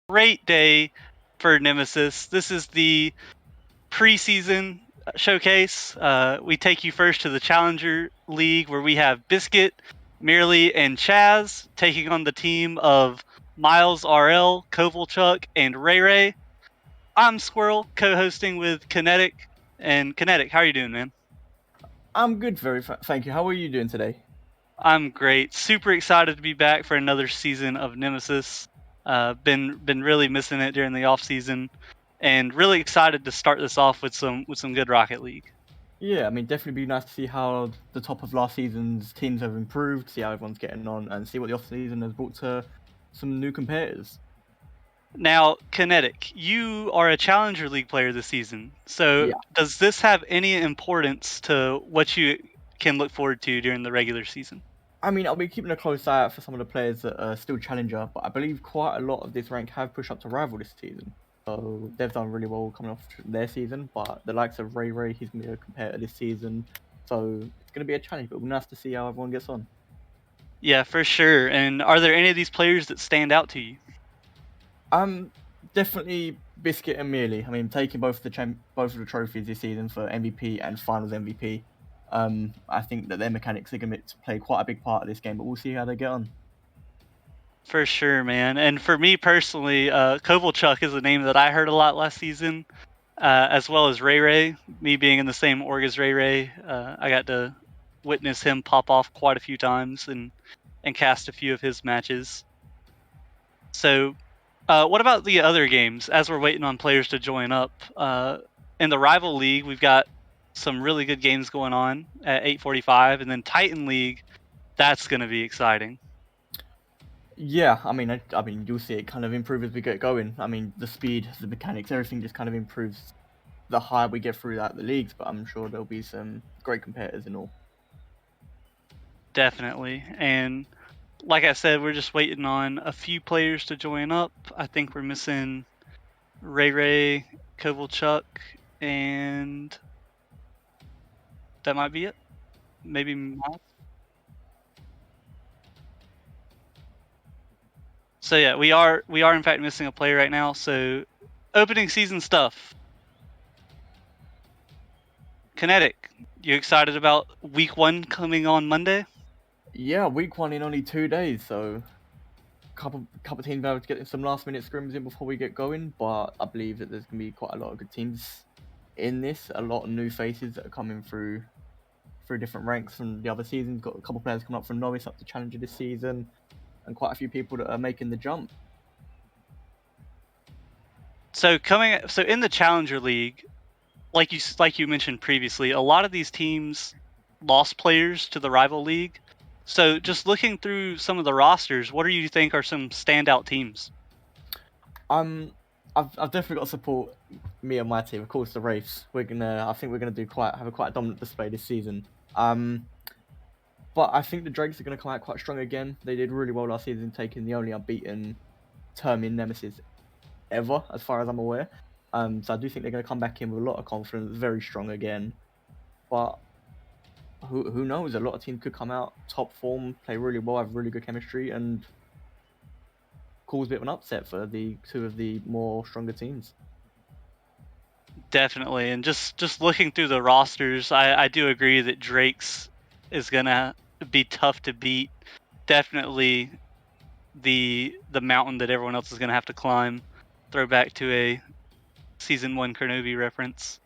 great day for Nemesis. This is the preseason showcase. We take you first to the Challenger League where we have Biscuit, Merely, and Chaz taking on the team of Miles RL, Kovalchuk, and Ray Ray. I'm Squirrel, co-hosting with Kinetic. And Kinetic, how are you doing, man? I'm good, thank you. How are you doing today? I'm great. Super excited to be back for another season of Nemesis. Been really missing it during the off season, and really excited to start this off with some good Rocket League. Yeah, I mean, definitely be nice to see how the top of last season's teams have improved, see how everyone's getting on, and see what the off season has brought to some new competitors. Now, Kinetic, you are a Challenger League player this season. So, Yeah, does this have any importance to what you can look forward to during the regular season? I mean, I'll be keeping a close eye out for some of the players that are still challenger, but I believe quite a lot of this rank have pushed up to rival this season. So they've done really well coming off their season, but the likes of Ray Ray, he's going to be a competitor this season. So it's going to be a challenge, but it'll be nice to see how everyone gets on. Yeah, for sure. And are there any of these players that stand out to you? Definitely Biscuit and Mealy. I mean, taking both of the trophies this season for MVP and Finals MVP. I think that their mechanics are going to play quite a big part of this game, but we'll see how they get on. For sure, man. And for me personally, Kovalchuk is a name that I heard a lot last season, as well as Ray Ray. Me being in the same org as Ray Ray, I got to witness him pop off quite a few times and cast a few of his matches. So, what about the other games? As we're waiting on players to join up, in the rival league, we've got some really good games going on at 8:45, and then Titan League. That's going to be exciting. Yeah, I mean, you'll see it kind of improve as we get going. I mean, the speed, the mechanics, everything just kind of improves the higher we get through the leagues. But I'm sure there'll be some great competitors and all. Definitely. And like I said, we're just waiting on a few players to join up. I think we're missing Ray Ray, Kovalchuk, and that might be it. Maybe Miles. So yeah, we are in fact missing a player right now. So opening season stuff. Kinetic. You excited about week 1 coming on Monday? Yeah, week one in only 2 days, so couple teams able to get some last minute scrims in before we get going, but I believe that there's gonna be quite a lot of good teams in this. A lot of new faces that are coming through different ranks from the other seasons. Got a couple players coming up from Norwich up to Challenger this season, and quite a few people that are making the jump. So in the Challenger League, like you mentioned previously, a lot of these teams lost players to the rival league. So just looking through some of the rosters, what do you think are some standout teams? Um, I've definitely got to support me and my team. Of course, the Wraiths. I think we're gonna do quite have a quite dominant display this season. But I think the Drakes are gonna come out quite strong again. They did really well last season, taking the only unbeaten term in Nemesis ever, as far as I'm aware. So I do think they're going to come back in with a lot of confidence, very strong again. But who knows? A lot of teams could come out top form, play really well, have really good chemistry, and cause a bit of an upset for the two of the more stronger teams. Definitely. And just looking through the rosters, I do agree that Drake's is gonna be tough to beat. Definitely the mountain that everyone else is gonna have to climb. Throwback to a season 1 Kernovi reference.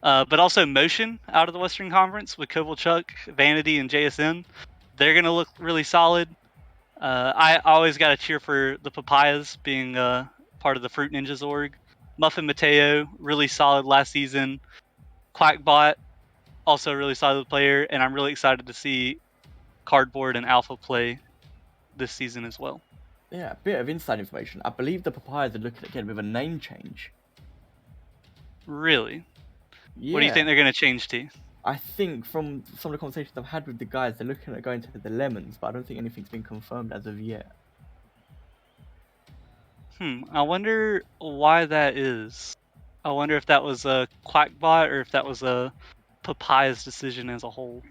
But also Motion out of the Western Conference with Kovalchuk, Vanity, and JSN. They're going to look really solid. I always got to cheer for the Papayas being part of the Fruit Ninjas org. Muffin Mateo, really solid last season. Quackbot, also a really solid player. And I'm really excited to see Cardboard and Alpha play this season as well. Yeah, a bit of inside information. I believe the Papayas are looking at getting with a name change. Really? What do you think Yeah, they're going to change to? I think from some of the conversations I've had with the guys, they're looking at going to the Lemons, but I don't think anything's been confirmed as of yet. I wonder why that is. I wonder if that was a Quackbot or if that was a Papaya's decision as a whole.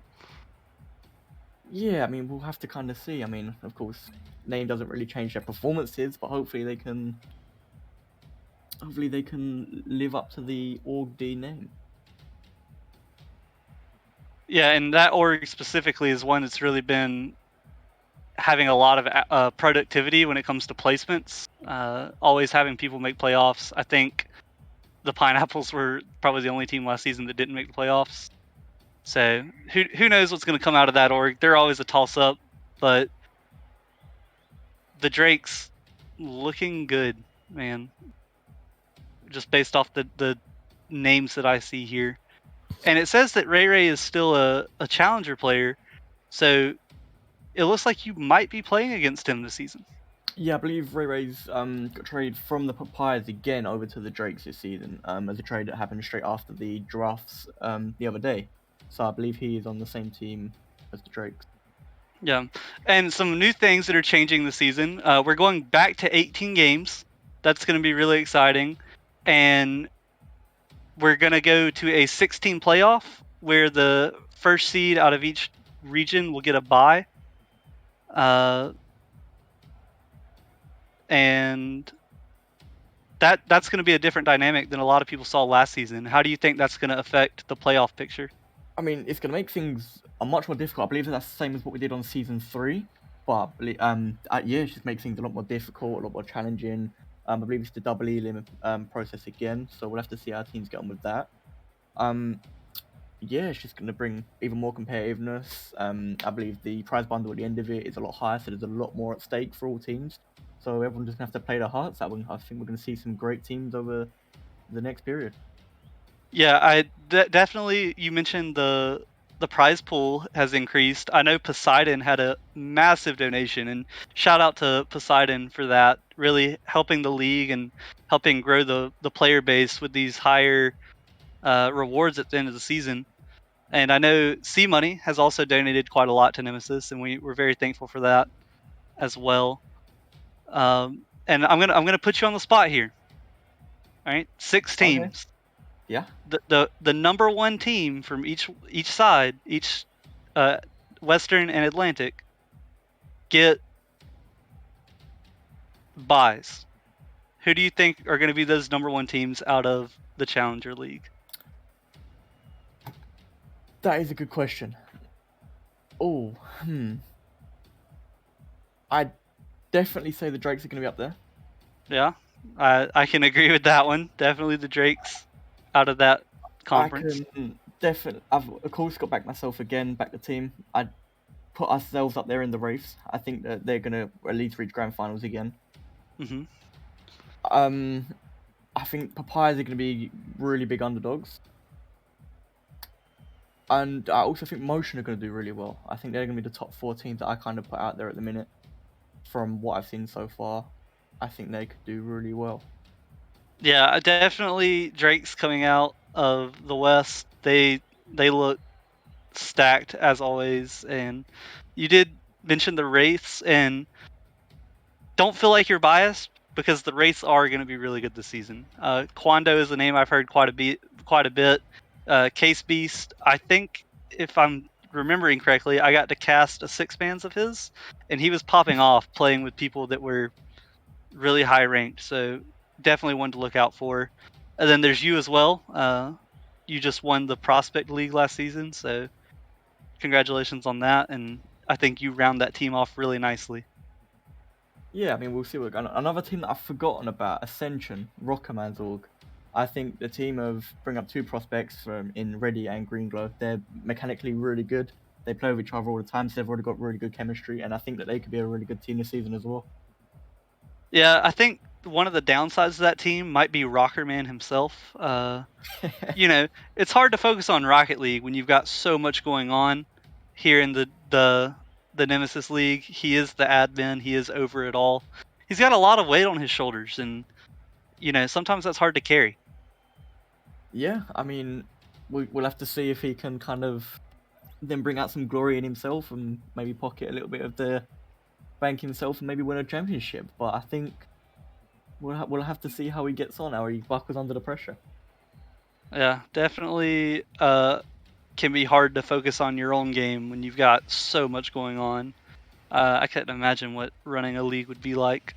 Yeah, I mean, we'll have to kind of see. I mean, of course, name doesn't really change their performances, but hopefully they can hopefully they can live up to the Org D name. Yeah, and that org specifically is one that's really been having a lot of productivity when it comes to placements. Always having people make playoffs. I think the Pineapples were probably the only team last season that didn't make the playoffs. So who knows what's going to come out of that org? They're always a toss up, but the Drakes looking good, man. Just based off the names that I see here, and it says that Ray Ray is still a challenger player, so it looks like you might be playing against him this season. Yeah, I believe Ray Ray's got traded from the Papayas again over to the Drakes this season, as a trade that happened straight after the drafts the other day. So I believe he is on the same team as the Drakes. Yeah, and some new things that are changing this season. We're going back to 18 games. That's going to be really exciting, and we're going to go to a 16 playoff where the first seed out of each region will get a bye. And that's going to be a different dynamic than a lot of people saw last season. How do you think that's going to affect the playoff picture? I mean, it's going to make things a much more difficult. I believe that's the same as what we did on season 3, but yeah, it just makes things a lot more difficult, a lot more challenging. I believe it's the double elim process again, so we'll have to see how teams get on with that. Um, yeah, it's just going to bring even more competitiveness. I believe the prize bundle at the end of it is a lot higher, so there's a lot more at stake for all teams. So everyone's just going to have to play their hearts out. I think we're going to see some great teams over the next period. Yeah, definitely. You mentioned the prize pool has increased. I know Poseidon had a massive donation, and shout out to Poseidon for that. Really helping the league and helping grow the player base with these higher rewards at the end of the season. And I know C Money has also donated quite a lot to Nemesis, and we're very thankful for that as well. And I'm gonna put you on the spot here. All right, six Okay. teams. Yeah. The number one team from each side, each uh, Western and Atlantic, get buys. Who do you think are going to be those number one teams out of the Challenger League? That is a good question. Oh, I'd definitely say the Drakes are going to be up there. Yeah, I can agree with that one. Definitely the Drakes out of that I conference. can definitely. I've of course got back myself again, back the team. I'd put ourselves up there in the Wraiths. I think that they're going to at least reach grand finals again. Hmm. Um, I think Papayas are going to be really big underdogs. And I also think Motion are going to do really well. I think they're going to be the top 4 teams that I kind of put out there at the minute. From what I've seen so far, I think they could do really well. Yeah, definitely Drake's coming out of the West. They look stacked as always, and you did mention the Wraiths, and don't feel like you're biased because the Wraiths are going to be really good this season. Quando is a name I've heard quite a bit. Case Beast, I think if I'm remembering correctly, I got to cast a six mans of his, and he was popping off playing with people that were really high ranked. So definitely one to look out for. And then there's you as well. You just won the Prospect League last season, so congratulations on that. And I think you round that team off really nicely. Yeah, I mean, we'll see. Another team that I've forgotten about, Ascension, Rockerman's org. I think the team of bring up 2 prospects from in Ready and Green Glow. They're mechanically really good. They play with each other all the time, so they've already got really good chemistry, and I think that they could be a really good team this season as well. Yeah, I think one of the downsides of that team might be Rockerman himself. You know, it's hard to focus on Rocket League when you've got so much going on here in the Nemesis League. He is the admin. He is over it all. He's got a lot of weight on his shoulders, and sometimes that's hard to carry. Yeah, I mean, we'll have to see if he can kind of then bring out some glory in himself and maybe pocket a little bit of the bank himself and maybe win a championship. But I think we'll have to see how he gets on, how he buckles under the pressure. Yeah, definitely. Can be hard to focus on your own game when you've got so much going on. I couldn't imagine what running a league would be like.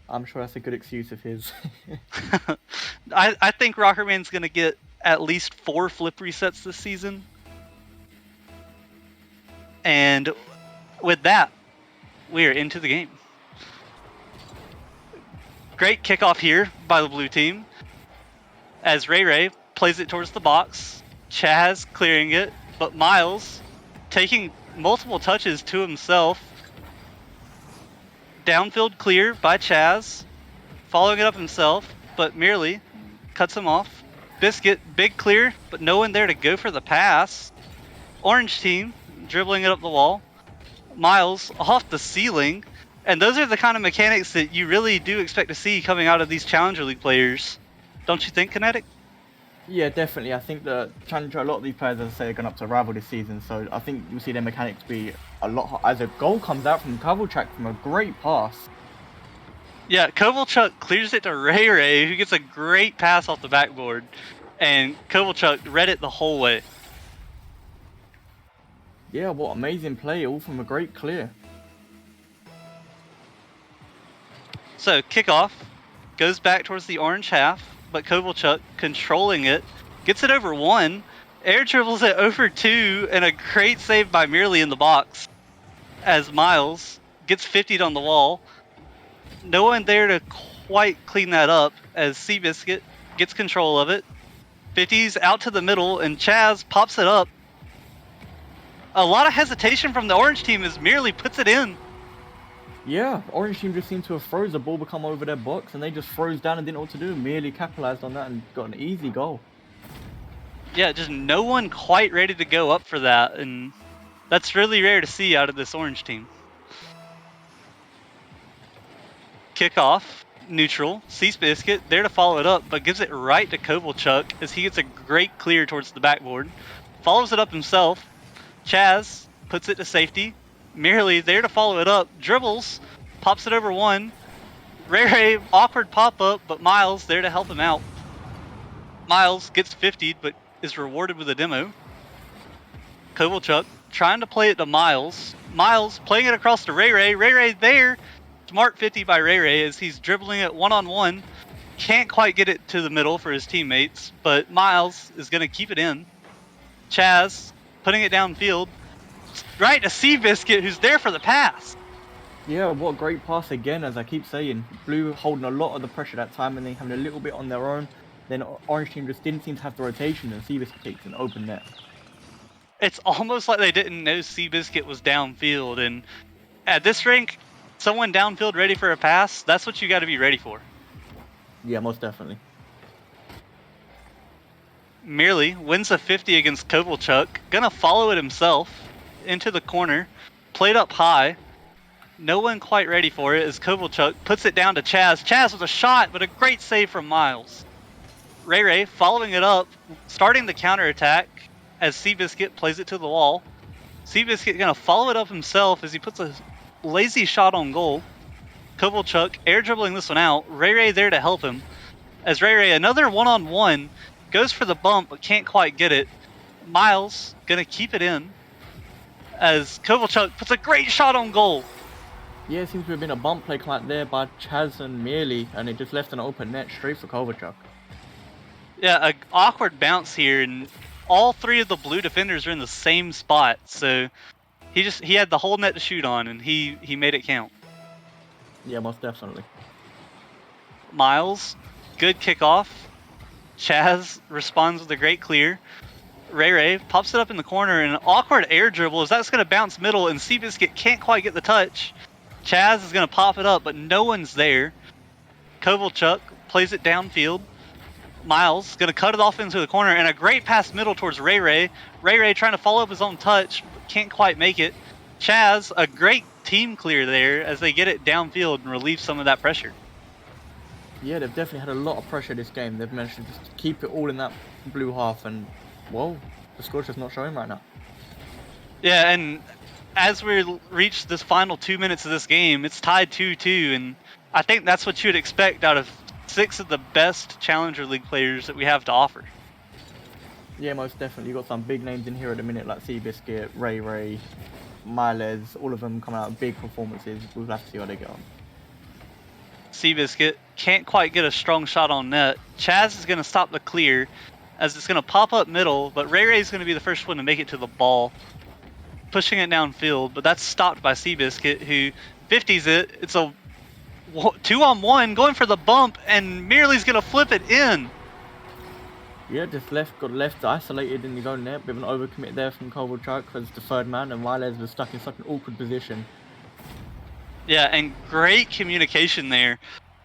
I'm sure that's a good excuse of his. I think Rockerman's gonna get at least 4 flip resets this season. And with that, we are into the game. Great kickoff here by the blue team as Ray plays it towards the box. Chaz clearing it, but Miles taking multiple touches to himself. Downfield clear by Chaz, following it up himself, but merely cuts him off. Biscuit, big clear, but no one there to go for the pass. Orange team dribbling it up the wall. Miles off the ceiling. And those are the kind of mechanics that you really do expect to see coming out of these Challenger League players. Don't you think, Kinetic? Yeah, definitely. I think the Challenger, a lot of these players, as I say, are going up to rival this season. So I think you'll see their mechanics be a lot. As a goal comes out from Kovalchuk from a great pass. Yeah, Kovalchuk clears it to Ray, who gets a great pass off the backboard. And Kovalchuk read it the whole way. Yeah, what amazing play, all from a great clear. So kickoff goes back towards the orange half, but Kovalchuk controlling it, gets it over 1, air dribbles it over 2, and a great save by Merely in the box as Miles gets 50'd on the wall. No one there to quite clean that up as Seabiscuit gets control of it. 50's out to the middle, and Chaz pops it up. A lot of hesitation from the orange team as Merely puts it in. Yeah, Orange team just seemed to have froze the ball, become over their box, and they just froze down and didn't know what to do. Merely capitalized on that and got an easy goal. Yeah, just no one quite ready to go up for that, and that's really rare to see out of this orange team. Kickoff, neutral, Seabiscuit there to follow it up, but gives it right to Kovalchuk as he gets a great clear towards the backboard. Follows it up himself. Chaz puts it to safety. Merely there to follow it up, dribbles, pops it over 1. Ray, awkward pop up, but Miles there to help him out. Miles gets 50'd, but is rewarded with a demo. Kovalchuk trying to play it to Miles. Miles playing it across to Ray. Ray there. Smart 50 by Ray as he's dribbling it one-on-one. Can't quite get it to the middle for his teammates, but Miles is going to keep it in. Chaz putting it downfield. Right to Seabiscuit, who's there for the pass. Yeah, what a great pass again, as I keep saying. Blue holding a lot of the pressure that time and then having a little bit on their own. Then Orange team just didn't seem to have the rotation, and Seabiscuit takes an open net. It's almost like they didn't know Seabiscuit was downfield, and at this rank, someone downfield ready for a pass, that's what you got to be ready for. Yeah, most definitely. Merely wins a 50 against Kovalchuk, gonna follow it himself into the corner, played up high. No one quite ready for it as Kovalchuk puts it down to Chaz. Chaz with a shot, but a great save from Miles. Ray following it up, starting the counterattack as Seabiscuit plays it to the wall. Seabiscuit gonna follow it up himself as he puts a lazy shot on goal. Kovalchuk air dribbling this one out. Ray there to help him. As Ray another one-on-one goes for the bump but can't quite get it. Miles gonna keep it in as Kovalchuk puts a great shot on goal. Yeah, it seems to have been a bump play come out there by Chaz and Merely, and it just left an open net straight for Kovalchuk. Yeah, a awkward bounce here, and all 3 of the blue defenders are in the same spot. So he had the whole net to shoot on, and he made it count. Yeah, most definitely. Miles, good kickoff. Chaz responds with a great clear. Ray pops it up in the corner, and an awkward air dribble as that's going to bounce middle, and Seabiscuit can't quite get the touch. Chaz is going to pop it up, but no one's there. Kovalchuk plays it downfield. Miles going to cut it off into the corner, and a great pass middle towards Ray. Ray trying to follow up his own touch, but can't quite make it. Chaz, a great team clear there as they get it downfield and relieve some of that pressure. Yeah, they've definitely had a lot of pressure this game. They've managed to just keep it all in that blue half, and, well, the score's just not showing right now. Yeah, and as we reach this final 2 minutes of this game, it's tied 2-2, and I think that's what you'd expect out of 6 of the best Challenger League players that we have to offer. Yeah, most definitely. You've got some big names in here at the minute, like Seabiscuit, Ray, Miles, all of them coming out with big performances. We'll have to see how they get on. Seabiscuit can't quite get a strong shot on net. Chaz is going to stop the clear as it's going to pop up middle, but Ray Ray is going to be the first one to make it to the ball, pushing it downfield, but that's stopped by Seabiscuit, who 50s it. It's a 2-on-1 going for the bump, and Merely's going to flip it in. Yeah, just got left isolated in his own net. Bit of an overcommit there from Kovalchuk because the third man, and Miles was stuck in such an awkward position. Yeah, and great communication there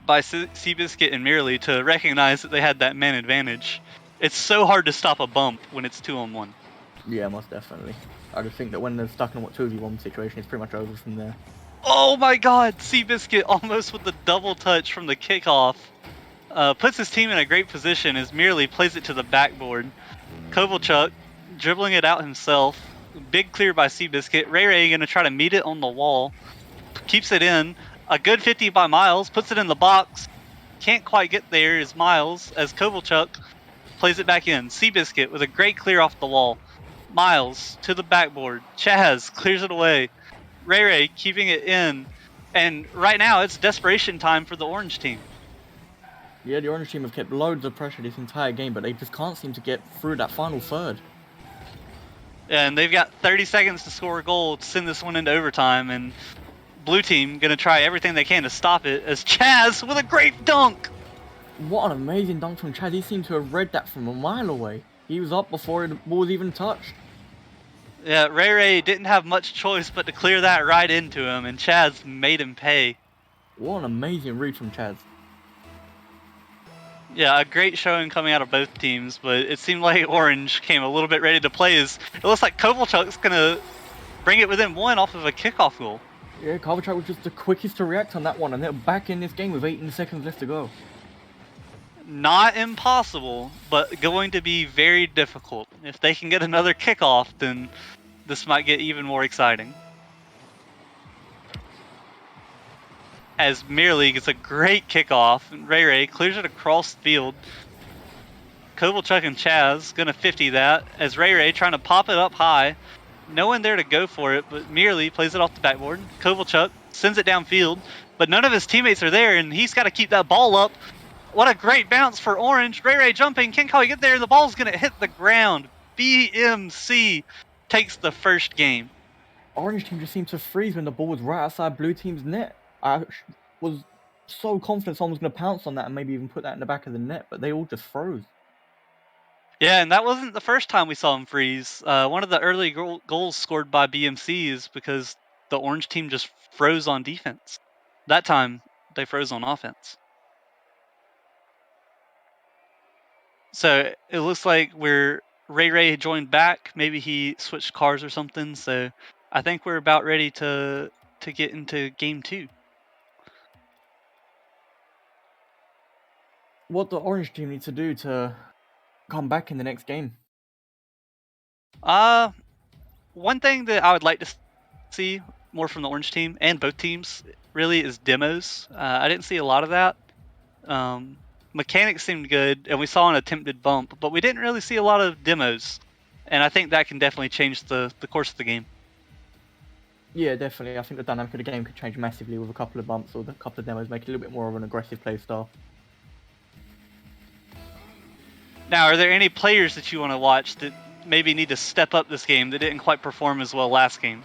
by Seabiscuit and Merely to recognize that they had that man advantage. It's so hard to stop a bump when it's 2-on-1. Yeah, most definitely. I just think that when they're stuck in a 2v1 situation, it's pretty much over from there. Oh my god, Seabiscuit almost with the double touch from the kickoff. Puts his team in a great position as Merely plays it to the backboard. Kovalchuk dribbling it out himself. Big clear by Seabiscuit. Ray Ray going to try to meet it on the wall. Keeps it in. A good 50 by Miles. Puts it in the box. Can't quite get there is Miles as Kovalchuk plays it back in. Seabiscuit with a great clear off the wall. Miles to the backboard. Chaz clears it away. Ray Ray keeping it in. And right now it's desperation time for the orange team. Yeah, the orange team have kept loads of pressure this entire game, but they just can't seem to get through that final third. And they've got 30 seconds to score a goal to send this one into overtime. And blue team going to try everything they can to stop it as Chaz with a great dunk. What an amazing dunk from Chaz. He seemed to have read that from a mile away. He was up before the ball was even touched. Yeah, Ray Ray didn't have much choice but to clear that right into him, and Chaz made him pay. What an amazing read from Chaz. Yeah, a great showing coming out of both teams, but it seemed like Orange came a little bit ready to play. As it looks like Kovalchuk's going to bring it within one off of a kickoff goal. Yeah, Kovalchuk was just the quickest to react on that one, and they're back in this game with 18 seconds left to go. Not impossible, but going to be very difficult. If they can get another kickoff, then this might get even more exciting. As Merely gets a great kickoff, and Ray Ray clears it across the field. Kovalchuk and Chaz gonna 50 that as Ray Ray trying to pop it up high. No one there to go for it, but Merely plays it off the backboard. Kovalchuk sends it downfield, but none of his teammates are there, and he's got to keep that ball up. What a great bounce for Orange. Ray Ray jumping. Can't quite get there. The ball's going to hit the ground. BMC takes the first game. Orange team just seemed to freeze when the ball was right outside blue team's net. I was so confident someone was going to pounce on that and maybe even put that in the back of the net, but they all just froze. Yeah, and that wasn't the first time we saw him freeze. One of the early goals scored by BMC is because the Orange team just froze on defense. That time, they froze on offense. So it looks like Ray Ray joined back. Maybe he switched cars or something. So I think we're about ready to get into game 2. What the Orange team needs to do to come back in the next game? One thing that I would like to see more from the Orange team and both teams really is demos. I didn't see a lot of that. Mechanics seemed good, and we saw an attempted bump, but we didn't really see a lot of demos. And I think that can definitely change the course of the game. Yeah, definitely. I think the dynamic of the game could change massively with a couple of bumps or a couple of demos, make it a little bit more of an aggressive play style. Now, are there any players that you want to watch that maybe need to step up this game that didn't quite perform as well last game?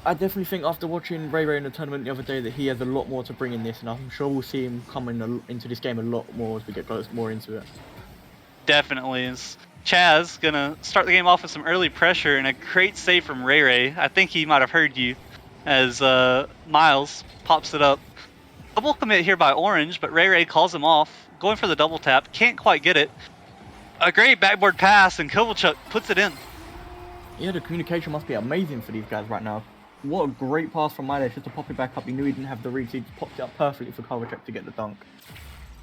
I definitely think after watching Ray Ray in the tournament the other day that he has a lot more to bring in this, and I'm sure we'll see him coming into this game a lot more as we get more into it. Definitely is. Chaz gonna start the game off with some early pressure and a great save from Ray Ray. I think he might have heard you as Miles pops it up. Double commit here by Orange, but Ray Ray calls him off. Going for the double tap, can't quite get it. A great backboard pass, and Kovalchuk puts it in. Yeah, the communication must be amazing for these guys right now. What a great pass from Miles just to pop it back up. He knew he didn't have the reach, so he just popped it up perfectly for Kovalchuk to get the dunk.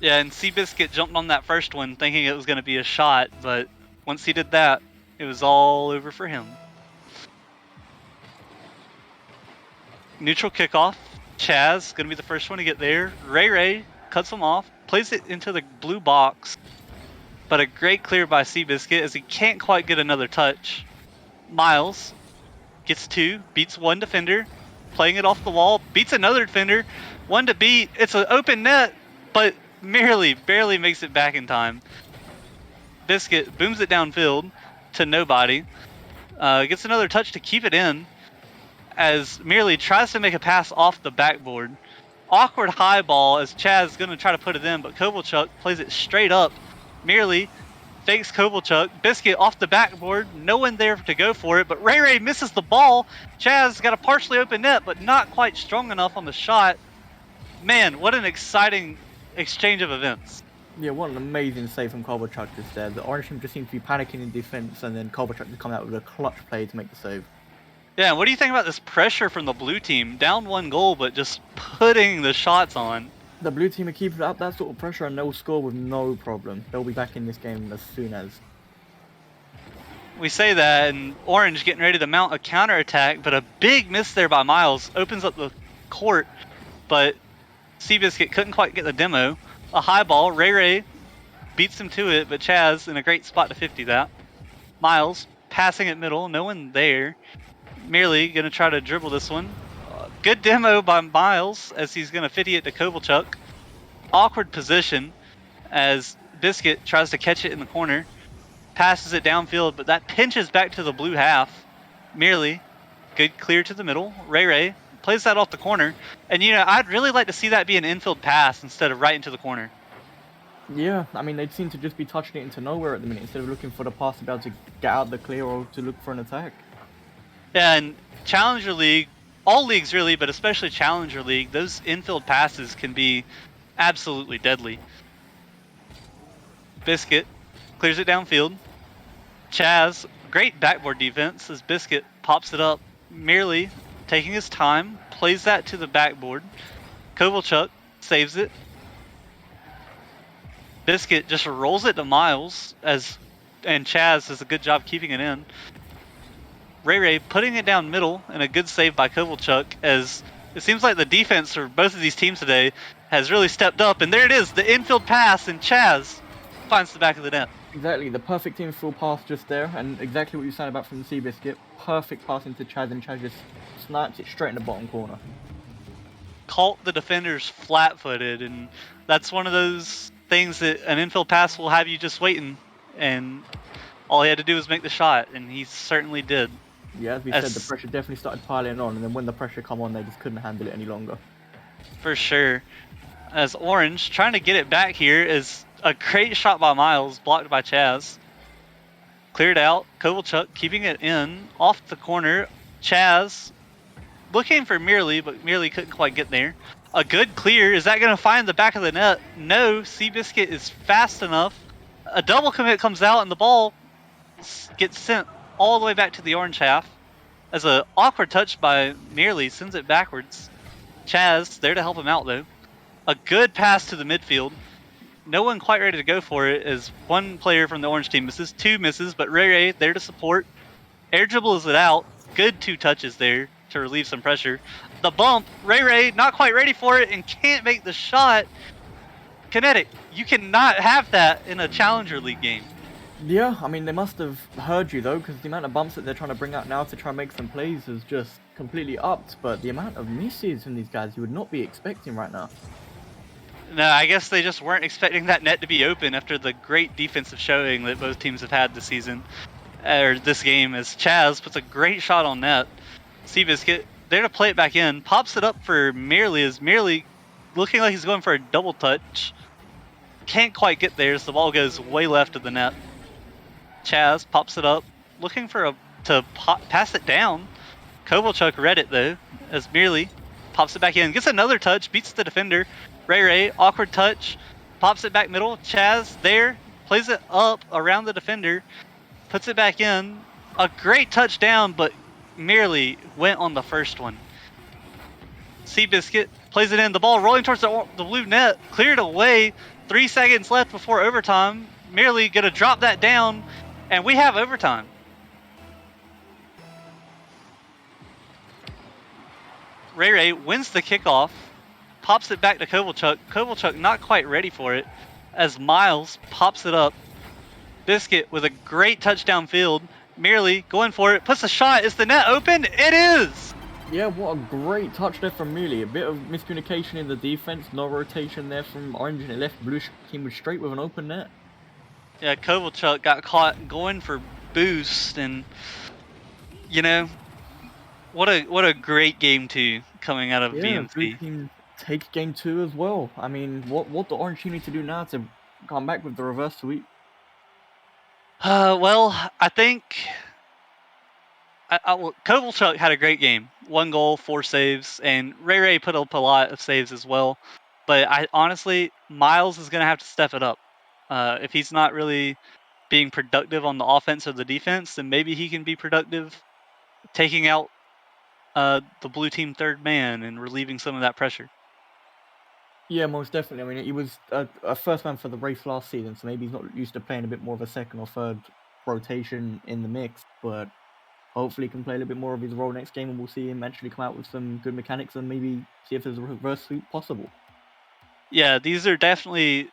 Yeah, and Seabiscuit jumped on that first one thinking it was going to be a shot, but once he did that, it was all over for him. Neutral kickoff. Chaz going to be the first one to get there. Ray Ray cuts him off, plays it into the blue box, but a great clear by Seabiscuit as he can't quite get another touch. Miles gets 2, beats 1 defender, playing it off the wall, beats another defender, one to beat. It's an open net, but merely barely makes it back in time. Biscuit booms it downfield to nobody. Gets another touch to keep it in, as merely tries to make a pass off the backboard. Awkward high ball as Chaz is going to try to put it in, but Kovalchuk plays it straight up. Merely fakes Kovalchuk. Biscuit off the backboard. No one there to go for it, but Ray misses the ball. Chaz got a partially open net, but not quite strong enough on the shot. Man, what an exciting exchange of events. Yeah, what an amazing save from Kovalchuk just there. The Orange team just seemed to be panicking in defense, and then Kovalchuk just come out with a clutch play to make the save. Yeah, what do you think about this pressure from the blue team? Down 1 goal, but just putting the shots on. The blue team are keeping up that sort of pressure, and they'll score with no problem. They'll be back in this game as soon as. We say that, and Orange getting ready to mount a counterattack, but a big miss there by Miles opens up the court, but Seabiscuit couldn't quite get the demo. A high ball, Ray beats him to it, but Chaz in a great spot to 50 that. Miles passing it middle, no one there. Merely going to try to dribble this one. Good demo by Miles as he's going to 50 it to Kovalchuk. Awkward position as Biscuit tries to catch it in the corner. Passes it downfield, but that pinches back to the blue half. Merely good clear to the middle. Ray plays that off the corner. And, I'd really like to see that be an infield pass instead of right into the corner. Yeah, I mean, they seem to just be touching it into nowhere at the minute instead of looking for the pass to be able to get out the clear or to look for an attack. Yeah, and Challenger League, all leagues really, but especially Challenger League, those infield passes can be absolutely deadly. Biscuit clears it downfield. Chaz, great backboard defense as Biscuit pops it up, merely taking his time, plays that to the backboard. Kovalchuk saves it. Biscuit just rolls it to Miles, and Chaz does a good job keeping it in. Ray putting it down middle, and a good save by Kovalchuk, as it seems like the defense for both of these teams today has really stepped up. And there it is, the infield pass, and Chaz finds the back of the net. Exactly, the perfect infield pass just there, and exactly what you said about from the Seabiscuit. Perfect pass into Chaz, and Chaz just snipes it straight in the bottom corner. Caught the defenders flat-footed, and that's one of those things that an infield pass will have you just waiting, and all he had to do was make the shot, and he certainly did. Yeah, as we said, the pressure definitely started piling on, and then when the pressure come on, they just couldn't handle it any longer. For sure. As Orange trying to get it back here is a great shot by Miles, blocked by Chaz. Cleared out. Kovalchuk keeping it in, off the corner. Chaz looking for Merely, but Merely couldn't quite get there. A good clear. Is that going to find the back of the net? No. Seabiscuit is fast enough. A double commit comes out, and the ball gets sent all the way back to the Orange half. As an awkward touch by Merely sends it backwards. Chaz there to help him out, though. A good pass to the midfield. No one quite ready to go for it as one player from the Orange team misses, two misses, but Ray there to support. Air dribbles it out. Good 2 touches there to relieve some pressure. The bump, Ray not quite ready for it and can't make the shot. Kinetic, you cannot have that in a Challenger League game. Yeah, I mean, they must have heard you, though, because the amount of bumps that they're trying to bring out now to try and make some plays is just completely upped, but the amount of misses from these guys you would not be expecting right now. No, I guess they just weren't expecting that net to be open after the great defensive showing that both teams have had this season, or this game, as Chaz puts a great shot on net. Seabiscuit there to play it back in, pops it up for Merely, as Merely looking like he's going for a double touch. Can't quite get there, so the ball goes way left of the net. Chaz pops it up, looking for to pass it down. Kovalchuk read it though, as Merely pops it back in, gets another touch, beats the defender. Ray, awkward touch, pops it back middle. Chaz there, plays it up around the defender, puts it back in. A great touchdown, but Merely went on the first one. Seabiscuit plays it in, the ball rolling towards the blue net, cleared away. 3 seconds left before overtime. Merely gonna drop that down, and we have overtime. Ray wins the kickoff, pops it back to Kovalchuk. Kovalchuk not quite ready for it, as Miles pops it up. Biscuit with a great touchdown field. Merely going for it, puts a shot. Is the net open? It is! Yeah, what a great touch there from Mealy. A bit of miscommunication in the defense, no rotation there from Orange, and it left Blue team with straight with an open net. Yeah, Kovalchuk got caught going for boost, and you know what a great game two coming out of Yeah, Blue VMC. team takes game two as well. I mean, what the Orange team need to do now to come back with the reverse sweep? Well, I think well, Kovalchuk had a great game. 1 goal, 4 saves, and Ray Ray put up a lot of saves as well. But I honestly, Miles is going to have to step it up. If he's not really being productive on the offense or the defense, then maybe he can be productive taking out the blue team third man and relieving some of that pressure. Yeah, most definitely. I mean, he was a first man for the race last season, so maybe he's not used to playing a bit more of a second or third rotation in the mix, but hopefully he can play a little bit more of his role next game, and we'll see him actually come out with some good mechanics and maybe see if there's a reverse sweep possible. Yeah, these are definitely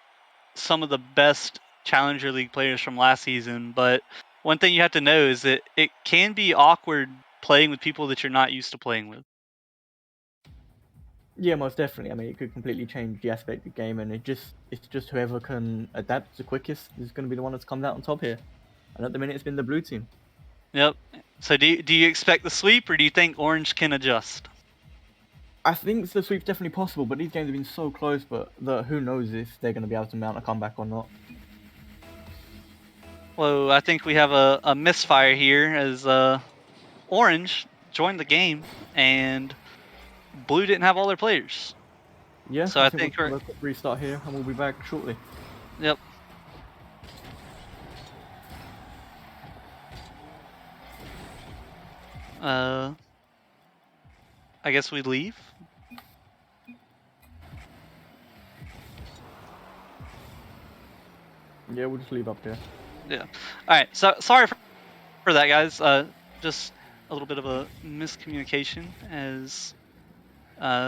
some of the best Challenger League players from last season, but one thing you have to know is that it can be awkward playing with people that you're not used to playing with. Yeah, most definitely. I mean, it could completely change the aspect of the game, and it's just whoever can adapt the quickest is going to be the one that's comes out on top here. And at the minute, it's been the blue team. Yep. So do you expect the sweep, or do you think Orange can adjust? I think the sweep's definitely possible, but these games have been so close. But who knows if they're going to be able to mount a comeback or not. Well, I think we have a misfire here as Orange joined the game and Blue didn't have all their players. Yeah, So I I think we'll think just have a quick restart here, and we'll be back shortly. yep. Uh, I guess we leave. Yeah, we'll just leave up here. Yeah. All right. So sorry for that, guys. Just a little bit of a miscommunication as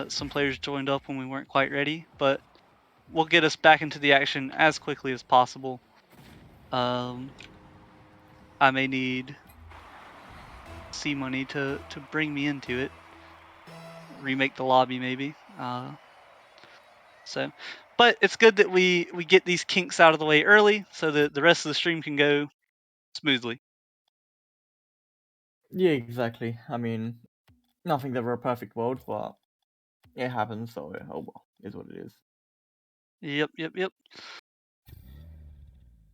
some players joined up when we weren't quite ready, but we'll get us back into the action as quickly as possible. Um, I may need C money to bring me into it. Remake the lobby maybe. So, but it's good that we get these kinks out of the way early so that the rest of the stream can go smoothly. Yeah, exactly. I mean, nothing's ever a perfect world, but it happens. So oh well, is what it is. Yep, yep, yep.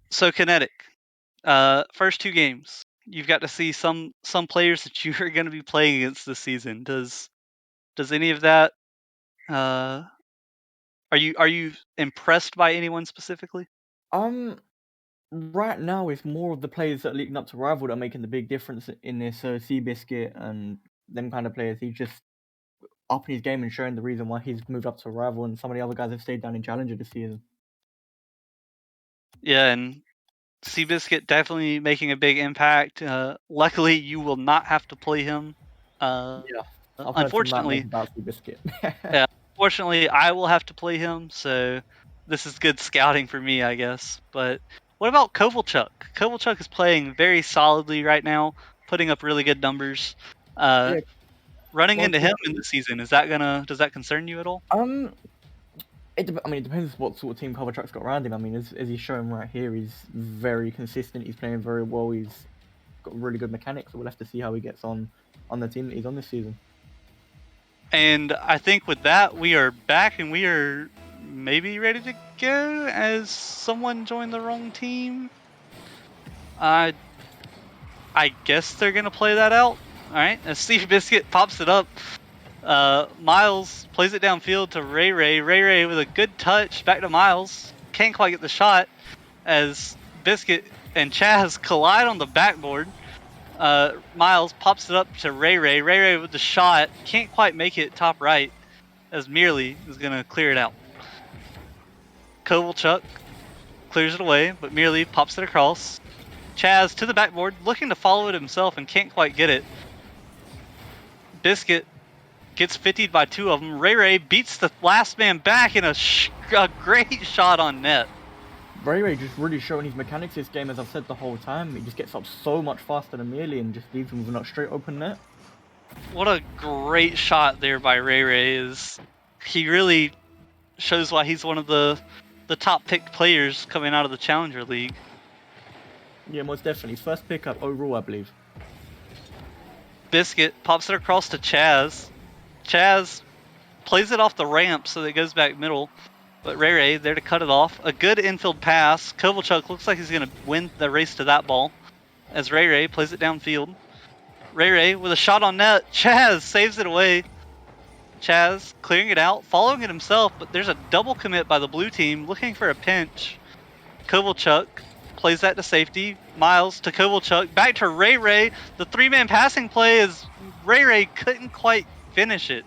So Kinetic, first 2 games, you've got to see some players that you are going to be playing against this season. Does any of that? Uh, are you impressed by anyone specifically? Um, right now it's more of the players that are leading up to rival that are making the big difference in this. So Seabiscuit and them kind of players. He's just upping his game and showing the reason why he's moved up to rival, and some of the other guys have stayed down in Challenger this season. Yeah, and Seabiscuit definitely making a big impact. Luckily, you will not have to play him. Uh, Yeah, I've heard some nightmares unfortunately, about Seabiscuit. yeah, unfortunately, I will have to play him. So this is good scouting for me, I guess. But what about Kovalchuk? Kovalchuk is playing very solidly right now, putting up really good numbers. Uh, Yeah, running most into him in the definitely. season, is that gonna does that concern you at all? Um, I mean, it depends what sort of team Kovalchuk's got around him. I mean, as he's showing right here, he's very consistent. He's playing very well. He's got really good mechanics. So we'll have to see how he gets on the team that he's on this season. And I think with that, we are back and we are maybe ready to go as someone joined the wrong team. I I guess they're gonna play that out. All right, as Steve Biscuit pops it up, Miles plays it downfield to Ray Ray. Ray Ray with a good touch back to Miles. Can't quite get the shot as Biscuit and Chaz collide on the backboard. Miles pops it up to Ray Ray. Ray Ray with the shot can't quite make it top right as Merely is gonna clear it out. Kovalchuk clears it away, but Merely pops it across. Chaz to the backboard, looking to follow it himself and can't quite get it. Biscuit gets 50'd by 2 of them. Ray Ray beats the last man back in a great shot on net. Ray just really showing his mechanics this game, as I've said the whole time. He just gets up so much faster than Mealy and just leaves him with a straight open net. What a great shot there by Ray Ray. He really shows why he's one of the top picked players coming out of the Challenger League. Yeah, most definitely. First pickup overall, I believe. Biscuit pops it across to Chaz. Chaz plays it off the ramp so that it goes back middle. But Ray Ray there to cut it off. A good infield pass. Kovalchuk looks like he's going to win the race to that ball as Ray Ray plays it downfield. Ray Ray with a shot on net. Chaz saves it away. Chaz clearing it out, following it himself, but there's a double commit by the blue team looking for a pinch. Kovalchuk plays that to safety. Miles to Kovalchuk. Back to Ray Ray. The three-man passing play is Ray Ray couldn't quite finish it.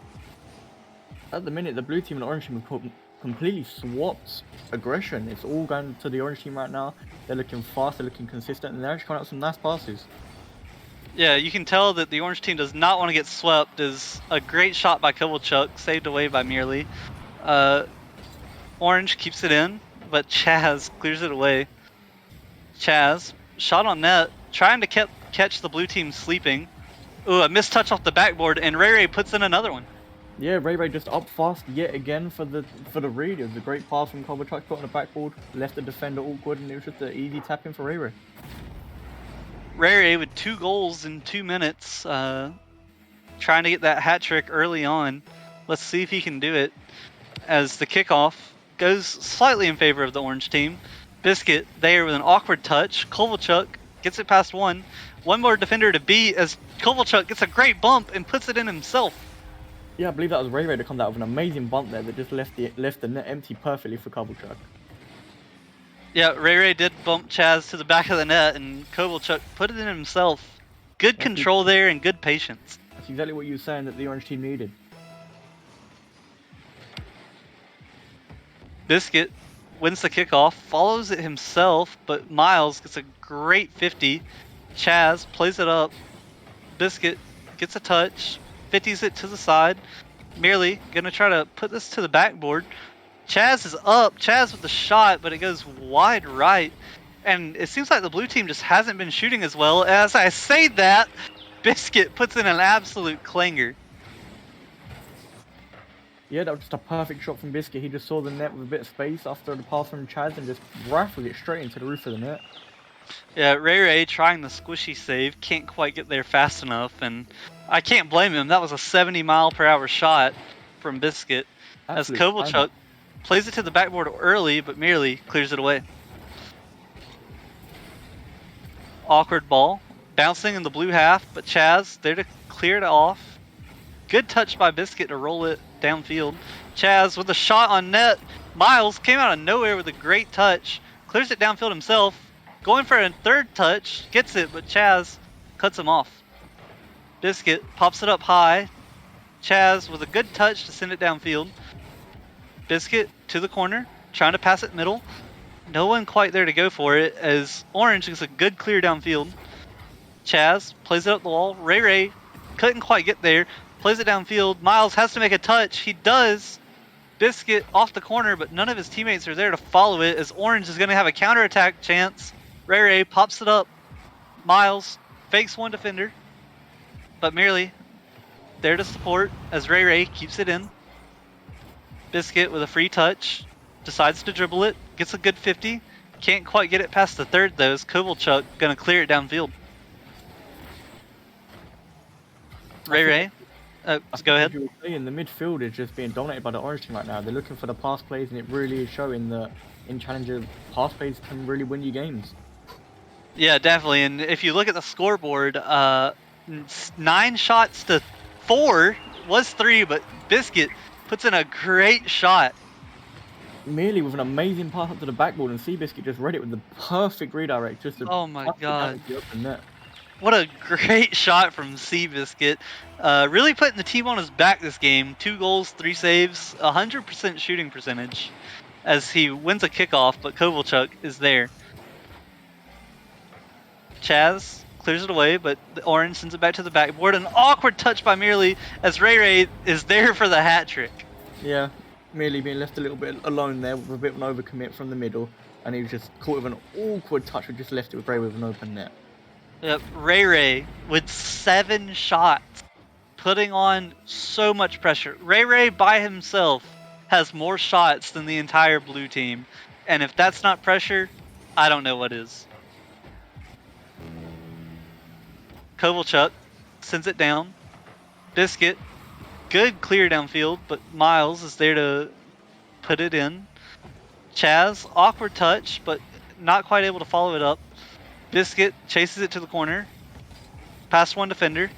At the minute, the blue team and the orange team have completely swapped aggression. It's all going to the orange team right now. They're looking fast, they're looking consistent, and they're actually coming out with some nice passes. Yeah, you can tell that the orange team does not want to get swept. Is a great shot by Kovalchuk, saved away by Merely. Orange keeps it in, but Chaz clears it away. Chaz, shot on net, trying to catch the blue team sleeping. Ooh, a missed touch off the backboard, and Ray Ray puts in another one. Yeah, Ray Ray just up fast yet again for the read. It was a great pass from Kovalchuk, put on the backboard, left the defender awkward, and it was just an easy tap in for Ray Ray. Ray Ray with 2 goals in 2 minutes, trying to get that hat trick early on. Let's see if he can do it. As the kickoff goes slightly in favor of the orange team. Biscuit there with an awkward touch. Kovalchuk gets it past one. One more defender to beat as Kovalchuk gets a great bump and puts it in himself. Yeah, I believe that was Ray Ray to come out with an amazing bump there that just left the net empty perfectly for Kovalchuk. Yeah, Ray Ray did bump Chaz to the back of the net, and Kovalchuk put it in himself. Good control there and good patience. That's exactly what you were saying that the orange team needed. Biscuit wins the kickoff, follows it himself, but Miles gets a great 50. Chaz plays it up. Biscuit gets a touch, 50s it to the side. Merely gonna try to put this to the backboard. Chaz is up. Chaz with the shot, but it goes wide right. And it seems like the blue team just hasn't been shooting as well. As I say that, Biscuit puts in an absolute clanger. Yeah, that was just a perfect shot from Biscuit. He just saw the net with a bit of space after the pass from Chaz and just rifled it straight into the roof of the net. Yeah, Ray Ray trying the squishy save, can't quite get there fast enough, and I can't blame him. That was a 70-mile-per-hour shot from Biscuit. As Kovalchuk plays it to the backboard early, but merely clears it away. Awkward ball, bouncing in the blue half, but Chaz there to clear it off. Good touch by Biscuit to roll it downfield. Chaz with a shot on net. Miles came out of nowhere with a great touch. Clears it downfield himself. Going for a third touch. Gets it, but Chaz cuts him off. Biscuit pops it up high. Chaz with a good touch to send it downfield. Biscuit to the corner. Trying to pass it middle. No one quite there to go for it as Orange gets a good clear downfield. Chaz plays it up the wall. Ray Ray couldn't quite get there. Plays it downfield. Miles has to make a touch. He does. Biscuit off the corner, but none of his teammates are there to follow it as Orange is going to have a counterattack chance. Ray Ray pops it up. Miles fakes one defender, but merely there to support as Ray Ray keeps it in. Biscuit with a free touch. Decides to dribble it. Gets a good 50. Can't quite get it past the third though as Kovalchuk going to clear it downfield. Ray Ray. Go ahead. You were saying, the midfield is just being dominated by the orange team right now. They're looking for the pass plays, and it really is showing that in Challenger, pass plays can really win you games. Yeah, definitely. And if you look at the scoreboard, 9 shots to 4 was 3, but Biscuit puts in a great shot. Merely with an amazing pass up to the backboard, and Seabiscuit just read it with the perfect redirect. Just to Oh my god. the open net. What a great shot from Seabiscuit. Really putting the team on his back this game. 2 goals, 3 saves, 100% shooting percentage as he wins a kickoff, but Kovalchuk is there. Chaz clears it away, but the Orange sends it back to the backboard. An awkward touch by Merely as Ray Ray is there for the hat trick. Yeah, Merely being left a little bit alone there with a bit of an overcommit from the middle, and he was just caught with an awkward touch and just left it with Ray with an open net. Yep, Ray Ray with 7 shots putting on so much pressure. Ray Ray by himself has more shots than the entire blue team. And if that's not pressure, I don't know what is. Kovalchuk sends it down. Biscuit, good clear downfield, but Miles is there to put it in. Chaz, awkward touch, but not quite able to follow it up. Biscuit chases it to the corner. Past one defender.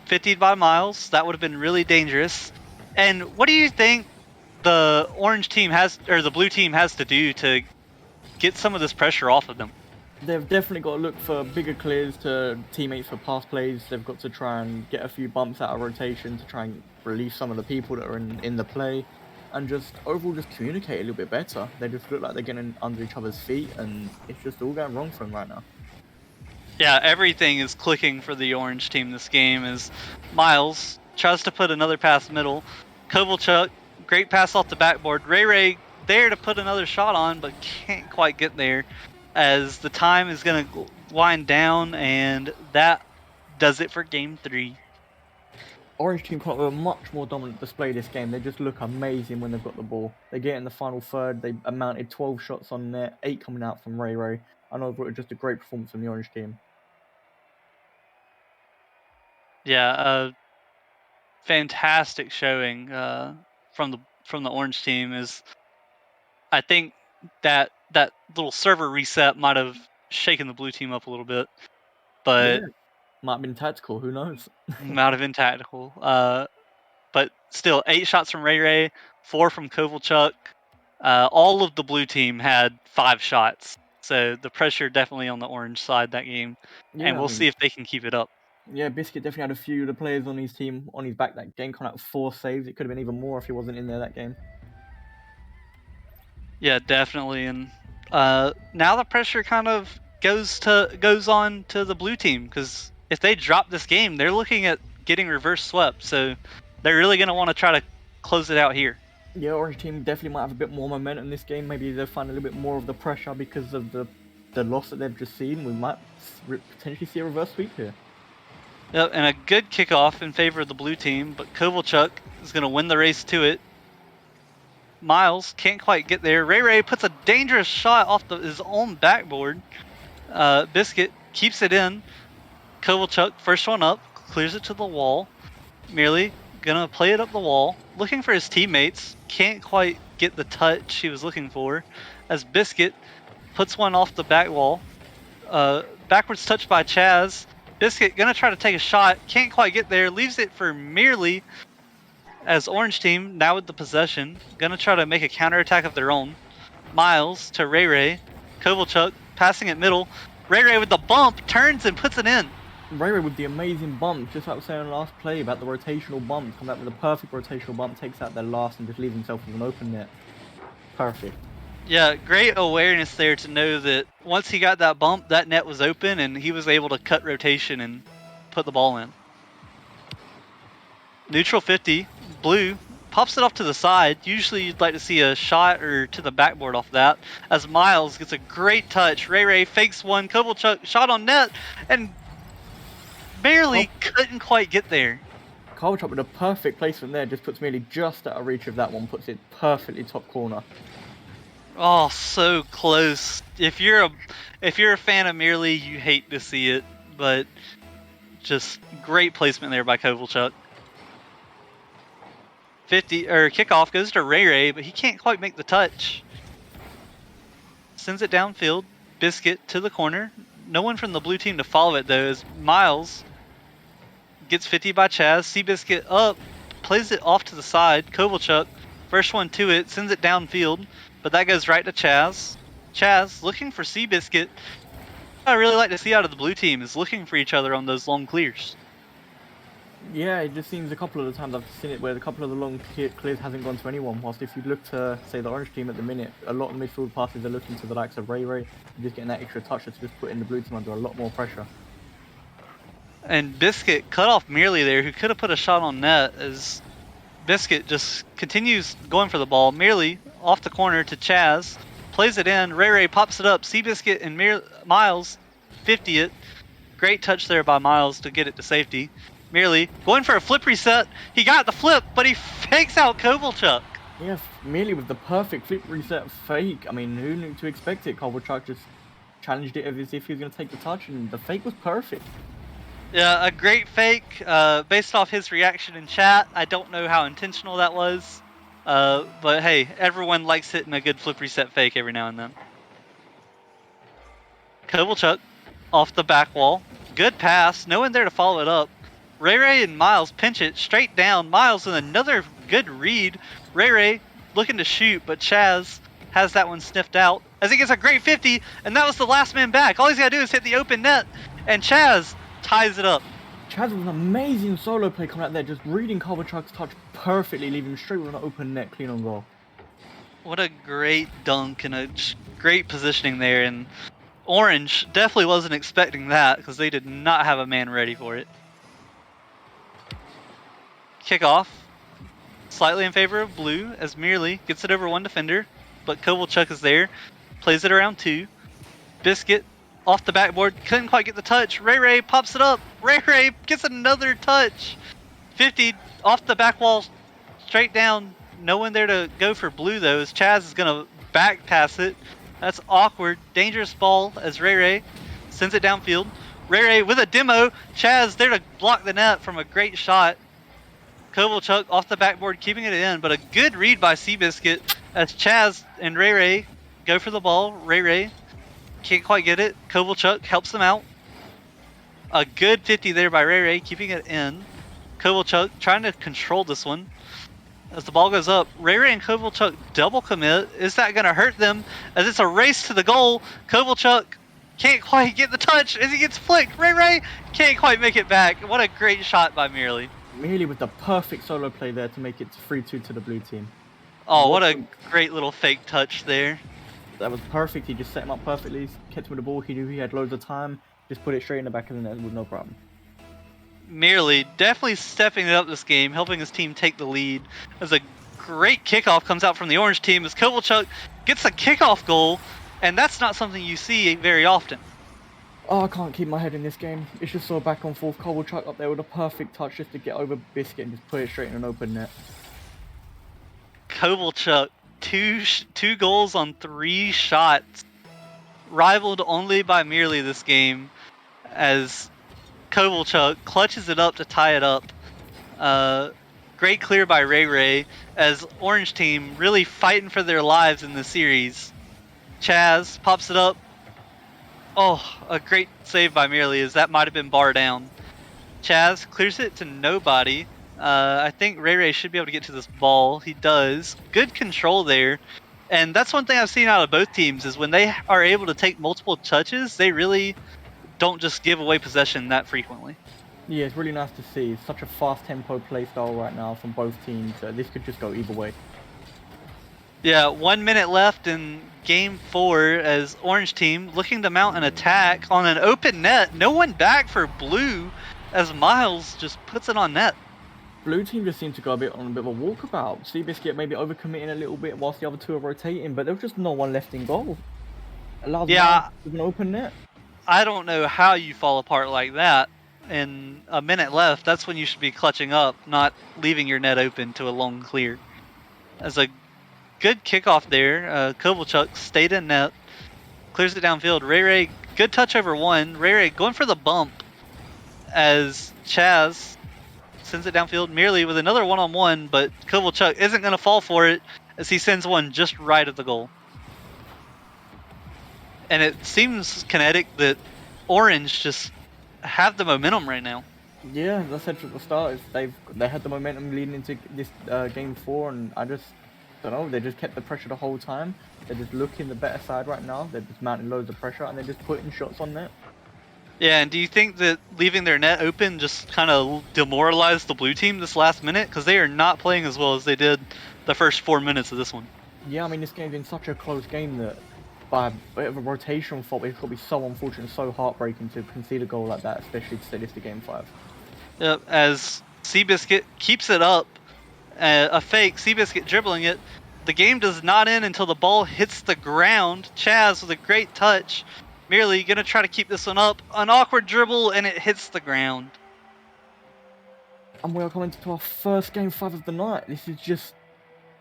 50'd by Miles. That would have been really dangerous. And what do you think the orange team has, or the blue team has to do to get some of this pressure off of them? They've definitely got to look for bigger clears to teammates for pass plays. They've got to try and get a few bumps out of rotation to try and release some of the people that are in the play, and just overall just communicate a little bit better. They just look like they're getting under each other's feet, and it's just all going wrong for them right now. Yeah, everything is clicking for the orange team this game as Miles tries to put another pass middle. Kovalchuk, great pass off the backboard. Ray Ray there to put another shot on, but can't quite get there as the time is going to wind down, and that does it for game 3. Orange team come up with a much more dominant display this game. They just look amazing when they've got the ball. They get in the final third. They amounted 12 shots on net, 8 coming out from Ray Ray. And overall, just a great performance from the Orange team. Yeah, fantastic showing from the orange team. Is I think that little server reset might have shaken the blue team up a little bit, Yeah, but might have been tactical. Who knows? might have been tactical. But still, 8 shots from Ray Ray, 4 from Kovalchuk. All of the blue team had 5 shots, so the pressure definitely on the orange side that game, and Yeah, I we'll see mean, if they can keep it up. yeah, Biscuit definitely had a few of the players on his team on his back that game. Coming out with 4 saves. It could have been even more if he wasn't in there that game. Yeah, definitely. And now the pressure kind of goes on to the blue team because if they drop this game, they're looking at getting reverse swept. So they're really going to want to try to close it out here. Yeah, Orange team definitely might have a bit more momentum this game. Maybe they'll find a little bit more of the pressure because of the loss that they've just seen. We might potentially see a reverse sweep here. Yep, and a good kickoff in favor of the blue team, but Kovalchuk is going to win the race to it. Miles can't quite get there. Ray Ray puts a dangerous shot off his own backboard. Biscuit keeps it in. Kovalchuk, first one up, clears it to the wall. Merely gonna play it up the wall, looking for his teammates. Can't quite get the touch he was looking for, as Biscuit puts one off the back wall. Backwards touch by Chaz. Biscuit gonna try to take a shot, can't quite get there, leaves it for Merely as Orange Team, now with the possession, gonna try to make a counterattack of their own. Miles to Ray Ray. Kovalchuk passing it middle. Ray Ray with the bump, turns and puts it in. Ray Ray with the amazing bump, just like I was saying on the last play about the rotational bump, coming up with a perfect rotational bump, takes out their last and just leaves himself with an open net. Perfect. Yeah, great awareness there to know that once he got that bump, that net was open and he was able to cut rotation and put the ball in. Neutral 50, blue, pops it off to the side. Usually you'd like to see a shot or to the backboard off that. As Miles gets a great touch. Ray Ray fakes one, Kovalchuk shot on net, and barely couldn't quite get there. Kovalchuk with a perfect placement there, just puts Merely just out of reach of that one, puts it perfectly top corner. Oh, so close. If you're a fan of Merely, you hate to see it, but just great placement there by Kovalchuk. 50 or kickoff goes to Ray Ray, but he can't quite make the touch. Sends it downfield. Biscuit to the corner. No one from the blue team to follow it though, as Miles gets 50 by Chaz. Seabiscuit up, plays it off to the side. Kovalchuk, first one to it, sends it downfield, but that goes right to Chaz. Chaz looking for Seabiscuit. What I really like to see out of the blue team is looking for each other on those long clears. Yeah, it just seems a couple of the times I've seen it where a couple of the long clears hasn't gone to anyone. Whilst if you look to, say, the orange team at the minute, a lot of midfield passes are looking to the likes of Ray Ray, just getting that extra touch that's just putting the blue team under a lot more pressure. And Biscuit cut off Merely there, who could have put a shot on net, as Biscuit just continues going for the ball. Merely off the corner to Chaz, plays it in. Ray Ray pops it up. Seabiscuit and Miles 50 it. Great touch there by Miles to get it to safety. Merely going for a flip reset. He got the flip, but he fakes out Kovalchuk. Yeah, merely with the perfect flip reset fake. I mean, who knew to expect it? Kovalchuk just challenged it as if he was going to take the touch, and the fake was perfect. Yeah, a great fake based off his reaction in chat. I don't know how intentional that was. But hey, everyone likes hitting a good flip reset fake every now and then. Kovalchuk off the back wall. Good pass. No one there to follow it up. Ray Ray and Miles pinch it straight down. Miles with another good read. Ray Ray looking to shoot, but Chaz has that one sniffed out as he gets a great 50, and that was the last man back. All he's got to do is hit the open net, and Chaz ties it up. Chaz with an amazing solo play coming out there, just reading Kovalchuk's touch perfectly, leaving him straight with an open net, clean on goal. What a great dunk and a great positioning there. And Orange definitely wasn't expecting that because they did not have a man ready for it. Kickoff. Slightly in favor of Blue as Merely gets it over one defender, but Kovalchuk is there. Plays it around two. Biscuit off the backboard. Couldn't quite get the touch. Ray Ray pops it up. Ray Ray gets another touch. 50 off the back wall. Straight down. No one there to go for Blue though, as Chaz is going to back pass it. That's awkward. Dangerous ball as Ray Ray sends it downfield. Ray Ray with a demo. Chaz there to block the net from a great shot. Kovalchuk off the backboard, keeping it in, but a good read by Seabiscuit as Chaz and Ray Ray go for the ball. Ray Ray can't quite get it. Kovalchuk helps them out. A good 50 there by Ray Ray, keeping it in. Kovalchuk trying to control this one. As the ball goes up, Ray Ray and Kovalchuk double commit. Is that going to hurt them? As it's a race to the goal. Kovalchuk can't quite get the touch as he gets flicked. Ray Ray can't quite make it back. What a great shot by Merely. Merely with the perfect solo play there to make it 3-2 to the blue team. Oh, what a great little fake touch there. That was perfect. He just set him up perfectly, kept him with the ball. He knew he had loads of time. Just put it straight in the back of the net with no problem. Merely definitely stepping it up this game, helping his team take the lead. As a great kickoff comes out from the Orange team as Kovalchuk gets a kickoff goal, and that's not something you see very often. Oh, I can't keep my head in this game. It's just so back and forth. Kovalchuk up there with a perfect touch just to get over Biscuit and just put it straight in an open net. Kovalchuk, two goals on 3 shots, rivaled only by Merely this game, as Kovalchuk clutches it up to tie it up. Great clear by Ray Ray, as Orange team really fighting for their lives in the series. Chaz pops it up. Oh, a great save by Merely, as that might have been bar down. Chaz clears it to nobody. I think Ray Ray should be able to get to this ball. He does. Good control there. And that's one thing I've seen out of both teams is when they are able to take multiple touches, they really don't just give away possession that frequently. Yeah, it's really nice to see. It's such a fast tempo play style right now from both teams. This could just go either way. Yeah, 1 minute left in game 4 as Orange team looking to mount an attack on an open net. No one back for Blue as Miles just puts it on net. Blue team just seemed to go on a bit of a walkabout. Seabiscuit maybe overcommitting a little bit whilst the other two are rotating, but there was just no one left in goal. Allows Miles with an open net. I don't know how you fall apart like that. In a minute left, that's when you should be clutching up, not leaving your net open to a long clear. As a good kickoff there, Kovalchuk stayed in net, clears it downfield. Ray Ray, good touch over one. Ray Ray going for the bump as Chaz sends it downfield merely with another one-on-one, but Kovalchuk isn't going to fall for it as he sends one just right at the goal. And it seems kinetic that Orange just have the momentum right now. Yeah, as I said at the start, they had the momentum leading into this game 4, and I just don't know. They just kept the pressure the whole time. They're just looking the better side right now. They're just mounting loads of pressure, and they're just putting shots on net. Yeah, and do you think that leaving their net open just kind of demoralized the blue team this last minute? Because they are not playing as well as they did the first 4 minutes of this one. Yeah, I mean, this game's been such a close game that by a bit of a rotation fault, it's got to be so unfortunate, so heartbreaking to concede a goal like that, especially to say this to game 5. Yep, as Seabiscuit keeps it up, a fake, Seabiscuit dribbling it. The game does not end until the ball hits the ground. Chaz with a great touch. Merely going to try to keep this one up. An awkward dribble, and it hits the ground. And we are coming to our first game 5 of the night. This is just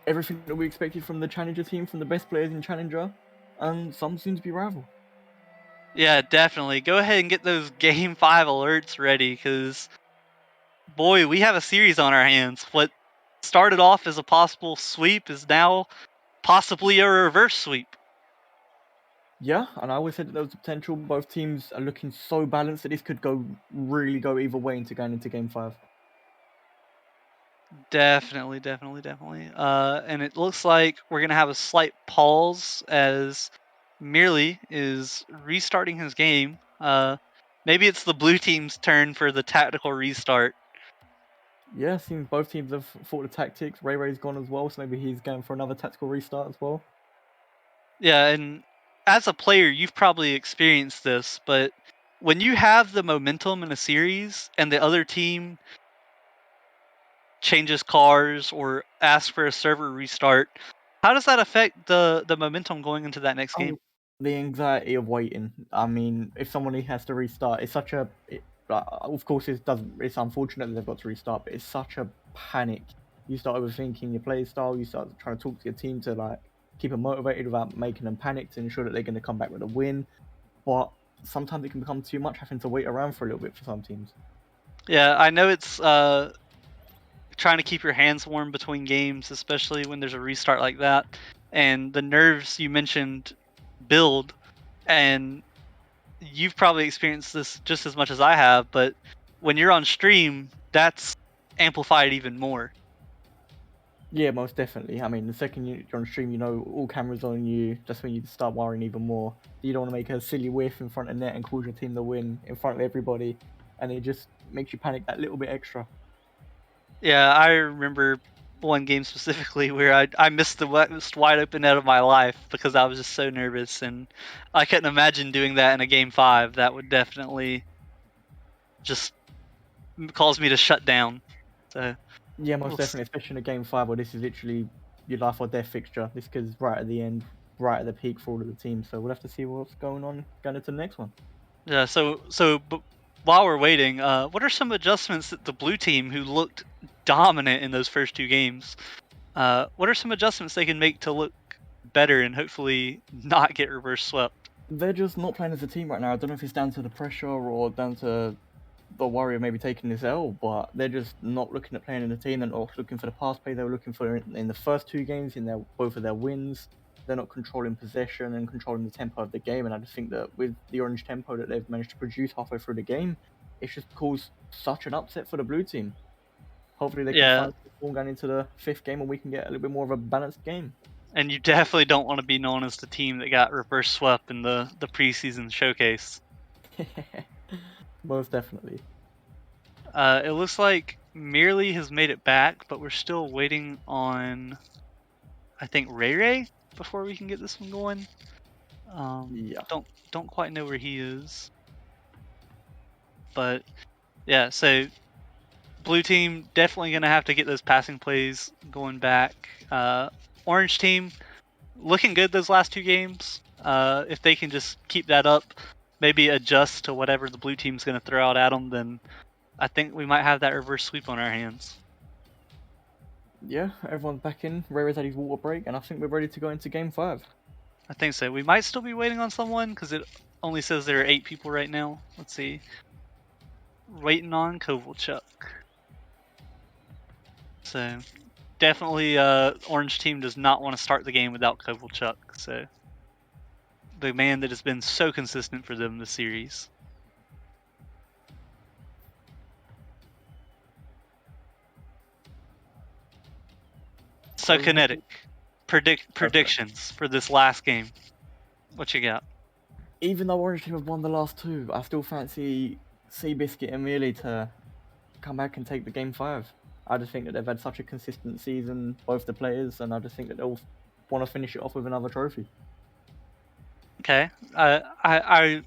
everything that we expected from the Challenger team, from the best players in Challenger, and some soon to be rival. Yeah, definitely. Go ahead and get those Game 5 alerts ready, because, boy, we have a series on our hands. What started off as a possible sweep is now possibly a reverse sweep. Yeah, and I always said that there was potential. Both teams are looking so balanced that this could really go either way into going into game 5. Definitely, definitely, definitely. And it looks like we're gonna have a slight pause as Merely is restarting his game. Maybe it's the blue team's turn for the tactical restart. Yeah, seems both teams have thought the tactics. Ray Ray's gone as well, so maybe he's going for another tactical restart as well. Yeah, and as a player, you've probably experienced this, but when you have the momentum in a series and the other team changes cars or asks for a server restart, how does that affect the momentum going into that next game? Oh, the anxiety of waiting. I mean, if somebody has to restart, it's such a. Of course, it's unfortunate that they've got to restart, but it's such a panic. You start overthinking your play style. You start trying to talk to your team to like keep them motivated without making them panic to ensure that they're going to come back with a win. But sometimes it can become too much having to wait around for a little bit for some teams. Yeah, I know it's trying to keep your hands warm between games, especially when there's a restart like that. And the nerves you mentioned build, and you've probably experienced this just as much as I have, but when you're on stream, that's amplified even more. Yeah, most definitely. I mean, the second you're on stream, you know all cameras on you. That's when you start worrying even more. You don't want to make a silly whiff in front of net and cause your team to win in front of everybody, and it just makes you panic that little bit extra. Yeah, I remember one game specifically where I missed the most wide open net of my life because I was just so nervous, and I couldn't imagine doing that in a game 5. That would definitely just cause me to shut down. So Yeah, we'll most definitely, especially in a game 5 where this is literally your life or death fixture. This is right at the end, right at the peak for all of the teams. So we'll have to see what's going on going into the next one. Yeah, but while we're waiting, what are some adjustments that the blue team, who looked dominant in those first 2 games, what are some adjustments they can make to look better and hopefully not get reverse swept? They're just not playing as a team right now. I don't know if it's down to the pressure or down to the worry of maybe taking this L, but they're just not looking at playing in the team. They're not looking for the pass play they were looking for in the first 2 games, in their both of their wins. They're not controlling possession and controlling the tempo of the game. And I just think that with the orange tempo that they've managed to produce halfway through the game, it's just caused such an upset for the blue team. Hopefully they can Yeah, find the form going into the 5th game and we can get a little bit more of a balanced game. and you definitely don't want to be known as the team that got reverse swept in the preseason showcase. Most definitely. It looks like Merely has made it back, but we're still waiting on, I think, Ray Ray before we can get this one going. Yeah. Don't quite know where he is, but yeah. So blue team definitely gonna have to get those passing plays going back. Orange team looking good those last 2 games. If they can just keep that up, maybe adjust to whatever the blue team's gonna throw out at them, then I think we might have that reverse sweep on our hands. Yeah, everyone's back in. Ray's had his water break, and I think we're ready to go into game 5. I think so. We might still be waiting on someone because it only says there are 8 people right now. Let's see. Waiting on Kovalchuk. So definitely, Orange team does not want to start the game without Kovalchuk. So the man that has been so consistent for them this series, so So we have kinetic. to perfect. Predictions for this last game. What you got? Even though Orange Team have won the last 2, I still fancy Seabiscuit and Mealy to come back and take the game 5. I just think that they've had such a consistent season, both the players, and I just think that they'll want to finish it off with another trophy. Okay, I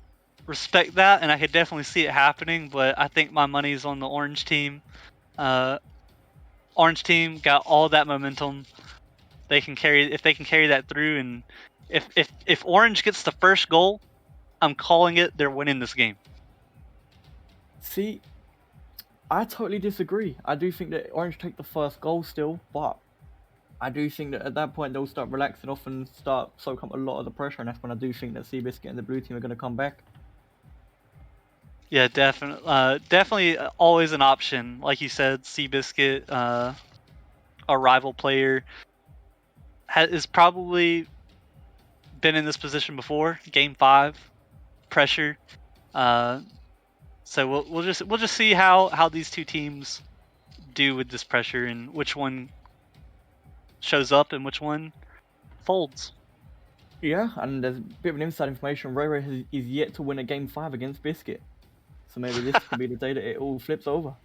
respect that, and I could definitely see it happening. But I think my money's on the Orange team. Uh, Orange team got all that momentum. They can carry if they can carry that through, and if Orange gets the first goal, I'm calling it. They're winning this game. See, I totally disagree. I do think that Orange take the first goal still, but I do think that at that point they'll start relaxing off and start soak up a lot of the pressure, and that's when I do think that Seabiscuit and the blue team are going to come back. Yeah, definitely. Definitely always an option. Like you said, Seabiscuit, a rival player, is probably been in this position before. Game 5, pressure. Uh, so we'll just see how these two teams do with this pressure and which one shows up and which one folds. Yeah, and there's a bit of an inside information. Ray Ray is yet to win a game 5 against Biscuit, so maybe this could be the day that it all flips over.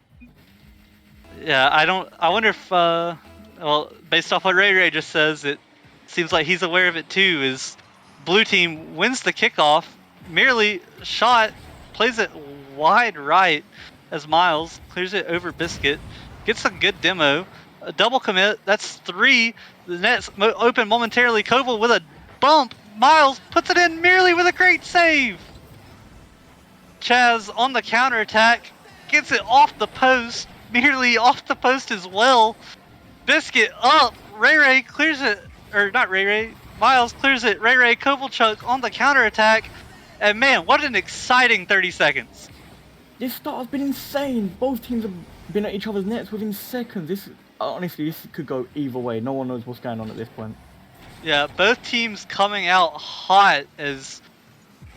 Yeah, I don't. I wonder if, well, based off what Ray Ray just says, it seems like he's aware of it too. Is blue team wins the kickoff, merely shot, plays it wide right as Miles clears it over Biscuit, gets a good demo, a double commit. That's 3. The net's open momentarily. Koval with a bump. Miles puts it in merely with a great save. Chaz on the counterattack, gets it off the post, nearly off the post as well. Biscuit up, Ray Ray clears it, or not Ray Ray, Miles clears it, Ray Ray Kovalchuk on the counterattack, and man, what an exciting 30 seconds. This start has been insane. Both teams have been at each other's nets within seconds. This honestly, this could go either way. No one knows what's going on at this point. Yeah, both teams coming out hot as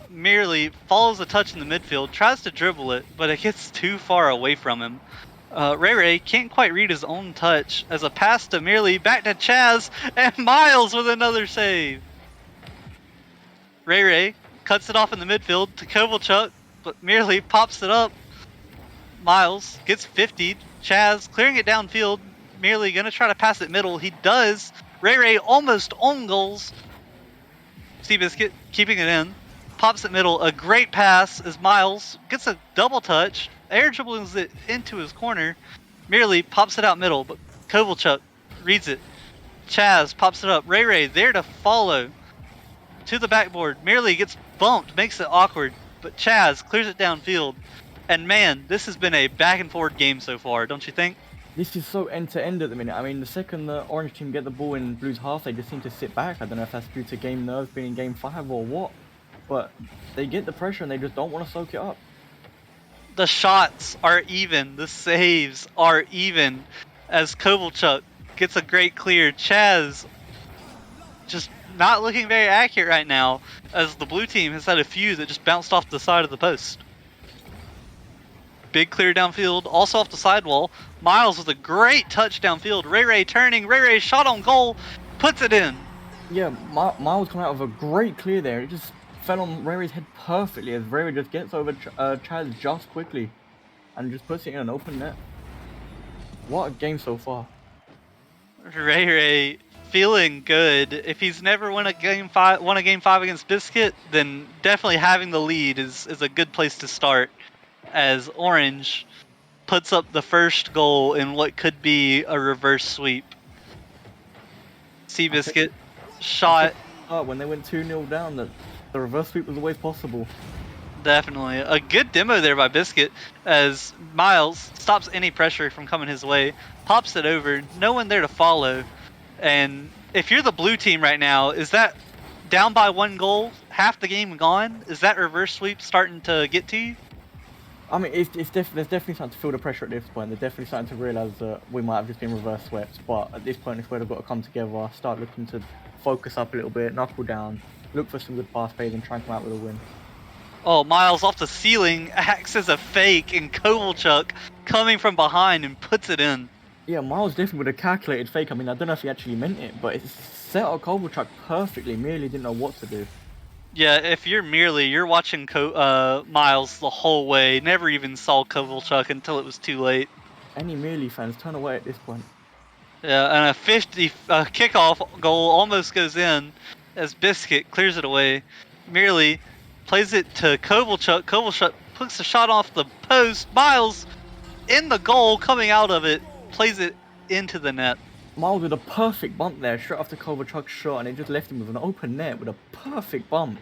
merely follows a touch in the midfield, tries to dribble it, but it gets too far away from him. Ray Ray can't quite read his own touch as a pass to merely back to Chaz and Miles with another save. Ray Ray cuts it off in the midfield to Kovalchuk, but merely pops it up. Miles gets 50'd. Chaz clearing it downfield, merely gonna try to pass it middle. He does. Ray Ray almost on goals. Seabiscuit keeping it in. Pops it middle. A great pass as Miles gets a double touch. Air dribbles it into his corner. Merely pops it out middle, but Kovalchuk reads it. Chaz pops it up. Ray Ray there to follow. To the backboard. Merely gets bumped, makes it awkward. But Chaz clears it downfield. And man, this has been a back and forward game so far, don't you think? This is so end to end at the minute. I mean, the second the Orange team get the ball in Blue's half, they just seem to sit back. I don't know if that's due to game nerves being in game 5 or what, but they get the pressure and they just don't want to soak it up. The shots are even. The saves are even. As Kovalchuk gets a great clear. Chaz just not looking very accurate right now, as the blue team has had a few that just bounced off the side of the post. Big clear downfield, also off the sidewall. Miles with a great touch downfield. Ray Ray turning. Ray Ray shot on goal. Puts it in. Yeah, Miles coming out with a great clear there. It just fell on Ray Ray's head perfectly as Ray Ray just gets over Chaz just quickly and just puts it in an open net. What a game so far. Ray Ray feeling good. If he's never won a game 5 against Biscuit, then definitely having the lead is a good place to start, as Orange puts up the first goal in what could be a reverse sweep. Seabiscuit shot. When they went 2-0 down, that the reverse sweep was always possible. Definitely a good demo there by Biscuit, as Miles stops any pressure from coming his way, pops it over, no one there to follow. And if you're the blue team right now, is that down by 1 goal, half the game gone? Is that reverse sweep starting to get to you? I mean, there's definitely starting to feel the pressure at this point. They're definitely starting to realise that we might have just been reverse swept. But at this point, it's where they've got to come together, start looking to focus up a little bit, knuckle down, look for some good pass plays, and try and come out with a win. Oh, Miles off the ceiling, acts as a fake, and Kovalchuk coming from behind and puts it in. Yeah, Miles definitely with a calculated fake. I mean, I don't know if he actually meant it, but it's set up Kovalchuk perfectly. Merely didn't know what to do. Yeah, if you're watching Miles the whole way, never even saw Kovalchuk until it was too late. Any Merely fans turn away at this point. Yeah, and a 50 kickoff goal almost goes in as Biscuit clears it away. Merely plays it to Kovalchuk. Kovalchuk puts the shot off the post. Miles in the goal, coming out of it, plays it into the net. Miles with a perfect bump there, straight after Kovalchuk's shot, and it just left him with an open net with a perfect bump.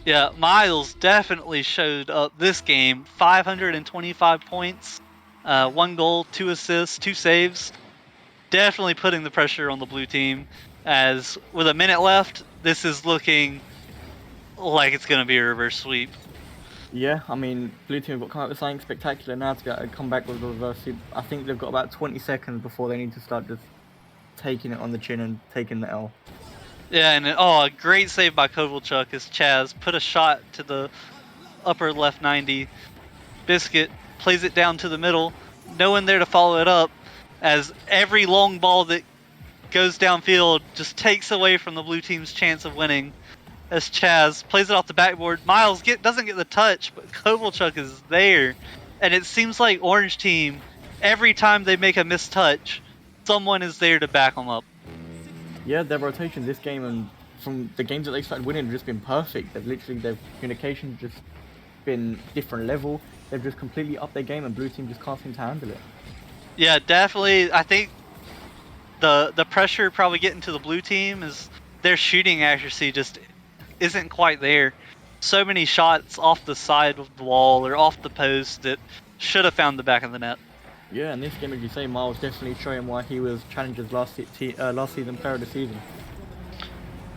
Yeah, Miles definitely showed up this game. 525 points, 1 goal, 2 assists, 2 saves. Definitely putting the pressure on the blue team. As with a minute left, this is looking like it's going to be a reverse sweep. Yeah, I mean, blue team have got to come up with something spectacular now to come back with the reverse sweep. I think they've got about 20 seconds before they need to start just taking it on the chin and taking the L. Yeah, and a great save by Kovalchuk as Chaz put a shot to the upper left 90. Biscuit plays it down to the middle, no one there to follow it up, as every long ball that goes downfield just takes away from the blue team's chance of winning. As Chaz plays it off the backboard, Miles doesn't get the touch, but Kovalchuk is there, and it seems like Orange Team, every time they make a missed touch, someone is there to back them up. Yeah, their rotation this game and from the games that they started winning have just been perfect. Their communication just been different level. They've just completely upped their game, and blue team just can't seem to handle it. Yeah, definitely. I think the pressure probably getting to the blue team is their shooting accuracy just isn't quite there. So many shots off the side of the wall or off the post that should have found the back of the net. Yeah, and this game, as you say, Miles definitely showing why he was Challenger's last season player of the season.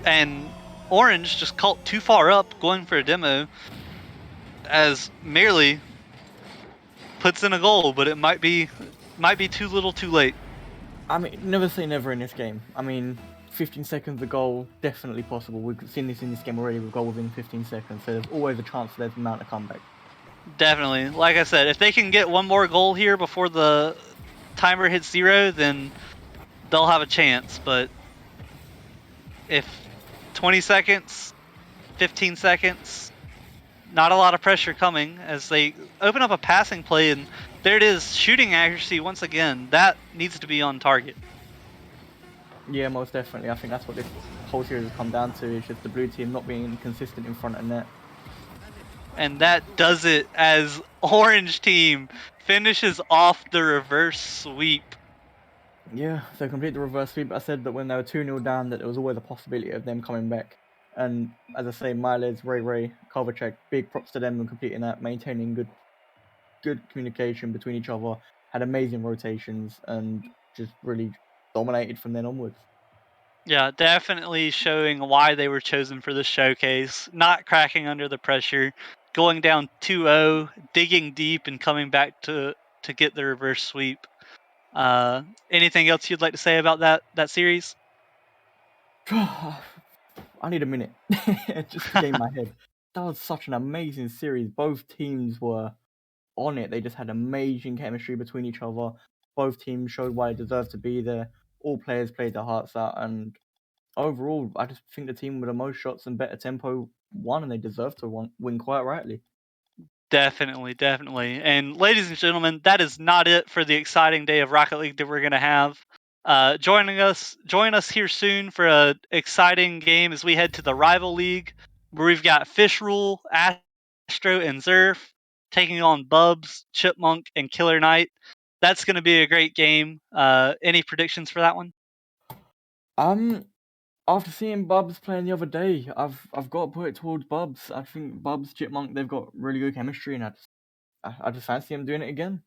And Orange just caught too far up going for a demo as merely puts in a goal, but it might be too little too late. I mean, never say never in this game. I mean, 15 seconds a goal, definitely possible. We've seen this in this game already with goal within 15 seconds, so there's always a chance for there's amount of comeback. Definitely. Like I said, if they can get one more goal here before the timer hits 0, then they'll have a chance. But if 20 seconds, 15 seconds, not a lot of pressure coming as they open up a passing play, and there it is, shooting accuracy once again. That needs to be on target. Yeah, most definitely. I think that's what this whole series has come down to. It's just the blue team not being consistent in front of net. And that does it as Orange Team finishes off the reverse sweep. Yeah, so complete the reverse sweep. I said that when they were 2-0 down, that there was always a possibility of them coming back. And as I say, Miles, Ray, Kovacic, big props to them in completing that, maintaining good communication between each other, had amazing rotations, and just really dominated from then onwards. Yeah, definitely showing why they were chosen for the showcase, not cracking under the pressure, going down 2-0, digging deep and coming back to get the reverse sweep. Anything else you'd like to say about that series? I need a minute just to gain my head. That was such an amazing series. Both teams were on it. They just had amazing chemistry between each other. Both teams showed why they deserved to be there. All players played their hearts out, and overall, I just think the team with the most shots and better tempo won, and they deserved to win quite rightly. Definitely, definitely. And ladies and gentlemen, that is not it for the exciting day of Rocket League that we're going to have. Join us here soon for an exciting game as we head to the Rival League, where we've got Fish Rule, Astro, and Zerf taking on Bubs, Chipmunk, and Killer Knight. That's going to be a great game. Any predictions for that one? Um, After seeing Bubs playing the other day, I've got to put it towards Bubs. I think Bubs, Chipmunk, they've got really good chemistry, and I just fancy them doing it again.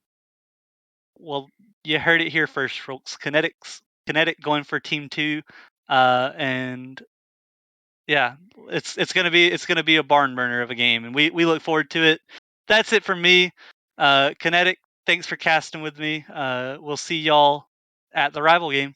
Well, you heard it here first, folks. Kinetic going for Team 2, and yeah, it's gonna be a barn burner of a game, and we look forward to it. That's it from me. Kinetic, thanks for casting with me. We'll see y'all at the rival game.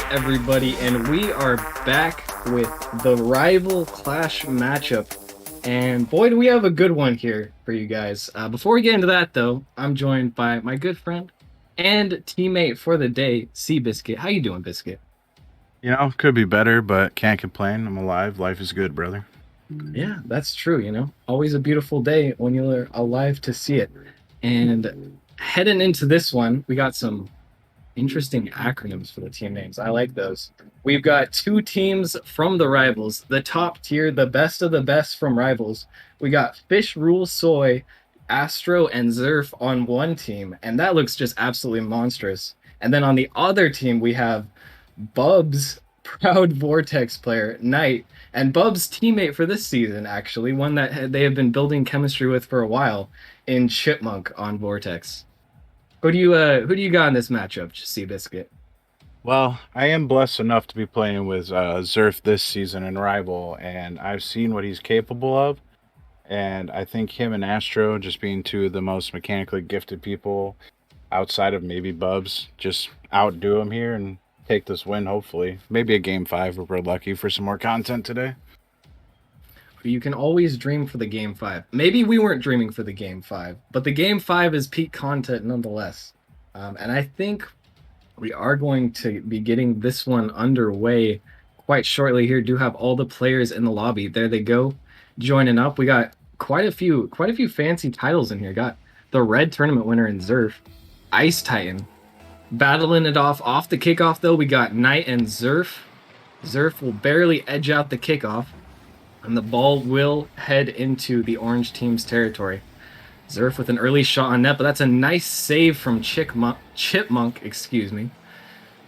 everybody, and we are back with the rival clash matchup. And boy, do we have a good one here for you guys. Before we get into that, though, I'm joined by my good friend and teammate for the day, Biscuit. How you doing, Biscuit? Could be better, but can't complain. I'm alive. Life is good, brother. Yeah, that's true. Always a beautiful day when you're alive to see it. And heading into this one, we got some interesting acronyms for the team names. I like those. We've got two teams from the rivals, the top tier, the best of the best from rivals. We got Fish Rule Soy, Astro, and Zerf on one team, and that looks just absolutely monstrous. And then on the other team, we have Bub's proud Vortex player, Knight, and Bub's teammate for this season, actually, one that they have been building chemistry with for a while, in Chipmunk on Vortex. Who do you got in this matchup, Seabiscuit? Well, I am blessed enough to be playing with Zerf this season in Rival, and I've seen what he's capable of. And I think him and Astro, just being two of the most mechanically gifted people outside of maybe Bubs, just outdo him here and take this win, hopefully. Maybe a game 5 if we're lucky for some more content today. You can always dream for the game 5. Maybe we weren't dreaming for the game 5, but the game 5 is peak content nonetheless. And I think we are going to be getting this one underway quite shortly here. Do have all the players in the lobby. There they go, joining up. We got quite a few fancy titles in here. Got the red tournament winner in Zerf, Ice Titan. Battling it off the kickoff though, we got Knight and Zerf. Zerf will barely edge out the kickoff, and the ball will head into the orange team's territory. Zerf with an early shot on net, but that's a nice save from Chipmunk,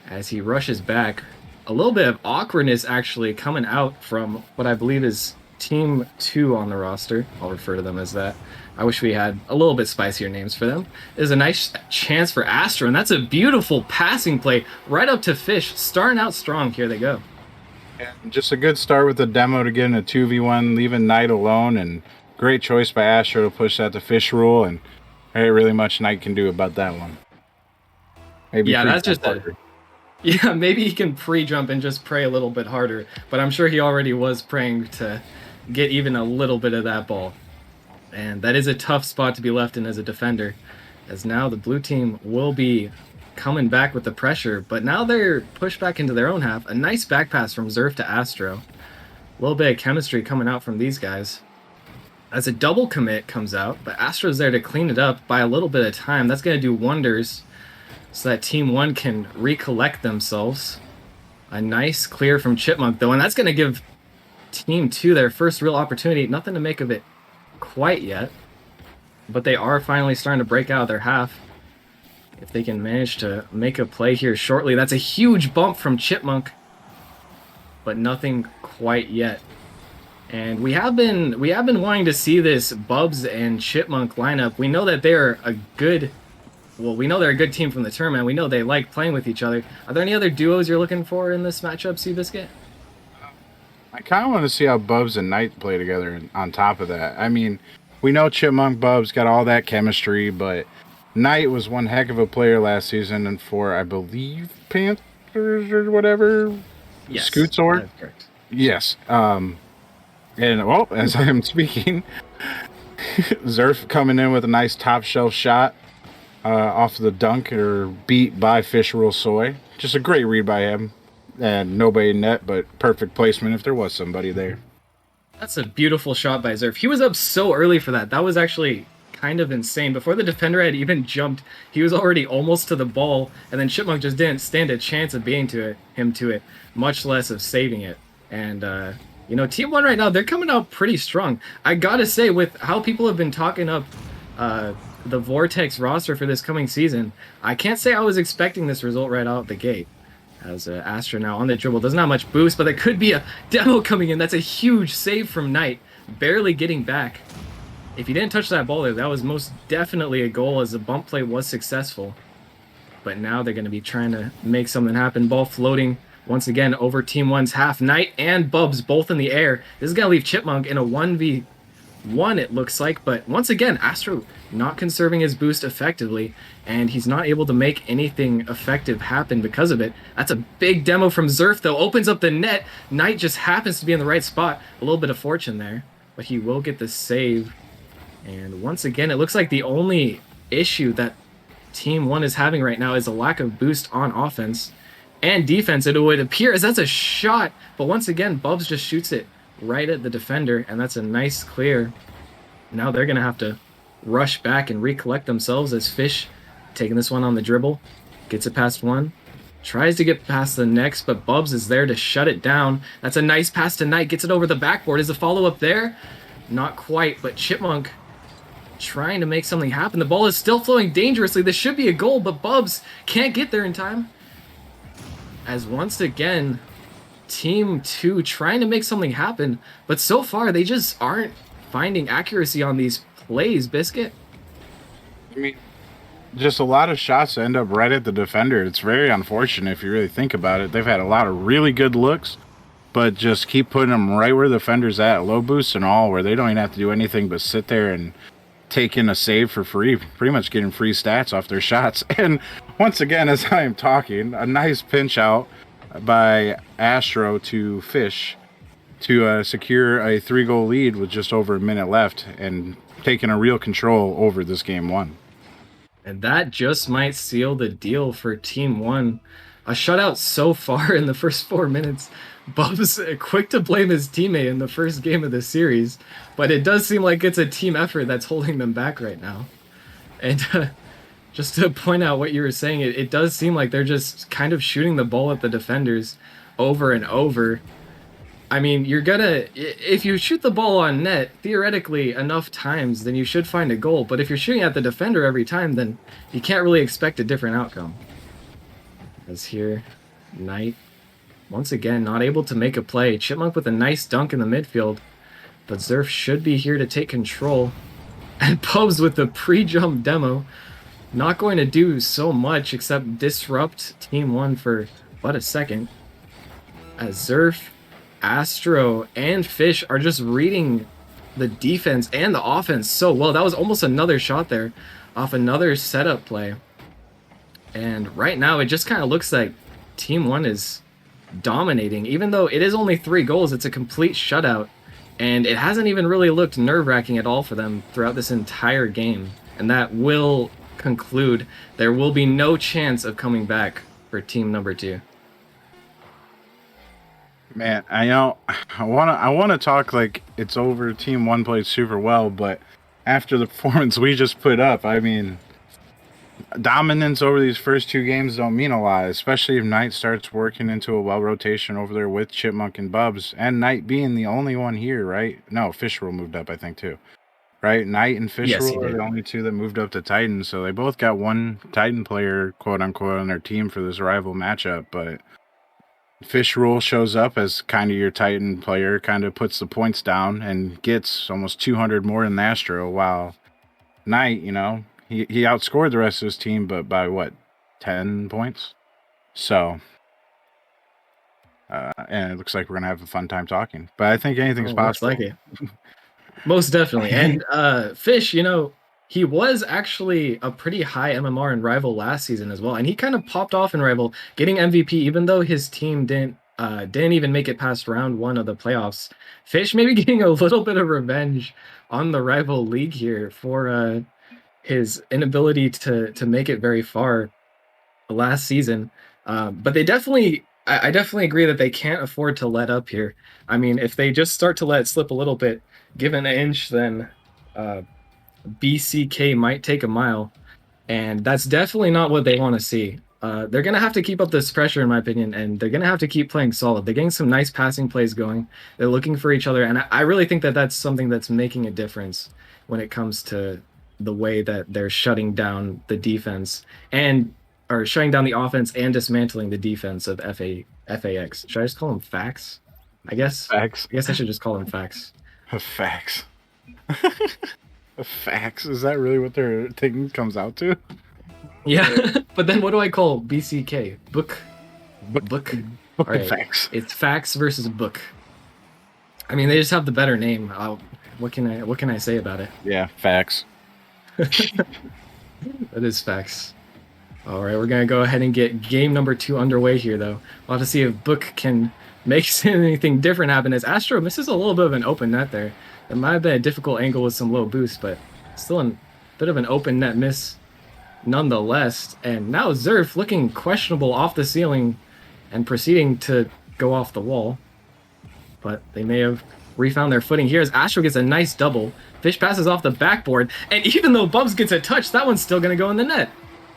as he rushes back. A little bit of awkwardness actually coming out from what I believe is Team 2 on the roster. I'll refer to them as that. I wish we had a little bit spicier names for them. There's a nice chance for Astro, and that's a beautiful passing play right up to Fish. Starting out strong. Here they go. And just a good start with the demo to get in a 2v1, leaving Knight alone, and great choice by Astro to push that to Fish Rule, and there ain't really much Knight can do about that one. Maybe yeah, that's just harder. Yeah, maybe he can pre-jump and just pray a little bit harder, but I'm sure he already was praying to get even a little bit of that ball. And that is a tough spot to be left in as a defender, as now the blue team will be coming back with the pressure, but now they're pushed back into their own half. A nice back pass from Zerf to Astro. A little bit of chemistry coming out from these guys. As a double commit comes out, but Astro's there to clean it up by a little bit of time. That's going to do wonders so that Team 1 can recollect themselves. A nice clear from Chipmunk, though, and that's going to give Team 2 their first real opportunity. Nothing to make of it quite yet, but they are finally starting to break out of their half. If they can manage to make a play here shortly, that's a huge bump from Chipmunk, but nothing quite yet. And we have been wanting to see this Bubs and Chipmunk lineup. We know that they're a good team from the tournament. We know they like playing with each other. Are there any other duos you're looking for in this matchup, Seabiscuit? I kind of want to see how Bubs and Knight play together on top of that. I mean, we know Chipmunk Bubs got all that chemistry, but Knight was one heck of a player last season and for, I believe, Panthers or whatever. Yes. Scoot Sword? Correct. Yes. And, well, as I am speaking, Zerf coming in with a nice top shelf shot off the dunk or beat by Fish Rule Soy. Just a great read by him. And nobody net, but perfect placement if there was somebody there. That's a beautiful shot by Zerf. He was up so early for that. That was actually kind of insane. Before the defender had even jumped, he was already almost to the ball, and then Chipmunk just didn't stand a chance of being him to it, much less of saving it. And Team 1 right now, they're coming out pretty strong. I gotta say, with how people have been talking up the Vortex roster for this coming season, I can't say I was expecting this result right out the gate. As Astro now on the dribble, doesn't have much boost, but there could be a demo coming in. That's a huge save from Knight, barely getting back. If he didn't touch that ball there, that was most definitely a goal, as the bump play was successful. But now they're going to be trying to make something happen. Ball floating once again over Team 1's half. Knight and Bubs both in the air. This is going to leave Chipmunk in a one, it looks like. But once again, Astro not conserving his boost effectively, and he's not able to make anything effective happen because of it. That's a big demo from Zerf, though. Opens up the net. Knight just happens to be in the right spot. A little bit of fortune there, but he will get the save. And once again, it looks like the only issue that Team 1 is having right now is a lack of boost on offense and defense. It would appear as that's a shot, but once again, Bubs just shoots it right at the defender, and that's a nice clear. Now they're going to have to rush back and recollect themselves as Fish, taking this one on the dribble, gets it past one, tries to get past the next, but Bubs is there to shut it down. That's a nice pass to Knight, gets it over the backboard. Is the follow-up there? Not quite, but Chipmunk trying to make something happen. The ball is still flowing dangerously. This should be a goal, but Bubs can't get there in time. As once again, Team 2 trying to make something happen, but so far they just aren't finding accuracy on these plays, Biscuit. I mean, just a lot of shots end up right at the defender. It's very unfortunate if you really think about it. They've had a lot of really good looks, but just keep putting them right where the defender's at, low boost and all, where they don't even have to do anything but sit there and take in a save for free, pretty much getting free stats off their shots. And once again, as I am talking, a nice pinch out by Astro to Fish to secure a 3-goal lead with just over a minute left and taking a real control over this game one. And that just might seal the deal for Team 1. A shutout so far in the first 4 minutes. Bubs quick to blame his teammate in the first game of the series, but it does seem like it's a team effort that's holding them back right now. And just to point out what you were saying, it does seem like they're just kind of shooting the ball at the defenders over and over. I mean, if you shoot the ball on net, theoretically enough times, then you should find a goal. But if you're shooting at the defender every time, then you can't really expect a different outcome. As here, Knight, once again, not able to make a play. Chipmunk with a nice dunk in the midfield, but Zerf should be here to take control. And Pubs with the pre-jump demo, not going to do so much except disrupt Team 1 for but a second. As Zerf, Astro, and Fish are just reading the defense and the offense so well. That was almost another shot there off another setup play. And right now, it just kind of looks like Team 1 is dominating. Even though it is only 3 goals, it's a complete shutout. And it hasn't even really looked nerve-wracking at all for them throughout this entire game. And that will conclude. There will be no chance of coming back for team number 2. Man, I wanna talk like it's over. Team 1 played super well, but after the performance we just put up, I mean, dominance over these first 2 games don't mean a lot, especially if Knight starts working into a well rotation over there with Chipmunk and Bubs, and Knight being the only one here, right? No, Fisherall moved up, I think, too. Right? Knight and Fisherall are the only 2 that moved up to Titan, so they both got one Titan player, quote unquote, on their team for this rival matchup, but Fisherall shows up as kind of your Titan player, kind of puts the points down and gets almost 200 more than Astro, while Knight, you know, he outscored the rest of his team, but by what, 10 points? So, and it looks like we're going to have a fun time talking. But I think anything's possible. Looks like it. Most definitely. And Fish, you know, he was actually a pretty high MMR in Rival last season as well. And he kind of popped off in Rival, getting MVP, even though his team didn't even make it past round 1 of the playoffs. Fish maybe getting a little bit of revenge on the Rival League here for his inability to make it very far last season. But they definitely, I definitely agree that they can't afford to let up here. I mean, if they just start to let it slip a little bit, give an inch, then BCK might take a mile. And that's definitely not what they want to see. They're going to have to keep up this pressure, in my opinion, and they're going to have to keep playing solid. They're getting some nice passing plays going. They're looking for each other. And I really think that that's something that's making a difference when it comes to the way that they're shutting down the defense or shutting down the offense and dismantling the defense of FAX. Should I just call them facts? I guess. Facts. I guess I should just call them facts. Facts. Facts? Is that really what their thing comes out to? Yeah, but then what do I call BCK? Book. Book All right. facts. It's facts versus book. I mean, they just have the better name. What can I say about it? Yeah, facts. That is facts. All right, we're gonna go ahead and get game number 2 underway here, though. We'll have to see if Book can make anything different happen. As Astro misses a little bit of an open net there. It might have been a difficult angle with some low boost, but still a bit of an open net miss nonetheless. And now Zerf looking questionable off the ceiling and proceeding to go off the wall. But they may have refound their footing here as Astro gets a nice double. Fish passes off the backboard, and even though Bubs gets a touch, that one's still going to go in the net.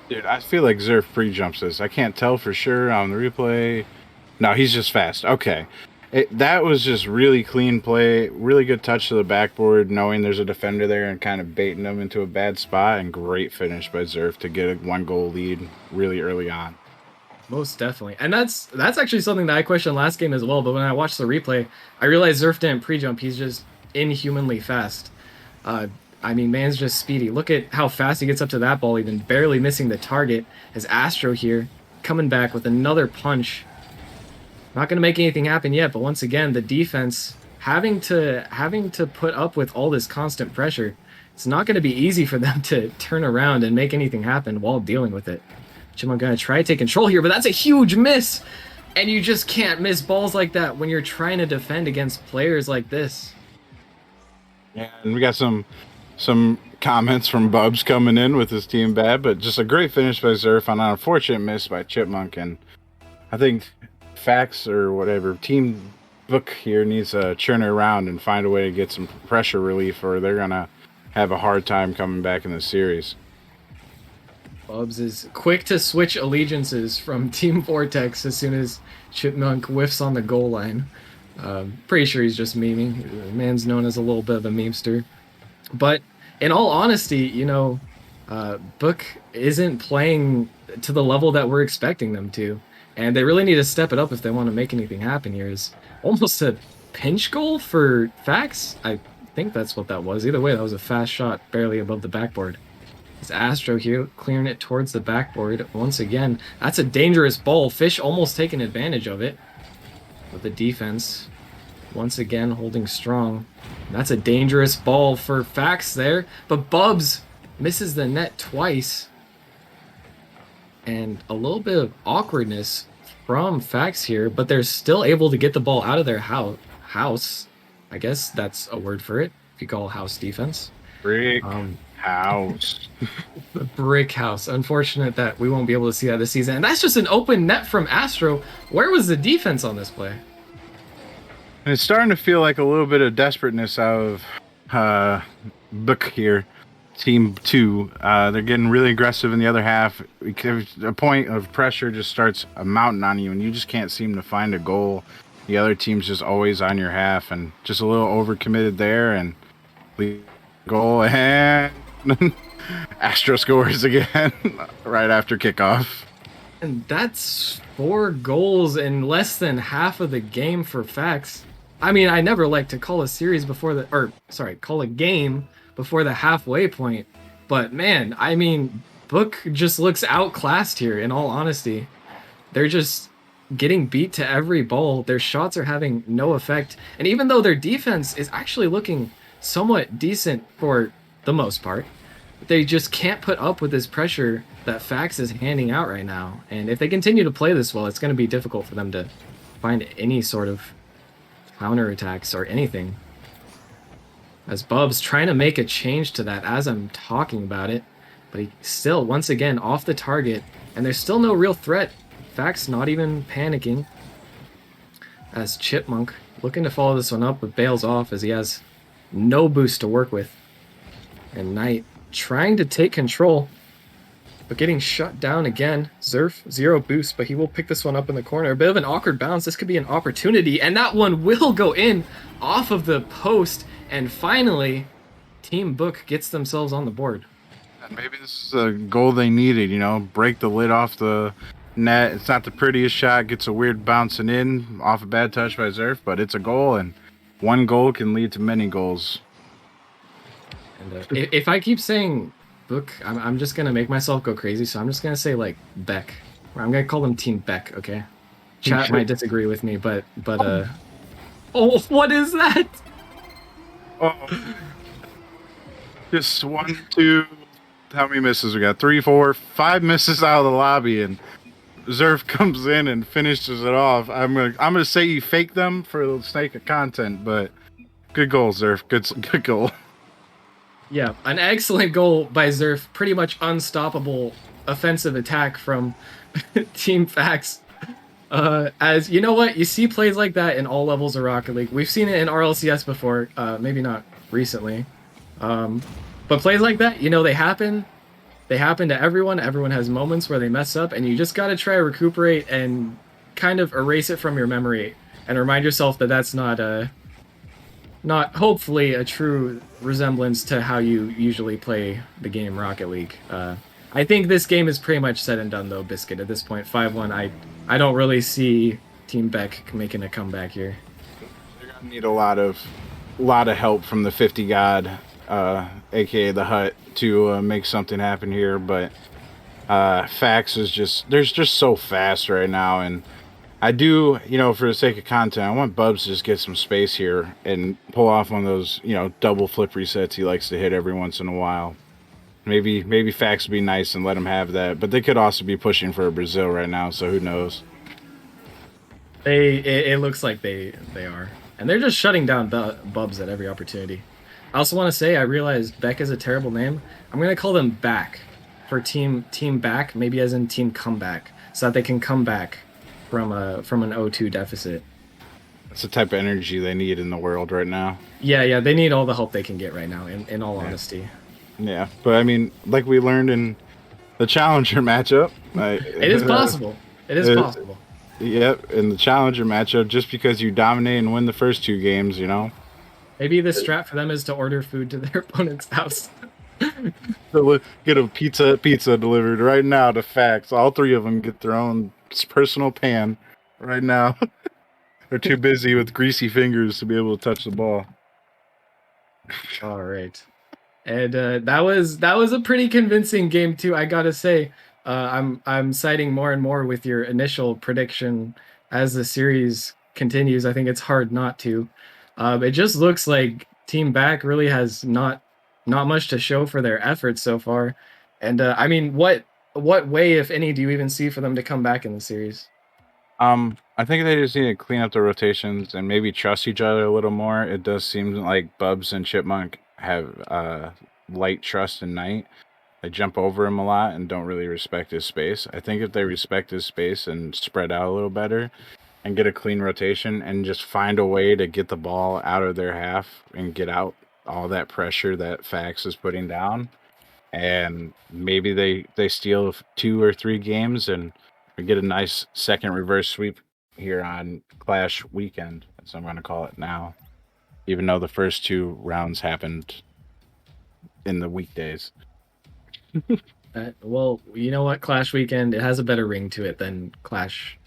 Dude, I feel like Zerf pre-jumps this. I can't tell for sure on the replay. No, he's just fast. Okay. That was just really clean play. Really good touch to the backboard, knowing there's a defender there and kind of baiting them into a bad spot. And great finish by Zerf to get a 1-goal lead really early on. Most definitely. And that's actually something that I questioned last game as well. But when I watched the replay, I realized Zerf didn't pre-jump. He's just inhumanly fast. I mean, man's just speedy. Look at how fast he gets up to that ball, even barely missing the target. As Astro here coming back with another punch. Not going to make anything happen yet, but once again, the defense having to put up with all this constant pressure. It's not going to be easy for them to turn around and make anything happen while dealing with it. Chipmunk going to try to take control here, but that's a huge miss. And you just can't miss balls like that when you're trying to defend against players like this. Yeah, and we got some comments from Bubs coming in with his team bad, but just a great finish by Zerf on an unfortunate miss by Chipmunk. And I think Fax or whatever team Book here needs to churn it around and find a way to get some pressure relief, or they're gonna have a hard time coming back in the series. Bubs is quick to switch allegiances from Team Vortex as soon as Chipmunk whiffs on the goal line. Pretty sure he's just memeing. The man's known as a little bit of a memester. But in all honesty, you know, Book isn't playing to the level that we're expecting them to. And they really need to step it up if they want to make anything happen here. Is almost a pinch goal for Fax? I think that's what that was. Either way, that was a fast shot barely above the backboard. It's Astro here clearing it towards the backboard once again. That's a dangerous ball. Fish almost taking advantage of it. But the defense once again holding strong. That's a dangerous ball for Fax there. But Bubs misses the net twice. And a little bit of awkwardness from Fax here, but they're still able to get the ball out of their house. I guess that's a word for it, if you call house defense. Brick house. The brick house. Unfortunate that we won't be able to see that this season. And that's just an open net from Astro. Where was the defense on this play? And it's starting to feel like a little bit of desperateness out of Book here. Team 2, they're getting really aggressive in the other half. A point of pressure just starts mounting on you, and you just can't seem to find a goal. The other team's just always on your half, and just a little overcommitted there, and we goal, and Astro scores again right after kickoff. And that's 4 goals in less than half of the game for Fax. I mean, I never like to call a series before call a game before the halfway point. But man, I mean, Book just looks outclassed here, in all honesty. They're just getting beat to every ball. Their shots are having no effect. And even though their defense is actually looking somewhat decent for the most part, they just can't put up with this pressure that Fax is handing out right now. And if they continue to play this well, it's going to be difficult for them to find any sort of counterattacks or anything. As Bubs trying to make a change to that as I'm talking about it, but he still, once again, off the target, and there's still no real threat. Fax not even panicking. As Chipmunk looking to follow this one up, but bails off as he has no boost to work with. And Knight trying to take control, but getting shut down again. Zerf, 0 boost, but he will pick this one up in the corner. A bit of an awkward bounce. This could be an opportunity, and that one will go in off of the post. And finally, Team Book gets themselves on the board. Maybe this is a goal they needed, you know, break the lid off the net. It's not the prettiest shot, gets a weird bouncing in off a bad touch by Zerf, but it's a goal, and 1 goal can lead to many goals. And if I keep saying Book, I'm just going to make myself go crazy, so I'm just going to say, like, Beck. I'm going to call them Team Beck, okay? Chat might disagree with me, but Oh, what is that? Oh. Just 1, 2. How many misses we got? 3, 4, 5 misses out of the lobby, and Zerf comes in and finishes it off. I'm gonna say you faked them for the sake of content, but good goal, Zerf. Good goal. Yeah, an excellent goal by Zerf. Pretty much unstoppable offensive attack from Team Fax. As you know what, you see plays like that in all levels of Rocket League. We've seen it in RLCS before, maybe not recently. But plays like that, they happen. They happen to everyone. Everyone has moments where they mess up, and you just got to try to recuperate and kind of erase it from your memory and remind yourself that that's not hopefully a true resemblance to how you usually play the game Rocket League. I think this game is pretty much said and done though, Biscuit. At this point, 5-1. I don't really see Team Beck making a comeback here. They're gonna need a lot of help from the 50 God, aka the Hut, to make something happen here. But Fax is they're just so fast right now, and I do, for the sake of content, I want Bubs to just get some space here and pull off one of those, double flip resets he likes to hit every once in a while. Maybe Fax would be nice and let him have that, but they could also be pushing for a Brazil right now, so who knows? It looks like they are, and they're just shutting down Bubs at every opportunity. I also want to say I realize Beck is a terrible name. I'm gonna call them Back for team Back, maybe as in team comeback, so that they can come back from an 0-2 deficit. That's the type of energy they need in the world right now. Yeah, they need all the help they can get right now, in all honesty. Yeah, but I mean, like we learned in the Challenger matchup, it is possible. It is possible. Yep, in the Challenger matchup, just because you dominate and win the first 2 games, Maybe the strat for them is to order food to their opponent's house. Get a pizza delivered right now to Fax. All 3 of them get their own personal pan right now. They're too busy with greasy fingers to be able to touch the ball. All right. And that was a pretty convincing game too, I gotta say. I'm siding more and more with your initial prediction as the series continues. I think it's hard not to. It just looks like Team Back really has not much to show for their efforts so far. And I mean, what way, if any, do you even see for them to come back in the series? I think they just need to clean up the rotations and maybe trust each other a little more. It does seem like Bubs and Chipmunk have light trust in Knight. They jump over him a lot and don't really respect his space. I think if they respect his space and spread out a little better and get a clean rotation and just find a way to get the ball out of their half and get out all that pressure that Fax is putting down, and maybe they steal 2 or 3 games and we get a nice second reverse sweep here on Clash weekend, as I'm going to call it now, even though the first 2 rounds happened in the weekdays. Well, you know what? Clash weekend, it has a better ring to it than Clash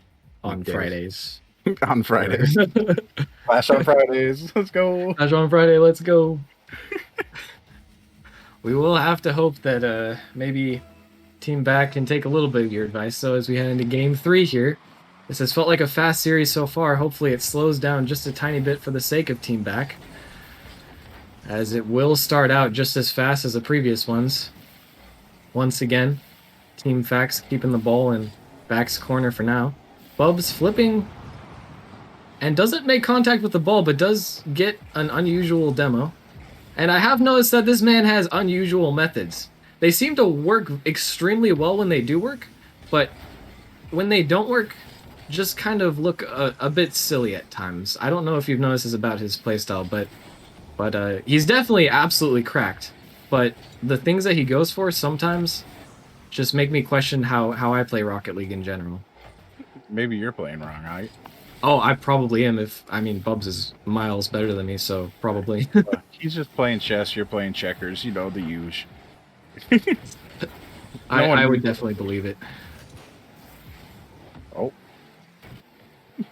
on Weekdays. Fridays. On Fridays. Clash on Fridays. Let's go. Clash on Friday, let's go. We will have to hope that maybe Team Back can take a little bit of your advice. So as we head into Game 3 here, this has felt like a fast series so far. Hopefully it slows down just a tiny bit for the sake of Team Back, as it will start out just as fast as the previous ones. Once again, Team Fax keeping the ball in Back's corner for now. Bubs flipping and doesn't make contact with the ball, but does get an unusual demo. And I have noticed that this man has unusual methods. They seem to work extremely well when they do work, but when they don't work, just kind of look a bit silly at times. I don't know if you've noticed this about his playstyle, but he's definitely absolutely cracked. But the things that he goes for sometimes just make me question how I play Rocket League in general. Maybe you're playing wrong, right? Oh, I probably am. Bubs is miles better than me, so probably. He's just playing chess, you're playing checkers, the huge. I would definitely believe it. Oh.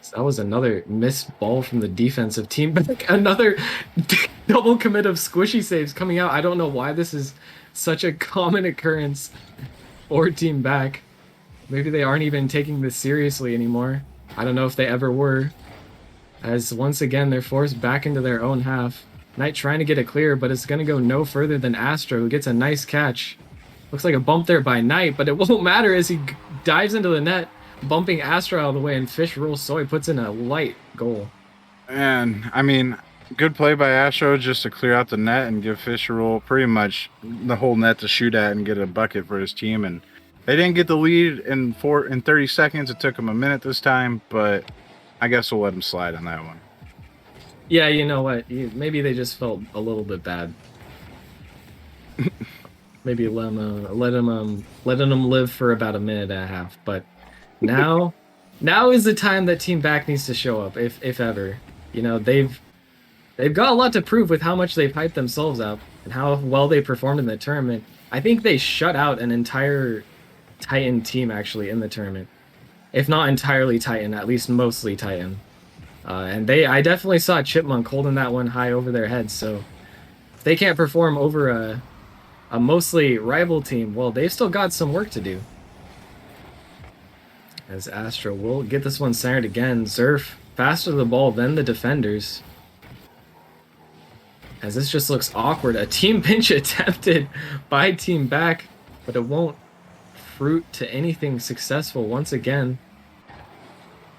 So that was another missed ball from the defensive team. Another double commit of squishy saves coming out. I don't know why this is such a common occurrence for Team Back. Maybe they aren't even taking this seriously anymore. I don't know if they ever were. as once again they're forced back into their own half. Knight trying to get it clear, but it's going to go no further than Astro, who gets a nice catch. Looks like a bump there by Knight, but it won't matter as he dives into the net, bumping Astro out of the way, and Fish rolls Soy puts in a light goal. And, I mean, good play by Astro just to clear out the net and give Fish a roll pretty much the whole net to shoot at and get a bucket for his team. And they didn't get the lead in 30 seconds. It took them a minute this time, but I guess we'll let them slide on that one. Yeah, you know what? Maybe they just felt a little bit bad. Maybe letting them live for about a minute and a half. But now is the time that Team Back needs to show up, if ever. You know, they've got a lot to prove with how much they've hyped themselves up and how well they performed in the tournament. I think they shut out an entire Titan team actually in the tournament, if not entirely Titan, at least mostly Titan. And I definitely saw Chipmunk holding that one high over their heads. So if they can't perform over a mostly rival team, well, they've still got some work to do. As Astro will get this one centered again. Zerf faster to the ball than the defenders. As this just looks awkward. A team pinch attempted by Team Back, but it won't fruit to anything successful once again.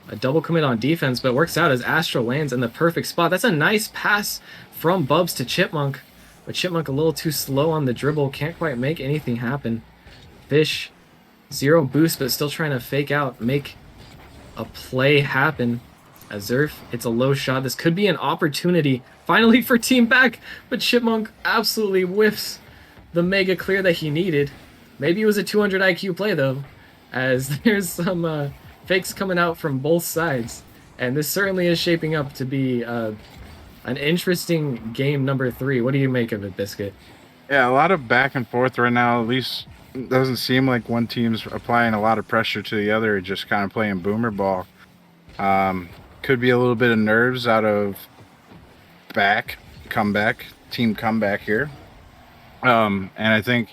A double commit on defense, but it works out as Astro lands in the perfect spot. That's a nice pass from Bubs to Chipmunk, but Chipmunk a little too slow on the dribble. Can't quite make anything happen. Fish, 0 boost, but still trying to fake out, make a play happen. As Zerf, it's a low shot. This could be an opportunity finally for Team Back, but Chipmunk absolutely whiffs the mega clear that he needed. Maybe it was a 200 IQ play though, as there's some fakes coming out from both sides, and this certainly is shaping up to be an interesting game number 3. What do you make of it, Biscuit? Yeah, a lot of back and forth right now. At least it doesn't seem like one team's applying a lot of pressure to the other, just kind of playing boomer ball. Could be a little bit of nerves out of team comeback here. And I think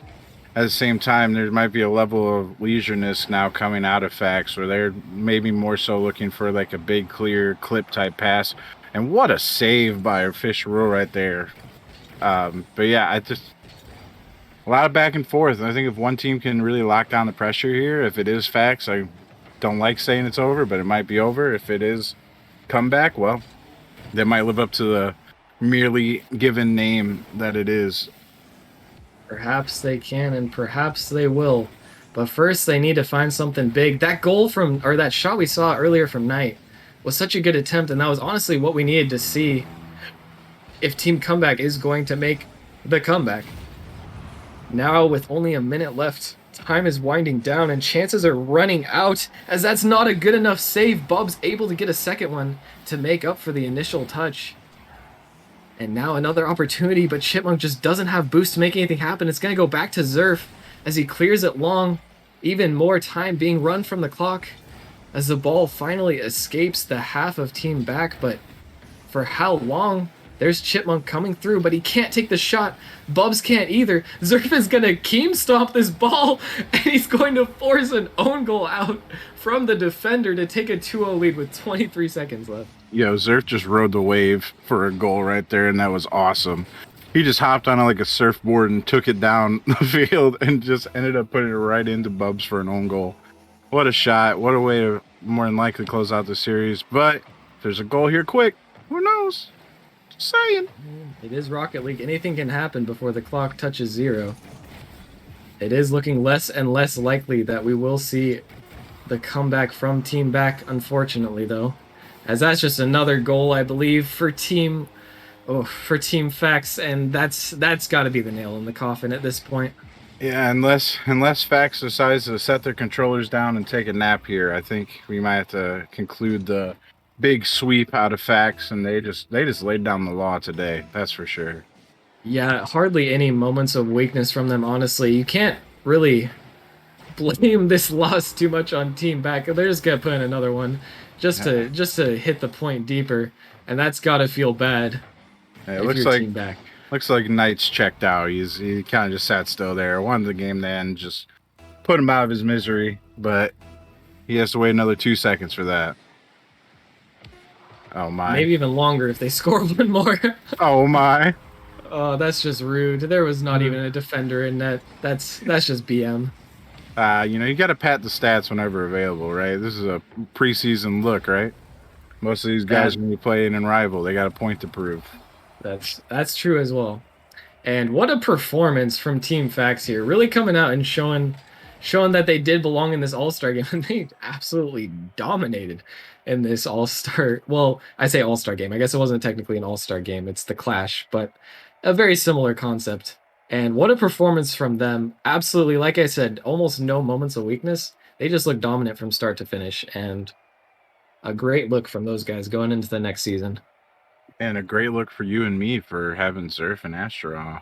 at the same time, there might be a level of leisureness now coming out of Fax where they're maybe more so looking for like a big, clear clip type pass. And what a save by Fish Rule right there. But yeah, a lot of back and forth. And I think if one team can really lock down the pressure here, if it is Fax, I don't like saying it's over, but it might be over. If it is comeback, well, they might live up to the merely given name that it is. Perhaps they can, and perhaps they will. But first, they need to find something big. That goal or that shot we saw earlier from Knight was such a good attempt, and that was honestly what we needed to see if Team Comeback is going to make the comeback. Now, with only a minute left, time is winding down, and chances are running out, as that's not a good enough save. Bub's able to get a second one to make up for the initial touch. And now another opportunity, but Chipmunk just doesn't have boost to make anything happen. It's going to go back to Zerf as he clears it long. Even more time being run from the clock as the ball finally escapes the half of Team Back. But for how long? There's Chipmunk coming through, but he can't take the shot. Bubs can't either. Zerf is going to keem stomp this ball, and he's going to force an own goal out from the defender to take a 2-0 lead with 23 seconds left. Yo, Zerf just rode the wave for a goal right there, and that was awesome. He just hopped on like a surfboard and took it down the field and just ended up putting it right into Bubs for an own goal. What a shot. What a way to more than likely close out the series. But if there's a goal here quick, who knows? Just saying. It is Rocket League. Anything can happen before the clock touches 0. It is looking less and less likely that we will see the comeback from Team Back, unfortunately, though. As that's just another goal, I believe, for Team Fax, and that's got to be the nail in the coffin at this point. Yeah, unless Fax decides to set their controllers down and take a nap here, I think we might have to conclude the big sweep out of Fax, and they just laid down the law today. That's for sure. Yeah, hardly any moments of weakness from them, honestly. You can't really blame this loss too much on Team Back. They're just gonna put in another one just to hit the point deeper, and that's gotta feel bad. Yeah, it looks like Knight's checked out. He kind of just sat still there, wanted the game to end, just put him out of his misery, but he has to wait another 2 seconds for that. Oh my. Maybe even longer if they score one more. Oh my. Oh, that's just rude. There was not even a defender in net. That's just BM. You got to pat the stats whenever available, right? This is a preseason look, right? Most of these guys, when you play in rival, they got a point to prove. That's true as well. And what a performance from Team Fax here, really coming out and showing that they did belong in this All-Star game, and they absolutely dominated in this All-Star. Well, I say All-Star game. I guess it wasn't technically an All-Star game. It's the Clash, but a very similar concept. And what a performance from them. Absolutely, like I said, almost no moments of weakness. They just look dominant from start to finish, and a great look from those guys going into the next season. And a great look for you and me for having Zerf and Astro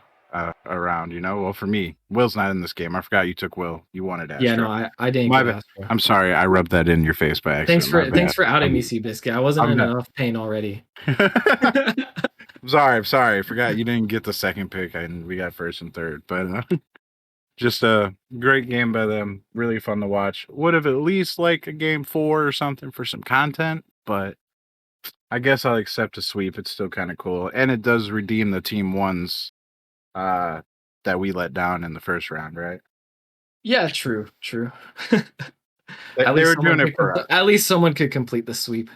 around, Well, for me, Will's not in this game. I forgot you took Will. You wanted Astro. Yeah, no, I didn't My get bad. Astro. I'm sorry. I rubbed that in your face by accident. Thanks for outing me, Seabiscuit. I wasn't in enough pain already. I'm sorry. I forgot you didn't get the second pick, and we got first and third. But just a great game by them. Really fun to watch. Would have at least like a game 4 or something for some content, but I guess I'll accept a sweep. It's still kind of cool, and it does redeem the team ones that we let down in the first round, right? Yeah, true. They were doing it for us. At least someone could complete the sweep.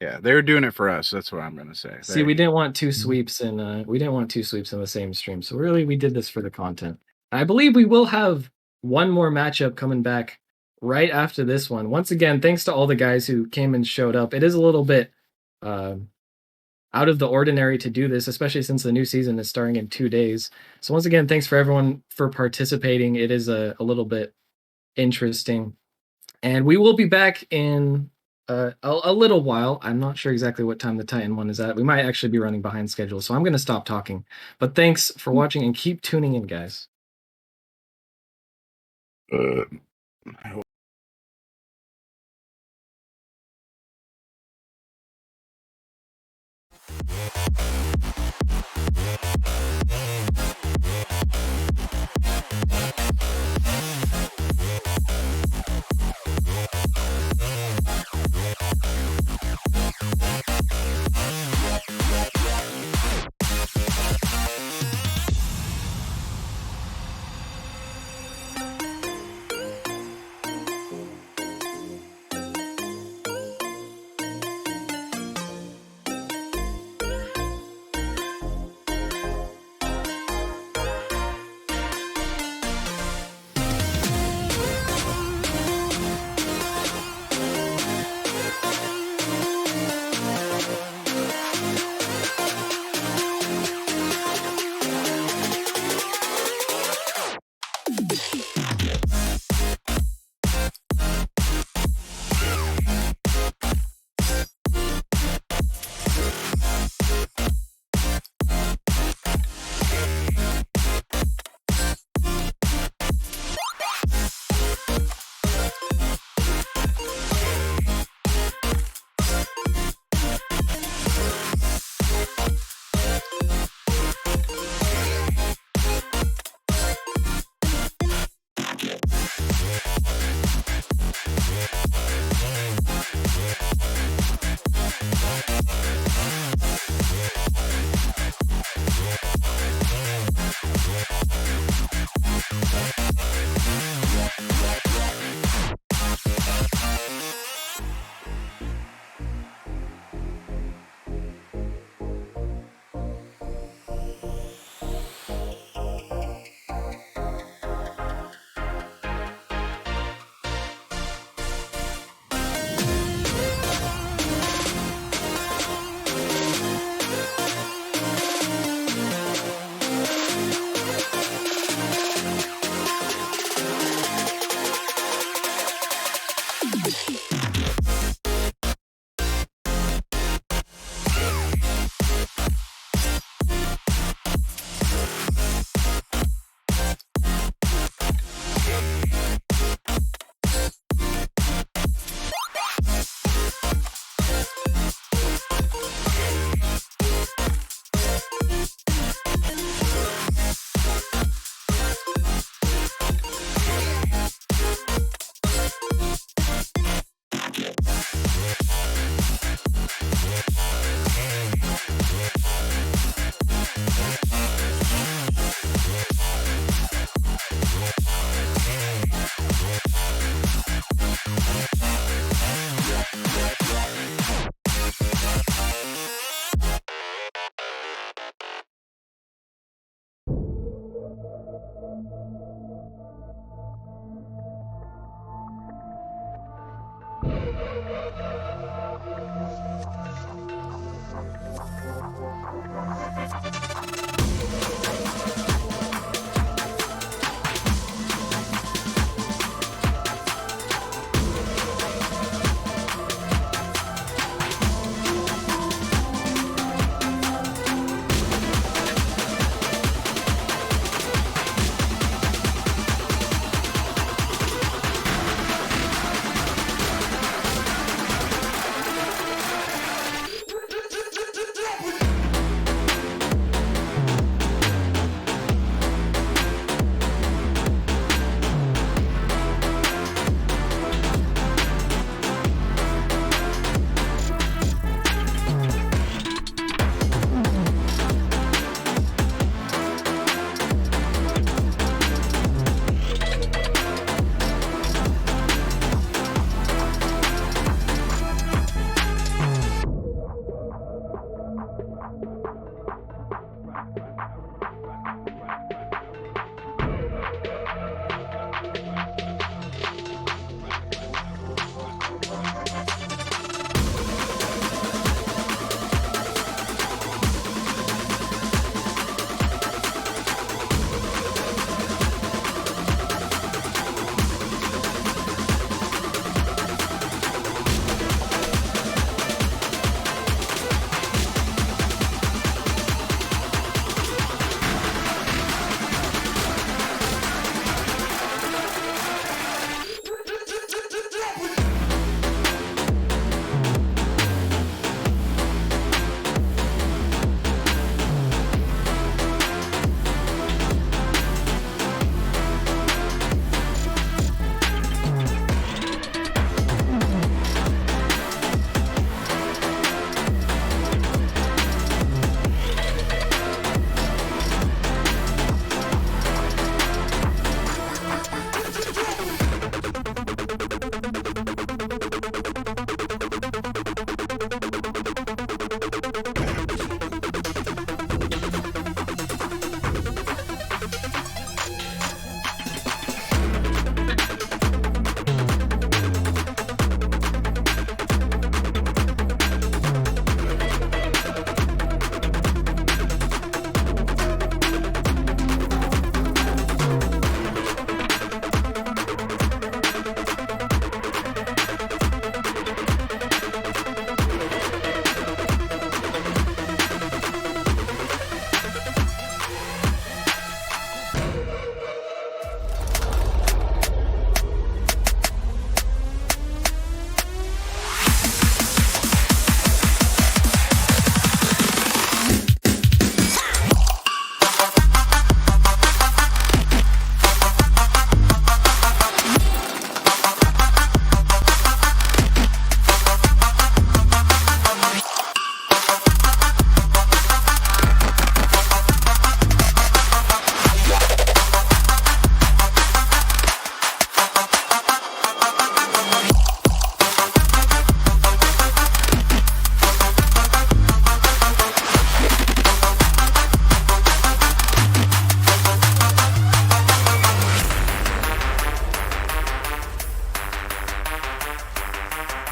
Yeah, they were doing it for us. That's what I'm gonna say. See, we didn't want two sweeps in the same stream. So really, we did this for the content. I believe we will have one more matchup coming back right after this one. Once again, thanks to all the guys who came and showed up. It is a little bit out of the ordinary to do this, especially since the new season is starting in 2 days. So once again, thanks for everyone for participating. It is a little bit interesting. And we will be back in a little while. I'm not sure exactly what time the Titan one is at. We might actually be running behind schedule, so I'm going to stop talking. But thanks for watching and keep tuning in, guys.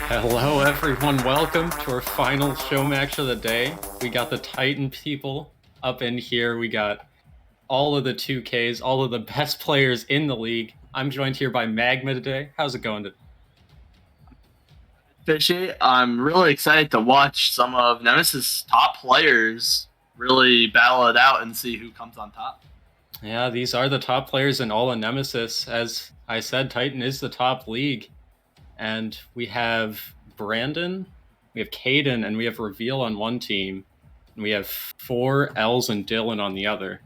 Hello, everyone. Welcome to our final show match of the day. We got the Titan people up in here. We got all of the 2Ks, all of the best players in the league. I'm joined here by Magma today. How's it going? Fishy. I'm really excited to watch some of Nemesis' top players really battle it out and see who comes on top. Yeah, these are the top players in all of Nemesis. As I said, Titan is the top league. And we have Brandon, we have Caden, and we have Reveal on one team. And we have 4 Ls and Dylan on the other.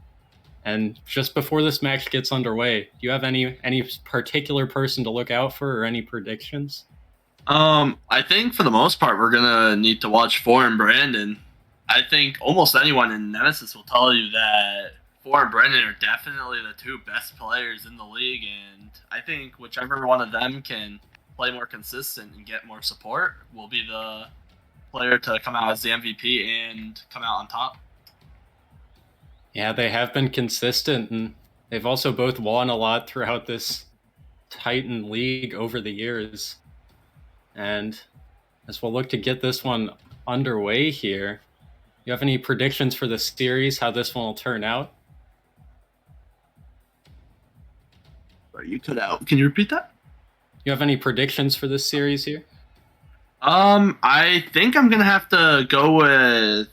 And just before this match gets underway, do you have any particular person to look out for or any predictions? I think for the most part we're gonna need to watch Four and Brandon. I think almost anyone in Nemesis will tell you that Four and Brandon are definitely the two best players in the league, and I think whichever one of them can play more consistent and get more support will be the player to come out as the MVP and come out on top. Yeah, they have been consistent, and They've also both won a lot throughout this Titan League over the years. And as we'll look to get this one underway here, you have any predictions for the series, how this one will turn out? You cut out. Can you repeat that? You have any predictions for this series here? I think I'm gonna have to go with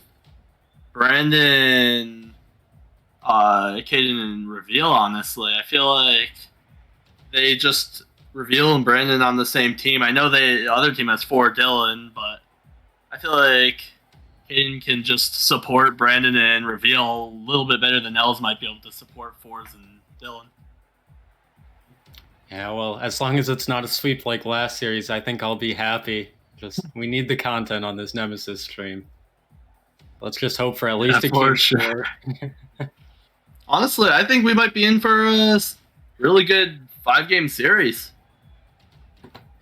Brandon, Caden, and Reveal. Honestly, I feel like they just Reveal and Brandon on the same team. I know the other team has 4 Dylan, but I feel like Caden can just support Brandon and Reveal a little bit better than Els might be able to support Fours and Dylan. Yeah, well, as long as it's not a sweep like last series, I think I'll be happy. We need the content on this Nemesis stream. Let's just hope for at least a for game sure. Honestly, I think we might be in for a really good 5-game series.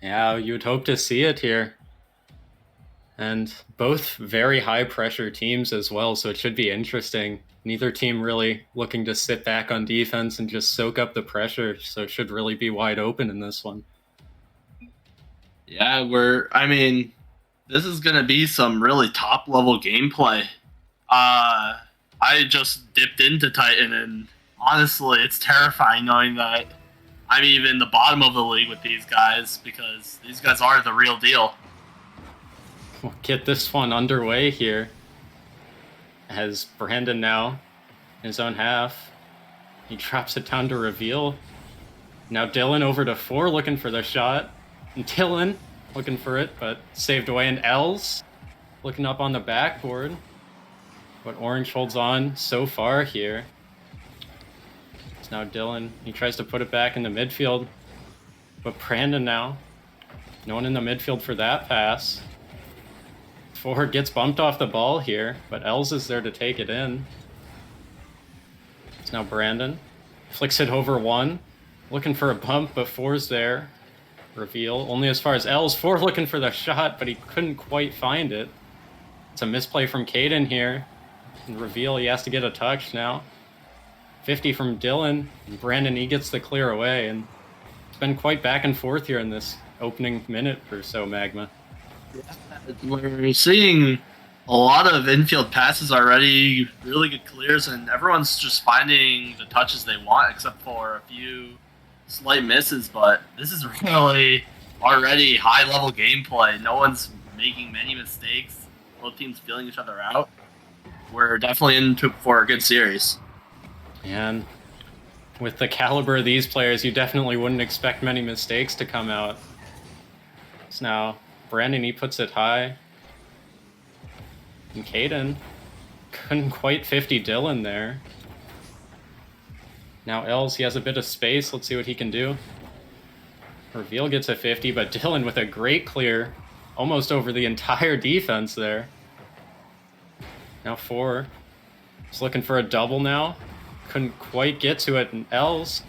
Yeah, you would hope to see it here. And both very high pressure teams as well, so it should be interesting. Neither team really looking to sit back on defense and just soak up the pressure, so it should really be wide open in this one. Yeah, this is going to be some really top level gameplay. I just dipped into Titan, and honestly, it's terrifying knowing that I'm even the bottom of the league with these guys, because these guys are the real deal. We'll get this one underway here. As Brandon now in his own half. He drops it down to Reveal. Now Dylan over to 4 looking for the shot. And Dylan looking for it, but saved away. And Els looking up on the backboard. But Orange holds on so far here. It's now Dylan. He tries to put it back into midfield. But Brandon now. No one in the midfield for that pass. Forward gets bumped off the ball here, but Els is there to take it in. It's now Brandon. Flicks it over 1. Looking for a bump, but 4's there. Reveal. Only as far as Els. 4 looking for the shot, but he couldn't quite find it. It's a misplay from Caden here. And Reveal, he has to get a touch now. 50 from Dylan. And Brandon, he gets the clear away. And it's been quite back and forth here in this opening minute or so, Magma. We're seeing a lot of infield passes already, really good clears, and everyone's just finding the touches they want, except for a few slight misses. But this is really already high-level gameplay. No one's making many mistakes. Both teams feeling each other out. We're definitely in for a good series. And with the caliber of these players, you definitely wouldn't expect many mistakes to come out. So now Brandon, he puts it high. And Caden couldn't quite 50 Dylan there. Now Els, he has a bit of space. Let's see what he can do. Reveal gets a 50, but Dylan with a great clear. Almost over the entire defense there. Now 4. He's looking for a double now. Couldn't quite get to it, and Els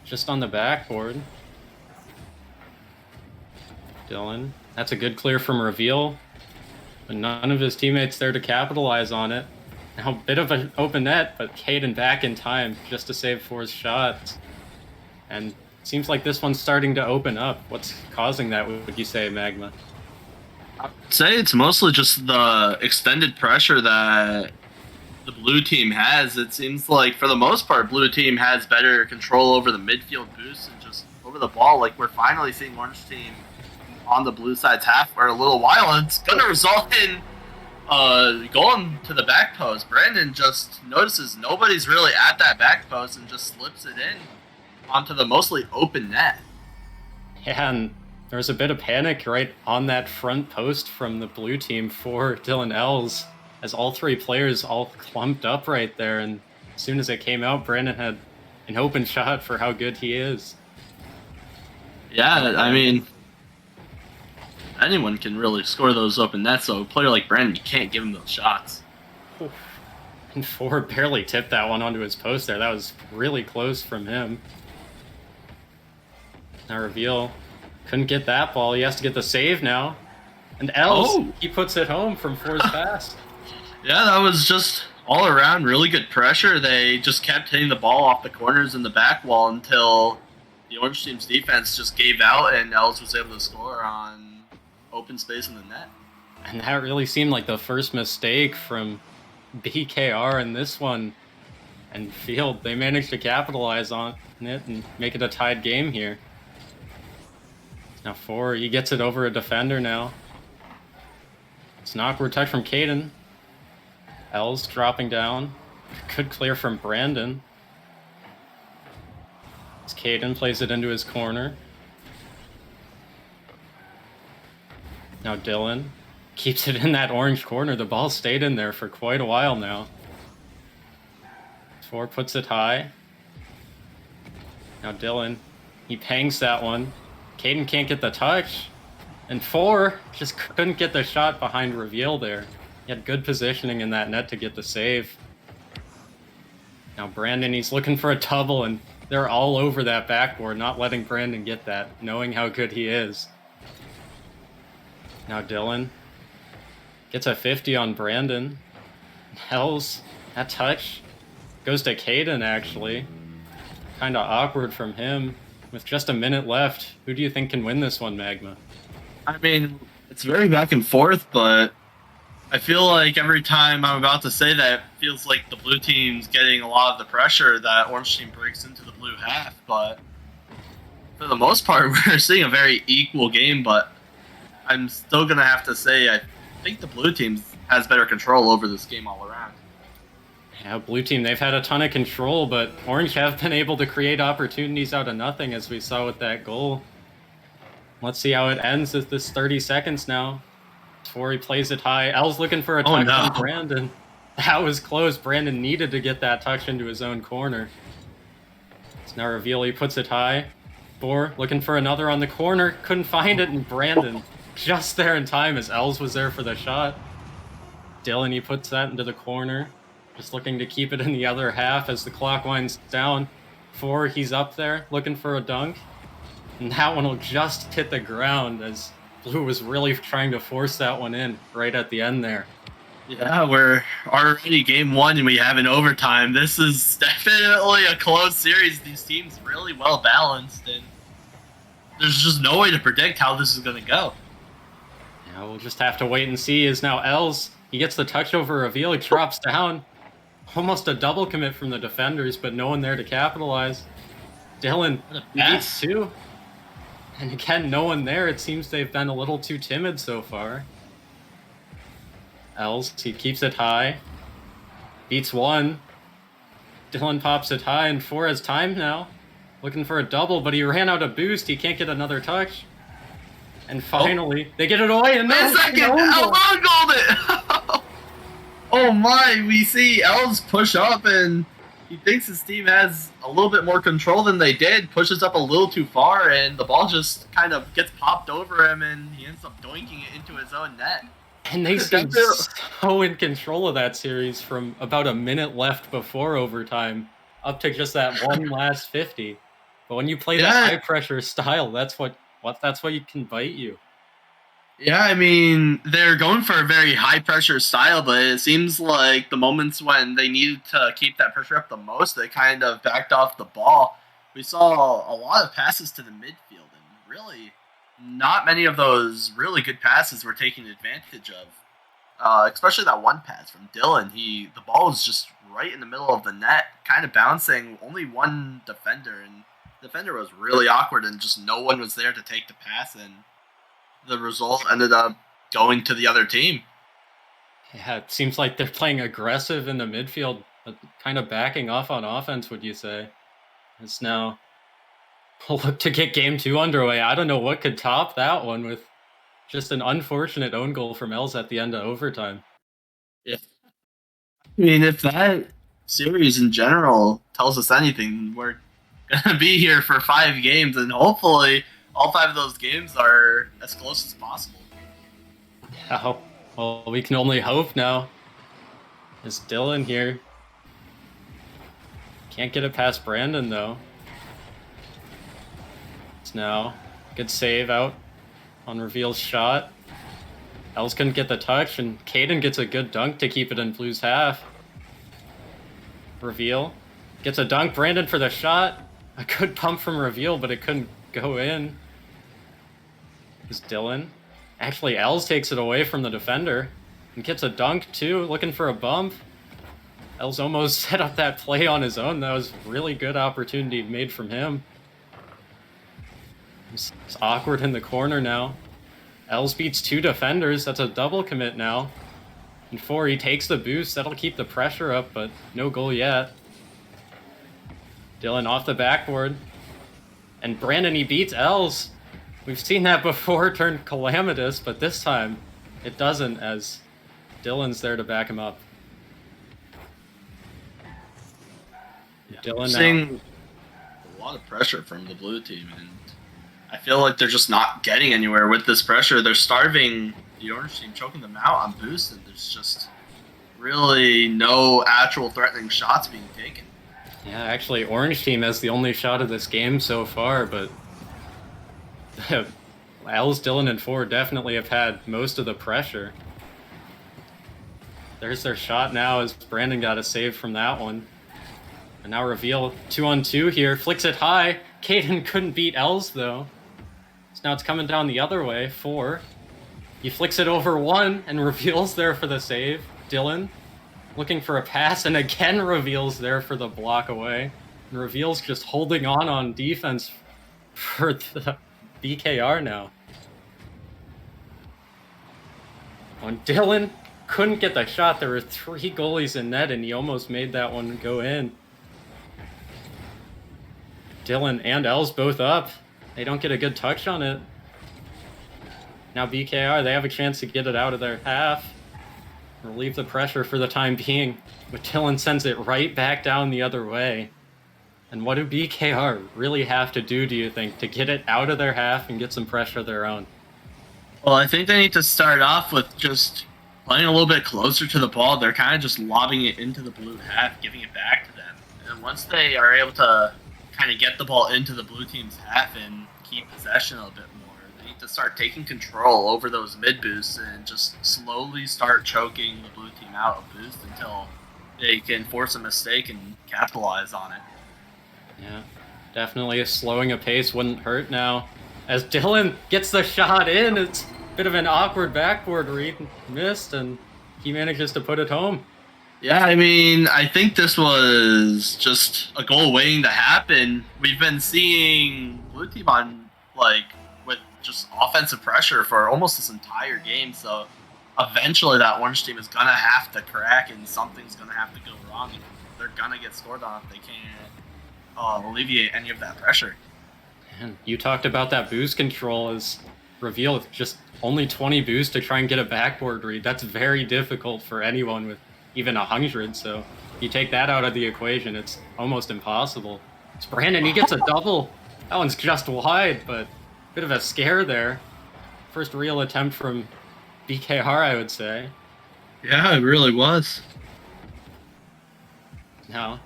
just on the backboard. Dylan. That's a good clear from Reveal. But none of his teammates there to capitalize on it. Now a bit of an open net, but Caden back in time just to save 4's shots. And it seems like this one's starting to open up. What's causing that, would you say, Magma? I'd say it's mostly just the extended pressure that the blue team has. It seems like, for the most part, blue team has better control over the midfield boost and just over the ball. Like, we're finally seeing orange team on the blue side's half for a little while, and it's going to result in going to the back post. Brandon just notices nobody's really at that back post and just slips it in onto the mostly open net. Yeah, and there was a bit of panic right on that front post from the blue team for Dylan Els, as all 3 players all clumped up right there, and as soon as it came out, Brandon had an open shot for how good he is. Yeah, I mean, anyone can really score those open nets, so a player like Brandon, you can't give him those shots. And 4 barely tipped that one onto his post there. That was really close from him. Now Reveal couldn't get that ball. He has to get the save now. And Els, he puts it home from 4's pass. Yeah, that was just all around really good pressure. They just kept hitting the ball off the corners and the back wall until the Orange team's defense just gave out and Els was able to score on open space in the net. And that really seemed like the first mistake from BKR in this one. And Field, they managed to capitalize on it and make it a tied game here. Now 4, he gets it over a defender now. It's an awkward touch from Caden. Els dropping down. Good clear from Brandon. As Caden plays it into his corner. Now Dylan keeps it in that orange corner. The ball stayed in there for quite a while now. 4 puts it high. Now Dylan, he pangs that one. Caden can't get the touch. And 4 just couldn't get the shot behind Reveal there. He had good positioning in that net to get the save. Now Brandon, he's looking for a double, and they're all over that backboard, not letting Brandon get that, knowing how good he is. Now Dylan gets a 50 on Brandon. Hells, that touch goes to Caden, actually. Kind of awkward from him. With just a minute left, who do you think can win this one, Magma? I mean, it's very back and forth, but I feel like every time I'm about to say that, it feels like the blue team's getting a lot of the pressure that orange team breaks into the blue half, but for the most part, we're seeing a very equal game, but I'm still going to have to say I think the blue team has better control over this game all around. Yeah, blue team, they've had a ton of control, but orange have been able to create opportunities out of nothing, as we saw with that goal. Let's see how it ends with this 30 seconds now. Before he plays it high. El's looking for a touch on Brandon. That was close. Brandon needed to get that touch into his own corner. It's now Reveal. He puts it high. 4 looking for another on the corner. Couldn't find it, and Brandon just there in time as Els was there for the shot. Dylan, he puts that into the corner. Just looking to keep it in the other half as the clock winds down. 4, he's up there looking for a dunk. And that one will just hit the ground as Blue was really trying to force that one in right at the end there. Yeah, we're already game 1 and we have an overtime. This is definitely a close series. These teams really well balanced, and there's just no way to predict how this is going to go. Yeah, we'll just have to wait and see. Is now Els. He gets the touch over Reveal. He drops down. Almost a double commit from the defenders, but no one there to capitalize. Dylan beats 2. And again, no one there. It seems they've been a little too timid so far. Els, he keeps it high. Beats 1. Dylan pops it high, and 4 has time now. Looking for a double, but he ran out of boost. He can't get another touch. And finally, they get it away, and Wait a second! El goaled it! Oh my, we see Els push up, and he thinks his team has a little bit more control than they did, pushes up a little too far, and the ball just kind of gets popped over him, and he ends up doinking it into his own net. And they seem so in control of that series from about a minute left before overtime up to just that one last 50. But when you play that high pressure style, that's what can bite you. Yeah, I mean, they're going for a very high-pressure style, but it seems like the moments when they needed to keep that pressure up the most, they kind of backed off the ball. We saw a lot of passes to the midfield, and really not many of those really good passes were taken advantage of, especially that one pass from Dylan. The ball was just right in the middle of the net, kind of bouncing, only one defender, and the defender was really awkward, and just no one was there to take the pass, and the result ended up going to the other team. Yeah, it seems like they're playing aggressive in the midfield, but kind of backing off on offense, would you say? It's now look to get game 2 underway. I don't know what could top that one with just an unfortunate own goal from Els at the end of overtime. Yeah. I mean, if that series in general tells us anything, we're going to be here for 5 games, and hopefully all 5 of those games are as close as possible. Yeah, well, we can only hope now. Is Dylan here? Can't get it past Brandon, though. It's now good save out on Reveal's shot. Els couldn't get the touch, and Caden gets a good dunk to keep it in Blue's half. Reveal. Gets a dunk. Brandon for the shot. A good pump from Reveal, but it couldn't go in. It's Dylan. Actually, Els takes it away from the defender. And gets a dunk, too, looking for a bump. Els almost set up that play on his own. That was a really good opportunity made from him. It's awkward in the corner now. Els beats 2 defenders. That's a double commit now. And 4, he takes the boost. That'll keep the pressure up, but no goal yet. Dylan off the backboard. And Brandon, he beats Els. We've seen that before turn calamitous, but this time it doesn't, as Dylan's there to back him up. Dylan seeing a lot of pressure from the blue team, and I feel like they're just not getting anywhere with this pressure. They're starving the orange team, choking them out on boost, and there's just really no actual threatening shots being taken. Yeah, actually, orange team has the only shot of this game so far, but Els, Dylan, and 4 definitely have had most of the pressure. There's their shot now as Brandon got a save from that one. And now Reveal 2-on-2 here, flicks it high. Caden couldn't beat Els though. So now it's coming down the other way, 4. He flicks it over 1 and Reveal's there for the save. Dylan looking for a pass and again Reveal's there for the block away. And Reveal's just holding on defense for the BKR now. When Dylan couldn't get the shot, there were 3 goalies in net and he almost made that one go in. Dylan and Els both up. They don't get a good touch on it. Now BKR, they have a chance to get it out of their half. Relieve the pressure for the time being. But Dylan sends it right back down the other way. And what do BKR really have to do you think, to get it out of their half and get some pressure of their own? Well, I think they need to start off with just playing a little bit closer to the ball. They're kind of just lobbing it into the blue half, giving it back to them. And once they are able to kind of get the ball into the blue team's half and keep possession a little bit more, they need to start taking control over those mid boosts and just slowly start choking the blue team out of boost until they can force a mistake and capitalize on it. Yeah, definitely slowing a pace wouldn't hurt now. As Dylan gets the shot in, it's a bit of an awkward backboard read, missed, and he manages to put it home. Yeah, I mean, I think this was just a goal waiting to happen. We've been seeing blue team on, with just offensive pressure for almost this entire game, so eventually that orange team is going to have to crack and something's going to have to go wrong. They're going to get scored on if they can't alleviate any of that pressure. And you talked about that boost control as Reveal, just only 20 boost to try and get a backboard read. That's very difficult for anyone with even 100, so you take that out of the equation, it's almost impossible. It's Brandon, he gets a double. That one's just wide, but a bit of a scare there. First real attempt from BKR, I would say. Yeah, it really was. Now,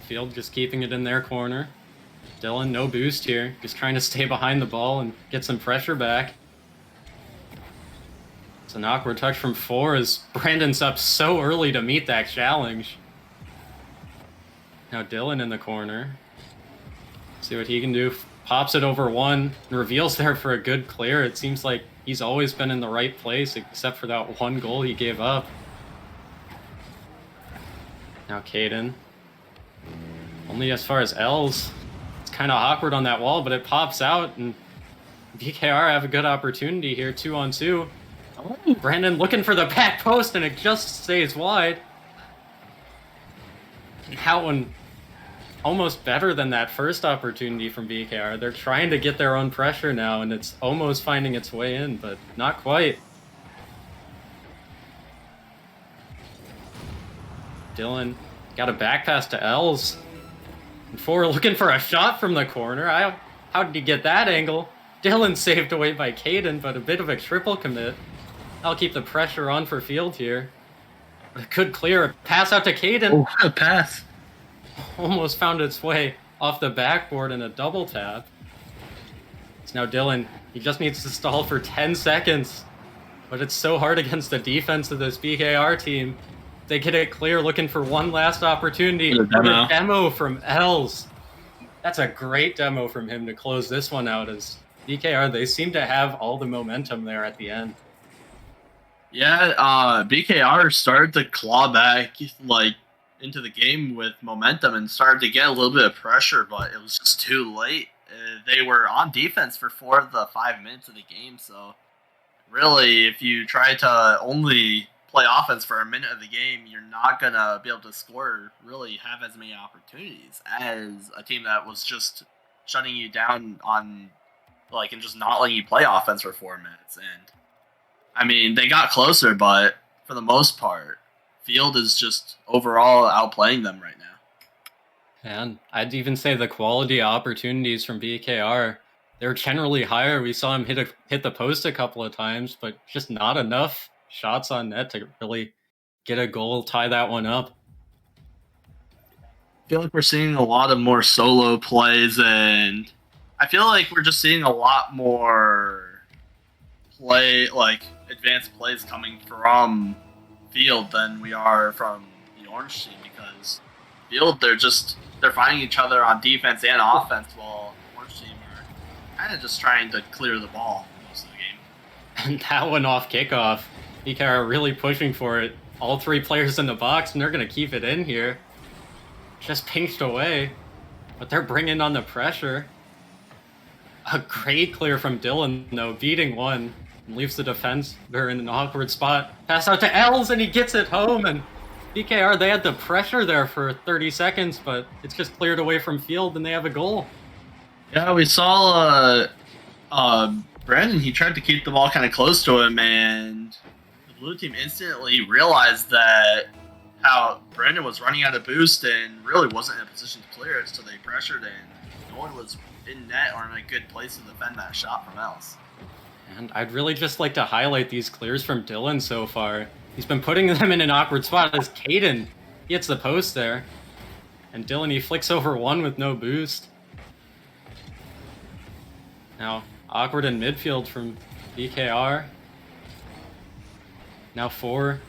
Field just keeping it in their corner. Dylan, no boost here. Just trying to stay behind the ball and get some pressure back. It's an awkward touch from 4 as Brandon's up so early to meet that challenge. Now Dylan in the corner. See what he can do. Pops it over 1 and Reveals there for a good clear. It seems like he's always been in the right place except for that 1 goal he gave up. Now Caden. Only as far as Els. It's kind of awkward on that wall, but it pops out, and BKR have a good opportunity here, 2-on-2. Oh, Brandon looking for the back post, and it just stays wide. That one almost better than that first opportunity from BKR. They're trying to get their own pressure now, and it's almost finding its way in, but not quite. Dylan got a back pass to Els. And 4 looking for a shot from the corner. How did he get that angle? Dylan saved away by Caden, but a bit of a triple commit. I'll keep the pressure on for Field here. But a good clear. A pass out to Caden. Oh, what a pass. Almost found its way off the backboard in a double tap. It's now Dylan. He just needs to stall for 10 seconds. But it's so hard against the defense of this BKR team. They get it clear, looking for one last opportunity. The demo. A demo from Els. That's a great demo from him to close this one out. As BKR, they seem to have all the momentum there at the end. Yeah, BKR started to claw back like into the game with momentum and started to get a little bit of pressure, but it was just too late. They were on defense for 4 of the 5 minutes of the game, so really, if you try to only play offense for a minute of the game, you're not gonna be able to score, really have as many opportunities as a team that was just shutting you down on and just not letting you play offense for 4 minutes. And I mean, they got closer, but for the most part, Field is just overall outplaying them right now. And I'd even say the quality opportunities from BKR, they're generally higher. We saw him hit the post a couple of times, but just not enough shots on net to really get a goal, tie that one up. I feel like we're seeing a lot of more solo plays, and I feel like we're just seeing a lot more advanced plays coming from Field than we are from the Orange team, because Field, they're finding each other on defense and offense, while the Orange team are kind of just trying to clear the ball most of the game. And that one off kickoff, BKR are really pushing for it. All 3 players in the box, and they're going to keep it in here. Just pinched away, but they're bringing on the pressure. A great clear from Dylan, though, beating one. And leaves the defense. They're in an awkward spot. Pass out to Els, and he gets it home. And BKR, they had the pressure there for 30 seconds, but it's just cleared away from Field, and they have a goal. Yeah, we saw Brandon. He tried to keep the ball kind of close to him, and the blue team instantly realized that how Brandon was running out of boost and really wasn't in a position to clear it, so they pressured, and no one was in net or in a good place to defend that shot from Els. And I'd really just like to highlight these clears from Dylan so far. He's been putting them in an awkward spot as Caden hits the post there. And Dylan, he flicks over one with no boost. Now, awkward in midfield from BKR. Now 4.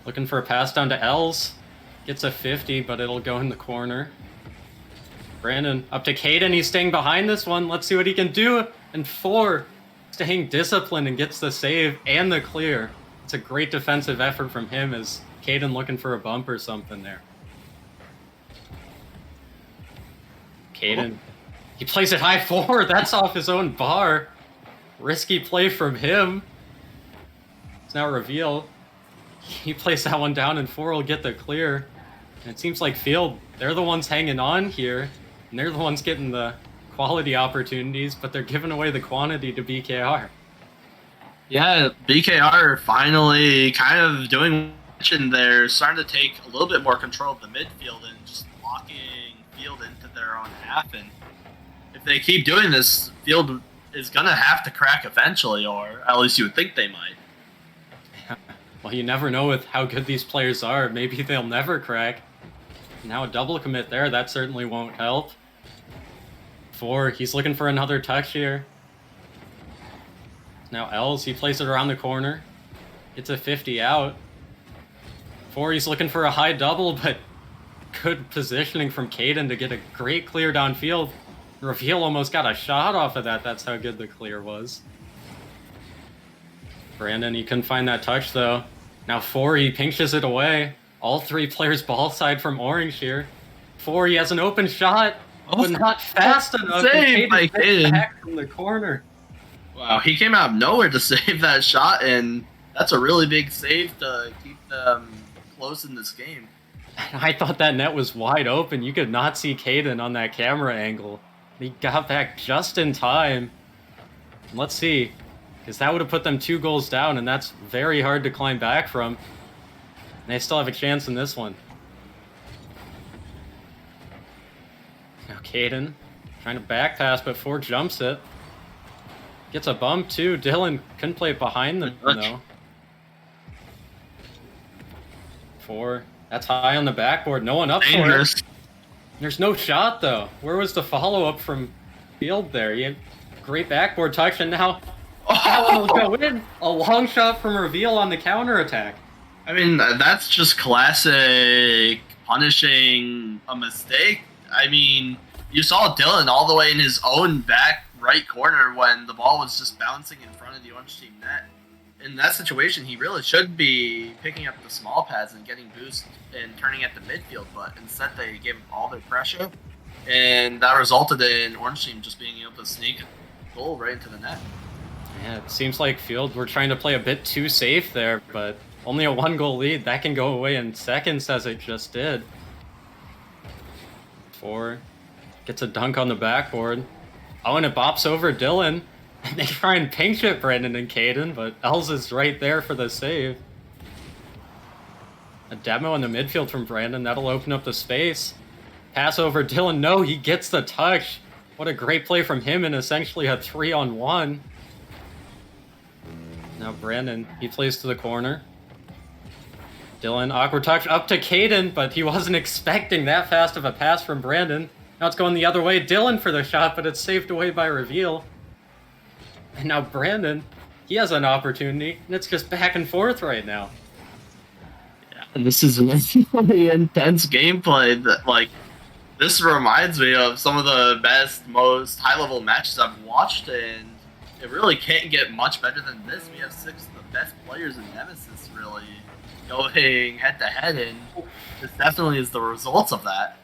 Looking for a pass down to Els. Gets a 50, but it'll go in the corner. Brandon up to Caden. He's staying behind this one. Let's see what he can do. And 4. Staying disciplined and gets the save and the clear. It's a great defensive effort from him as Caden looking for a bump or something there. Caden, he plays it high forward. That's off his own bar. Risky play from him. It's now reveal. He plays that one down and 4 will get the clear. And it seems like Field, they're the ones hanging on here. And they're the ones getting the quality opportunities, but they're giving away the quantity to BKR. Yeah, BKR finally kind of doing much, and they're starting to take a little bit more control of the midfield and just locking Field into their own half. And if they keep doing this, Field is going to have to crack eventually, or at least you would think they might. Well, you never know with how good these players are. Maybe they'll never crack. Now a double commit there, that certainly won't help. 4, he's looking for another touch here. Now Els, he plays it around the corner. It's a 50 out. 4, he's looking for a high double, but good positioning from Caden to get a great clear downfield. Reveal almost got a shot off of that. That's how good the clear was. Brandon, he couldn't find that touch, though. Now 4, he pinches it away. All 3 players ball side from Orange here. 4, he has an open shot, but not fast enough. Save by Caden. Back from the corner. Wow, he came out of nowhere to save that shot, and that's a really big save to keep them close in this game. I thought that net was wide open. You could not see Caden on that camera angle. He got back just in time. Let's see, because that would have put them 2 goals down, and that's very hard to climb back from. And they still have a chance in this one. Now Caden trying to back pass, but 4 jumps it. Gets a bump too. Dylan couldn't play it behind them though. 4. That's high on the backboard. No one up Dangerous. for it. There's no shot though. Where was the follow-up from Field there? He had great backboard touch, and now that one will go in. A long shot from Reveal on the counter attack. I mean, that's just classic punishing a mistake. I mean, you saw Dylan all the way in his own back right corner when the ball was just bouncing in front of the orange team net. In that situation, he really should be picking up the small pads and getting boost and turning at the midfield, but instead they gave him all their pressure, and that resulted in orange team just being able to sneak a goal right into the net. Yeah, it seems like Field were trying to play a bit too safe there, but only a 1-goal lead. That can go away in seconds, as it just did. 4 gets a dunk on the backboard. Oh, and it bops over Dylan. And they try and pinch it, Brendan and Caden, but Els is right there for the save. A demo in the midfield from Brandon. That'll open up the space. Pass over Dylan. No, he gets the touch. What a great play from him in essentially a 3-on-1. Now Brandon, he plays to the corner. Dylan, awkward touch up to Caden, but he wasn't expecting that fast of a pass from Brandon. Now it's going the other way. Dylan for the shot, but it's saved away by Reveal. And now Brandon, he has an opportunity, and it's just back and forth right now. Yeah, and this is really intense gameplay. That this reminds me of some of the best, most high-level matches I've watched, and it really can't get much better than this. We have 6 of the best players in Nemesis really going head-to-head, and this definitely is the results of that.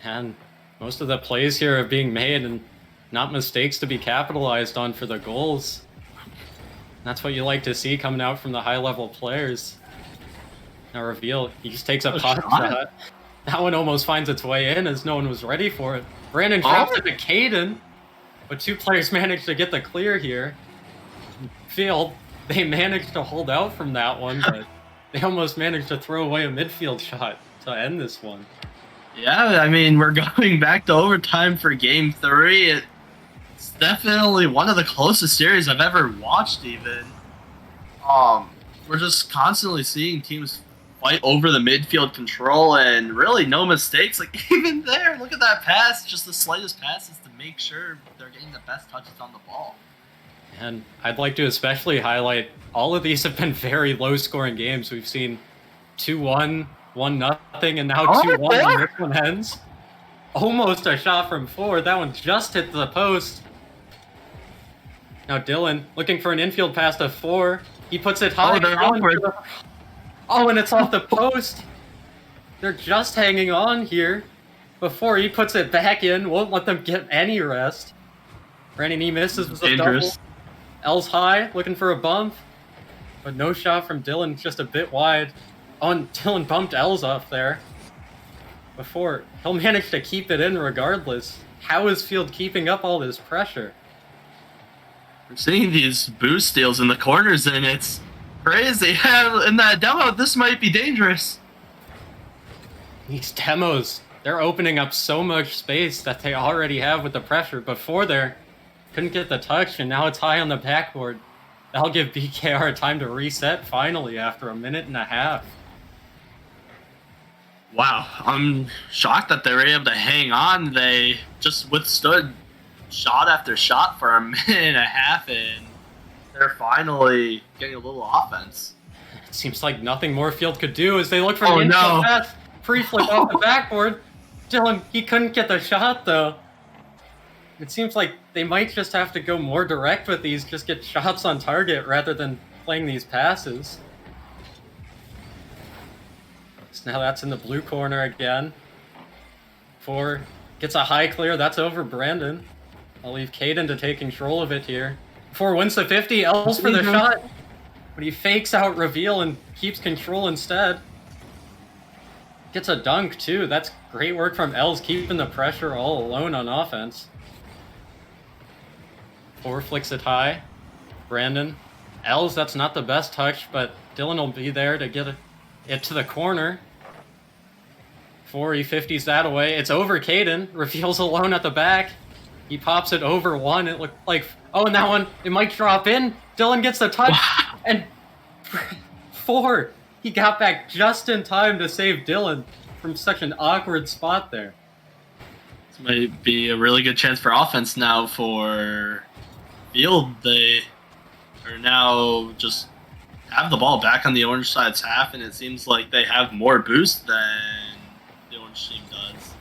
And most of the plays here are being made, and not mistakes to be capitalized on for the goals. That's what you like to see coming out from the high-level players. Now Reveal, he just takes a pot shot. That one almost finds its way in as no one was ready for it. Brandon drops it to Caden, but 2 players managed to get the clear here. Field, they managed to hold out from that one, but they almost managed to throw away a midfield shot to end this one. Yeah, I mean, we're going back to overtime for Game 3. It's definitely one of the closest series I've ever watched, even. We're just constantly seeing teams fight over the midfield control and really no mistakes. Like, even there, look at that pass, just the slightest passes to make sure they're getting the best touches on the ball. And I'd like to especially highlight, all of these have been very low-scoring games. We've seen 2-1, 1-0, and now 2-1 when this one ends. Almost a shot from 4. That one just hit the post. Now Dylan, looking for an infield pass to 4. He puts it high. Oh, and it's off the post. They're just hanging on here before he puts it back in. Won't let them get any rest. Brandon, he misses with a double. Els high, looking for a bump. But no shot from Dylan, just a bit wide. Oh, and Dylan bumped Els off there. Before, he'll manage to keep it in regardless. How is Field keeping up all this pressure? We're seeing these boost steals in the corners, and it's crazy. In that demo, this might be dangerous. These demos, they're opening up so much space that they already have with the pressure. Before there, couldn't get the touch, and now it's high on the backboard. That'll give BKR time to reset finally after a minute and a half. Wow, I'm shocked that they were able to hang on. They just withstood shot after shot for a minute and a half, and they're finally getting a little offense. It seems like nothing more Field could do as they look for the infield pass. Pre-flip off the backboard. Dylan, he couldn't get the shot, though. It seems like they might just have to go more direct with these, just get shots on target rather than playing these passes. So now that's in the blue corner again. 4 gets a high clear. That's over Brandon. I'll leave Caden to take control of it here. 4 wins the 50. Els for the shot. But he fakes out Reveal and keeps control instead. Gets a dunk, too. That's great work from Els, keeping the pressure all alone on offense. 4 flicks it high. Brandon. Els, that's not the best touch, but Dylan will be there to get it to the corner. 4, he 50s that away. It's over Caden. Reveals alone at the back. He pops it over 1. It looked like... Oh, and that one, it might drop in. Dylan gets the touch. Wow. And 4, he got back just in time to save Dylan from such an awkward spot there. This might be a really good chance for offense now for Field. They are now just have the ball back on the orange side's half, and it seems like they have more boost than the orange team does.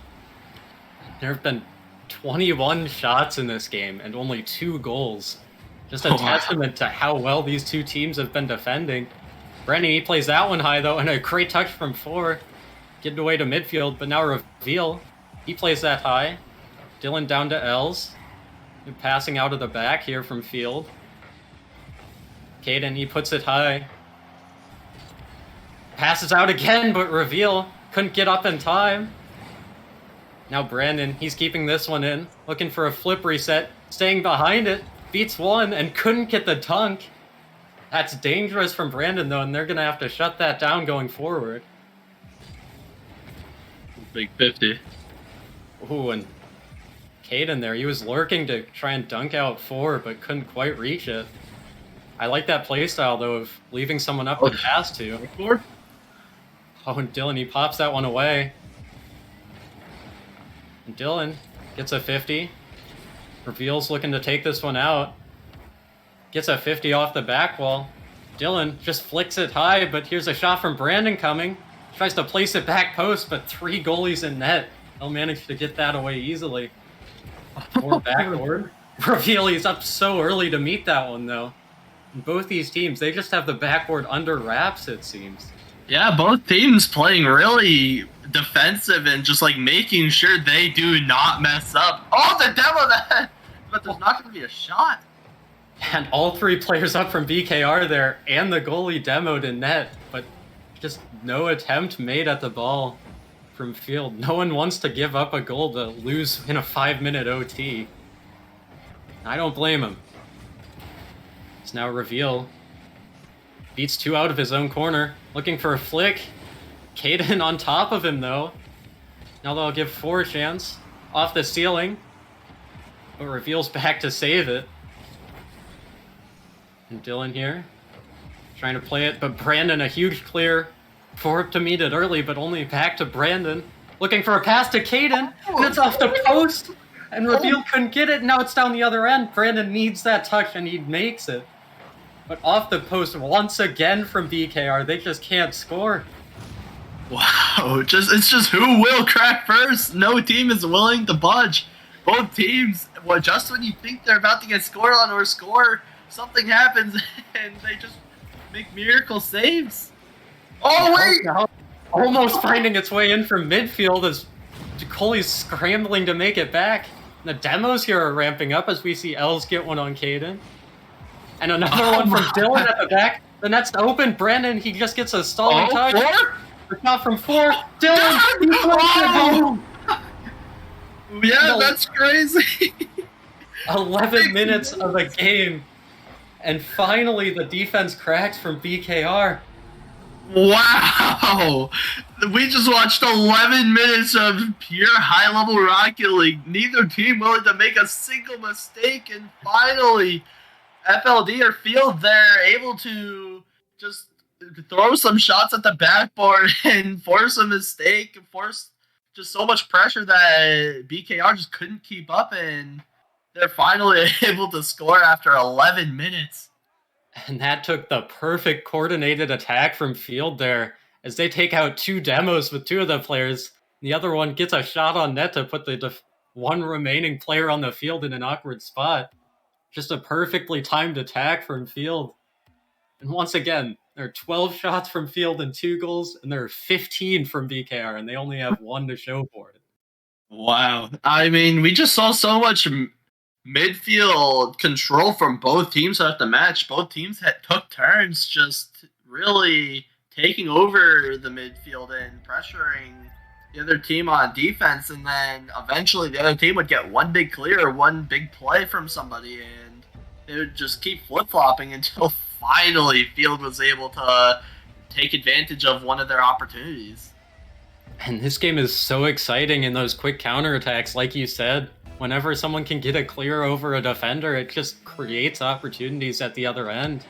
There have been 21 shots in this game and only 2 goals. Just a Wow. testament to how well these two teams have been defending. Brandon, he plays that one high, though, and a great touch from 4. Getting away to midfield, but now Reveal. He plays that high. Dylan down to Els. Passing out of the back here from Field. Caden, he puts it high. Passes out again, but Reveal couldn't get up in time. Now Brandon, he's keeping this one in. Looking for a flip reset. Staying behind it. Beats 1 and couldn't get the dunk. That's dangerous from Brandon, though, and they're going to have to shut that down going forward. Big 50. Ooh, and Caden there, he was lurking to try and dunk out 4, but couldn't quite reach it. I like that playstyle, though, of leaving someone up to pass to. Oh, and Dylan, he pops that one away. And Dylan gets a 50. Reveals looking to take this one out. Gets a 50 off the back wall. Dylan just flicks it high, but here's a shot from Brandon coming. Tries to place it back post, but 3 goalies in net. They'll manage to get that away easily. Or backboard. Reveal, he's up so early to meet that one, though. And both these teams, they just have the backboard under wraps, it seems. Yeah, both teams playing really defensive and just like making sure they do not mess up. Oh, the demo that! But there's not going to be a shot. And all 3 players up from BKR there, and the goalie demoed in net, but just no attempt made at the ball from Field. No one wants to give up a goal to lose in a 5-minute OT. I don't blame him. It's now Reveal. Beats 2 out of his own corner, looking for a flick. Caden on top of him, though. Now they'll give 4 a chance. Off the ceiling. But Reveal's back to save it. And Dylan here, trying to play it, but Brandon, a huge clear. 4 to meet it early, but only back to Brandon. Looking for a pass to Caden, and it's off the post. And Reveal couldn't get it, now it's down the other end. Brandon needs that touch, and he makes it. But off the post once again from BKR, they just can't score. Wow, it's just who will crack first. No team is willing to budge. Both teams, well, just when you think they're about to get scored on or score, something happens and they just make miracle saves. Oh, wait! Almost finding its way in from midfield as Coley's scrambling to make it back. The demos here are ramping up as we see Els get one on Caden. And another one from Dylan at the back. The net's open. Brandon, he just gets a stalling touch. 4? The shot from 4. Dylan! He Oh! Yeah, that's crazy. 11 minutes of a game. And finally, the defense cracks from BKR. Wow! We just watched 11 minutes of pure high-level Rocket League. Neither team willing to make a single mistake, and finally, FLD or Field, they're able to just throw some shots at the backboard and force a mistake, and force just so much pressure that BKR just couldn't keep up, and they're finally able to score after 11 minutes. And that took the perfect coordinated attack from Field there, as they take out 2 demos with 2 of the players. The other one gets a shot on net to put the one remaining player on the field in an awkward spot. Just a perfectly timed attack from Field. And once again, there are 12 shots from Field and 2 goals, and there are 15 from BKR, and they only have 1 to show for it. Wow. I mean, we just saw so much midfield control from both teams throughout the match. Both teams took turns just really taking over the midfield and pressuring the other team on defense, and then eventually the other team would get one big clear, one big play from somebody, and they would just keep flip-flopping until finally Field was able to take advantage of one of their opportunities. And this game is so exciting in those quick counterattacks, like you said. Whenever someone can get a clear over a defender, it just creates opportunities at the other end.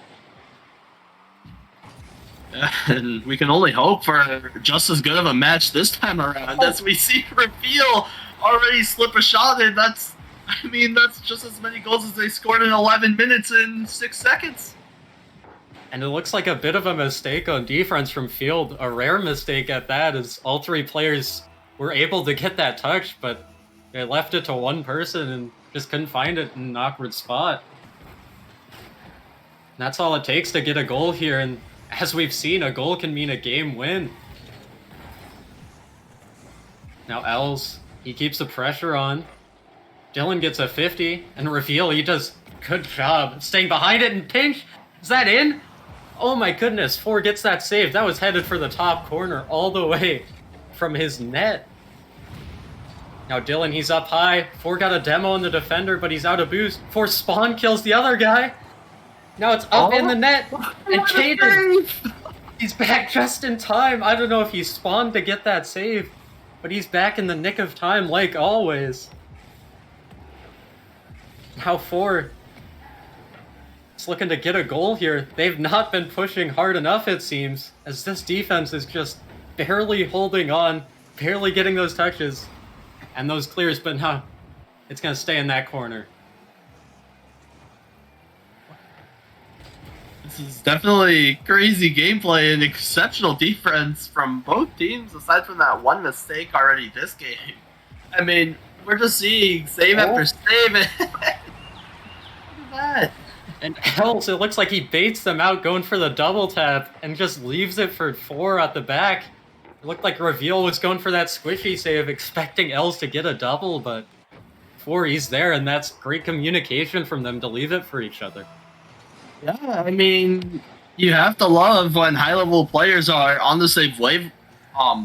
And we can only hope for just as good of a match this time around, as we see Reveal already slip a shot in. That's just as many goals as they scored in 11 minutes and 6 seconds. And it looks like a bit of a mistake on defense from Field, a rare mistake at that, as all three players were able to get that touch, but they left it to one person and just couldn't find it in an awkward spot. And that's all it takes to get a goal here, and as we've seen, a goal can mean a game win. Now Els, he keeps the pressure on. Dylan gets a 50, and Reveal, he does good job staying behind it and pinch. Is that in? Oh my goodness, 4 gets that save. That was headed for the top corner all the way from his net. Now Dylan, he's up high. 4 got a demo in the defender, but he's out of boost. 4 spawn kills the other guy. Now it's up in the net, and Caden, he's back just in time. I don't know if he spawned to get that save, but he's back in the nick of time like always. Now 4 is looking to get a goal here. They've not been pushing hard enough, it seems, as this defense is just barely holding on, barely getting those touches and those clears, but now it's going to stay in that corner. This is definitely crazy gameplay and exceptional defense from both teams, aside from that one mistake already this game. I mean, we're just seeing save after save. Look at that. And Els, it looks like he baits them out going for the double tap and just leaves it for 4 at the back. It looked like Reveal was going for that squishy save, expecting Els to get a double, but 4, he's there, and that's great communication from them to leave it for each other. Yeah, I mean, you have to love when high-level players are on the same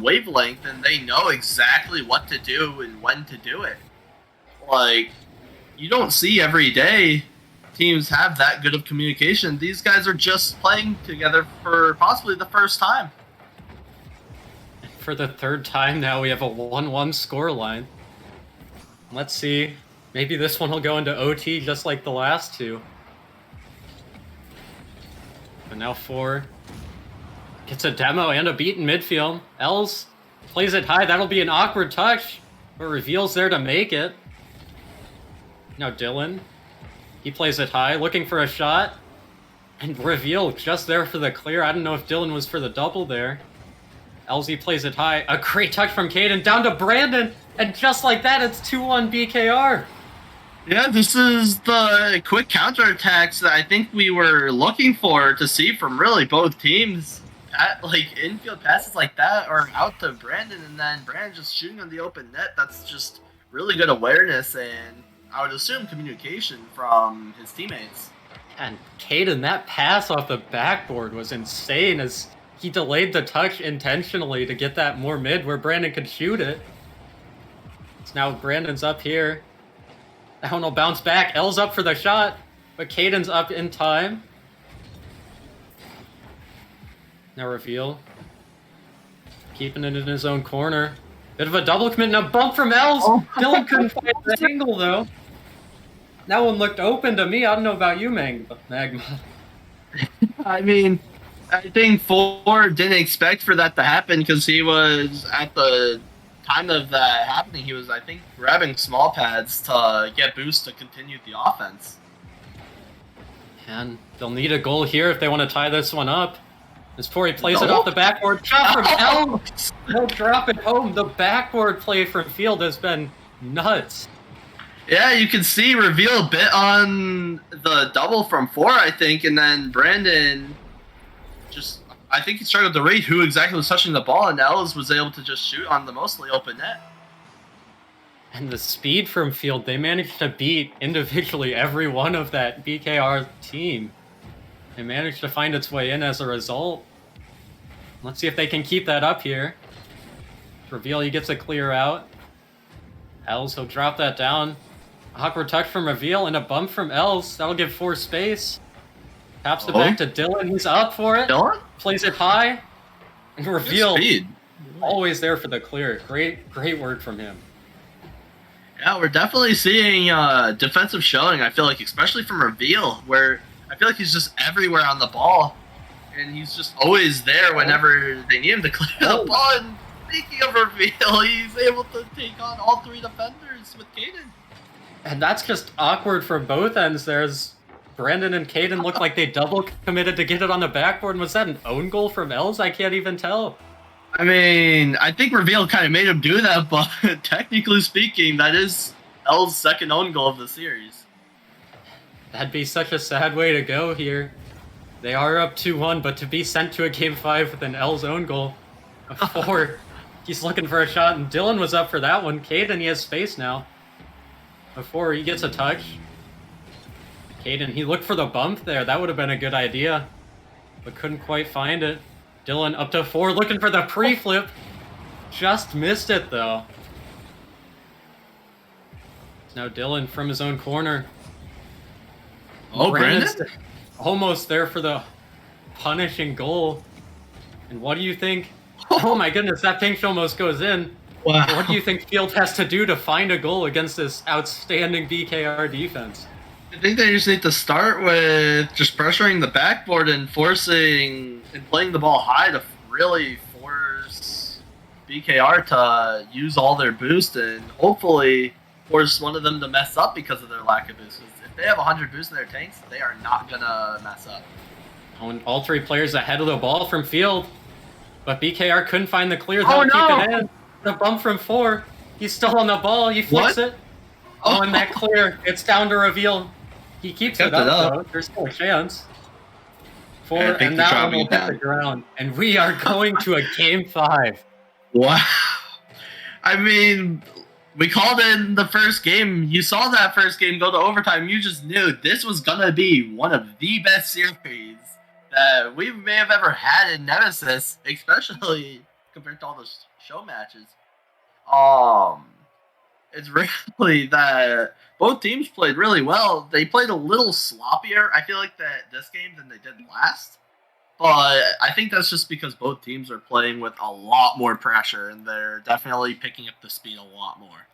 wavelength and they know exactly what to do and when to do it. Like, you don't see every day teams have that good of communication. These guys are just playing together for possibly the first time. For the 3rd time now, we have a 1-1 scoreline. Let's see. Maybe this one will go into OT just like the last 2. But now 4 gets a demo and a beat in midfield. Els plays it high. That'll be an awkward touch, but Reveal's there to make it. Now Dylan, he plays it high, looking for a shot. And Reveal just there for the clear. I don't know if Dylan was for the double there. LZ plays it high. A great touch from Caden down to Brandon. And just like that, it's 2-1 BKR. Yeah, this is the quick counterattacks that I think we were looking for to see from really both teams. Like infield passes like that or out to Brandon, and then Brandon just shooting on the open net. That's just really good awareness and I would assume communication from his teammates. And Caden, that pass off the backboard was insane as he delayed the touch intentionally to get that more mid where Brandon could shoot it. So now Brandon's up here. That one will bounce back. L's up for the shot, but Caden's up in time. Now Reveal. Keeping it in his own corner. Bit of a double commit and a bump from Els. Dylan couldn't find the angle though. That one looked open to me. I don't know about you, Magma. I mean, I think 4 didn't expect for that to happen because he was at the time of that happening. He was, I think, grabbing small pads to get boost to continue the offense. And they'll need a goal here if they want to tie this one up. As Pori plays it off the backboard. Shot from Els. He'll drop it home. The backboard play from Field has been nuts. Yeah, you can see Reveal bit on the double from 4, I think, and then Brandon just, I think he struggled to read who exactly was touching the ball, and Els was able to just shoot on the mostly open net. And the speed from Field, they managed to beat individually every one of that BKR team. They managed to find its way in as a result. Let's see if they can keep that up here. Reveal, he gets a clear out. Els, he'll drop that down. Awkward touch from Reveal and a bump from Els. That'll give 4 space. Taps it back to Dylan. He's up for it. Dylan? Plays it high. And Reveal, speed. always there for the clear. Great word from him. Yeah, we're definitely seeing defensive showing, I feel like, especially from Reveal, where I feel like he's just everywhere on the ball. And he's just always there whenever they need him to clear the ball. And speaking of Reveal, he's able to take on all 3 defenders with Caden. And that's just awkward from both ends. There's Brandon and Caden looked like they double committed to get it on the backboard. Was that an own goal from Els? I can't even tell. I mean, I think Reveal kind of made him do that, but technically speaking, that is L's second own goal of the series. That'd be such a sad way to go here. They are up 2-1, but to be sent to a Game 5 with an L's own goal of 4, he's looking for a shot, and Dylan was up for that one. Caden, he has space now. Before he gets a touch. Caden, he looked for the bump there. That would have been a good idea, but couldn't quite find it. Dylan up to 4, looking for the pre-flip. Just missed it, though. Now Dylan from his own corner. Oh, Brandon's Brandon? almost there for the punishing goal. And what do you think? Oh my goodness, that pink almost goes in. Wow. What do you think Field has to do to find a goal against this outstanding BKR defense? I think they just need to start with just pressuring the backboard and forcing and playing the ball high to really force BKR to use all their boost and hopefully force one of them to mess up because of their lack of boost. If they have 100 boost in their tanks, they are not gonna mess up. And all 3 players ahead of the ball from Field, but BKR couldn't find the clear. Oh, They'll keep no! it in. The bump from 4. He's still on the ball. He flicks What? it. Oh, and that clear. It's down to Reveal. He keeps it Kept up, it up. though. There's still a chance. 4, I think and the that shot one will went hit down. the ground. And we are going to a Game 5. Wow. I mean, we called in the first game. You saw that first game go to overtime. You just knew this was going to be one of the best series that we may have ever had in Nemesis, especially compared to all the show matches. It's really that both teams played really well. They played a little sloppier, I feel like, that this game than they did last. But I think that's just because both teams are playing with a lot more pressure, and they're definitely picking up the speed a lot more.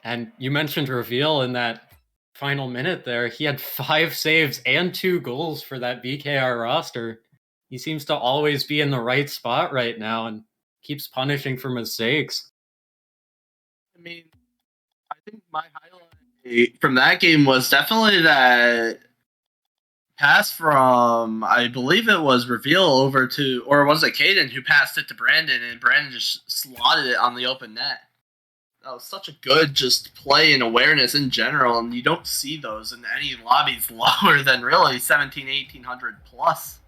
And you mentioned Reveal in that final minute there. He had 5 saves and 2 goals for that BKR roster. He seems to always be in the right spot right now and keeps punishing for mistakes. I mean, I think my highlight from that game was definitely that pass from, I believe it was Reveal over to, or was it Caden who passed it to Brandon, and Brandon just slotted it on the open net. That was such a good just play and awareness in general, and you don't see those in any lobbies lower than really 1800 plus.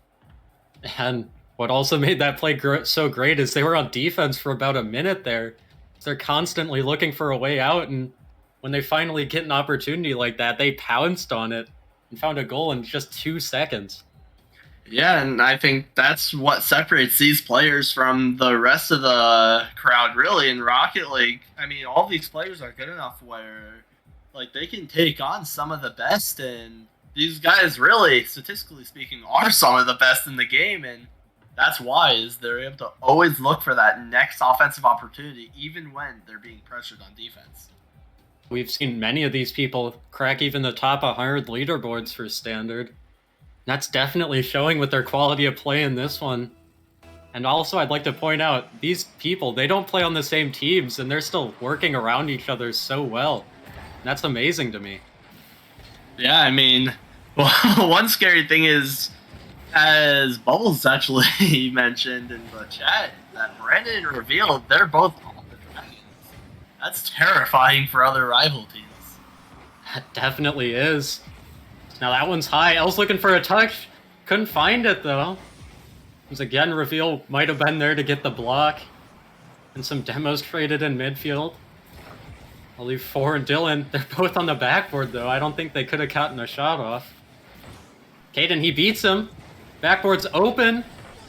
And what also made that play so great is they were on defense for about a minute there. They're constantly looking for a way out, and when they finally get an opportunity like that, they pounced on it and found a goal in just 2 seconds. Yeah, and I think that's what separates these players from the rest of the crowd, really, in Rocket League. I mean, all these players are good enough where, like, they can take on some of the best, and these guys really, statistically speaking, are some of the best in the game, and that's why is they're able to always look for that next offensive opportunity, even when they're being pressured on defense. We've seen many of these people crack even the top 100 leaderboards for Standard. That's definitely showing with their quality of play in this one. And also, I'd like to point out, these people, they don't play on the same teams, and they're still working around each other so well. That's amazing to me. Yeah, I mean, well, one scary thing is, as Bubbles actually mentioned in the chat, that Brandon and Reveal, they're both on the Dragons. That's terrifying for other rival teams. That definitely is. Now that one's high. L's looking for a touch. Couldn't find it, though. Once again, Reveal might have been there to get the block. And some demos traded in midfield. I'll leave 4 and Dylan. They're both on the backboard, though. I don't think they could have gotten a shot off. Caden, he beats him. Backboard's open.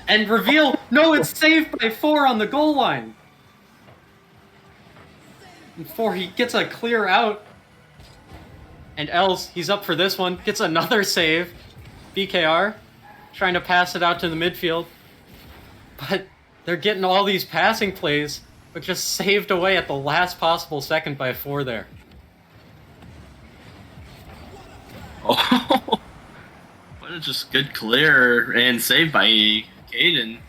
And Reveal, no, it's saved by 4 on the goal line. And 4, he gets a clear out. And Els, he's up for this one. Gets another save. BKR trying to pass it out to the midfield. But they're getting all these passing plays, but just saved away at the last possible second by 4 there. Oh, what a just good clear and save by Caden.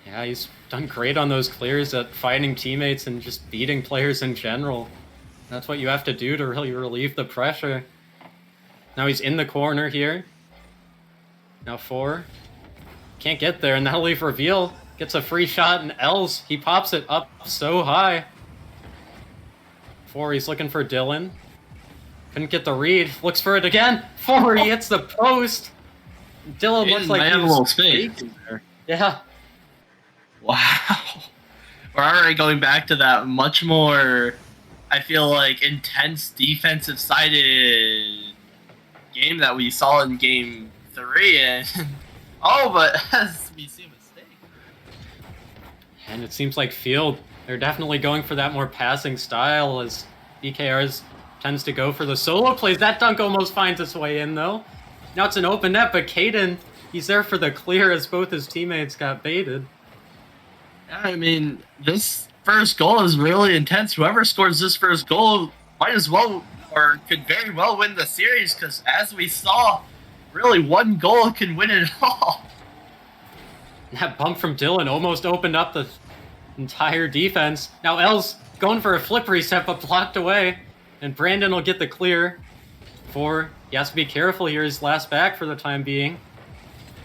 Yeah, he's done great on those clears at finding teammates and just beating players in general. That's what you have to do to really relieve the pressure. Now he's in the corner here. Now 4. Can't get there, and that'll leave Reveal. Gets a free shot, and Els, he pops it up so high. 4, he's looking for Dylan. Couldn't get the read. Looks for it again. 4, he hits the post. Dylan looks like have a he's little space. Yeah. Wow. We're already going back to that much more, I feel like, intense defensive-sided game that we saw in Game 3. And but as we see a mistake. And it seems like Field, they're definitely going for that more passing style as BKR's tends to go for the solo plays. That dunk almost finds its way in, though. Now it's an open net, but Caden, he's there for the clear as both his teammates got baited. Yeah, I mean, this first goal is really intense. Whoever scores this first goal might as well, or could very well win the series, because as we saw, really one goal can win it all. That bump from Dylan almost opened up the entire defense. Now Els going for a flip reset, but blocked away. And Brandon will get the clear. 4, he has to be careful here. His last back for the time being.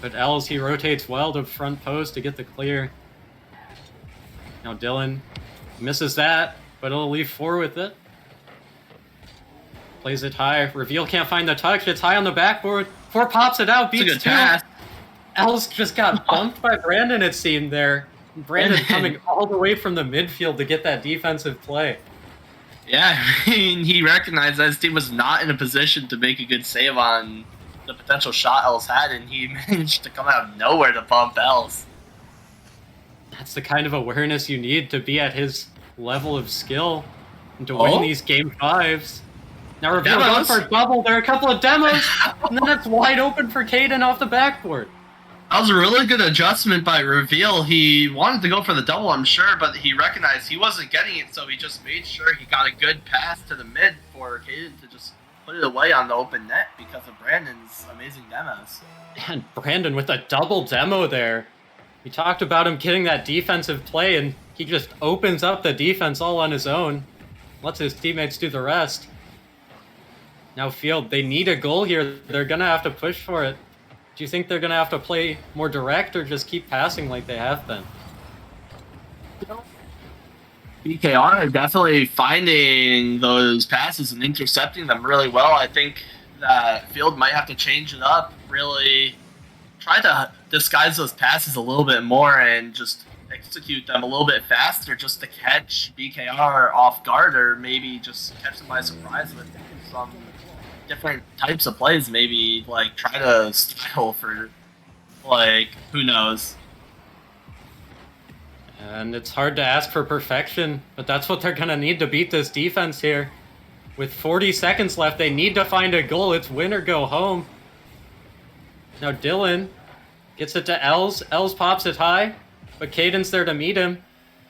But Els, he rotates well to front post to get the clear. Now Dylan misses that, but it'll leave 4 with it. Plays it high. Reveal can't find the touch. It's high on the backboard. 4 pops it out, It's a beats good 2. pass. Els just got bumped by Brandon, it seemed there. Brandon coming all the way from the midfield to get that defensive play. Yeah, I mean, he recognized that his team was not in a position to make a good save on the potential shot Els had, and he managed to come out of nowhere to bump Els. That's the kind of awareness you need to be at his level of skill and to win these Game 5s. Now Reveal going for a double. There are a couple of demos, and then it's wide open for Caden off the backboard. That was a really good adjustment by Reveal. He wanted to go for the double, I'm sure, but he recognized he wasn't getting it, so he just made sure he got a good pass to the mid for Caden to just put it away on the open net because of Brandon's amazing demos. And Brandon with a double demo there. We talked about him getting that defensive play, and he just opens up the defense all on his own. Lets his teammates do the rest. Now Field, they need a goal here. They're going to have to push for it. Do you think they're going to have to play more direct or just keep passing like they have been? BKR are definitely finding those passes and intercepting them really well. I think that Field might have to change it up, really try to disguise those passes a little bit more and just execute them a little bit faster just to catch BKR off guard, or maybe just catch them by surprise with some different types of plays. Maybe like try to style for, like, who knows. And it's hard to ask for perfection, but that's what they're going to need to beat this defense here. With 40 seconds left, they need to find a goal. It's win or go home. Now Dylan gets it to Els. Els pops it high, but Caden's there to meet him.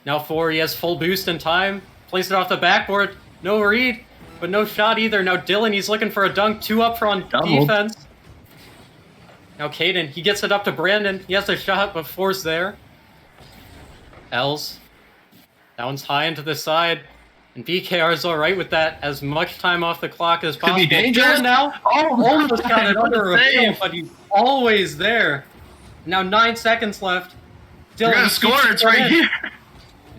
Now 4, he has full boost in time. Plays it off the backboard. No read, but no shot either. Now Dylan, he's looking for a dunk. 2 up front defense. Now Caden, he gets it up to Brandon. He has a shot, but 4's there. Els. That one's high into the side. And BKR's alright with that. As much time off the clock as possible. Could be dangerous. Dylan now almost got it under a save. Reveal, but he's always there. Now 9 seconds left. Dylan, You're gonna score, it's right here.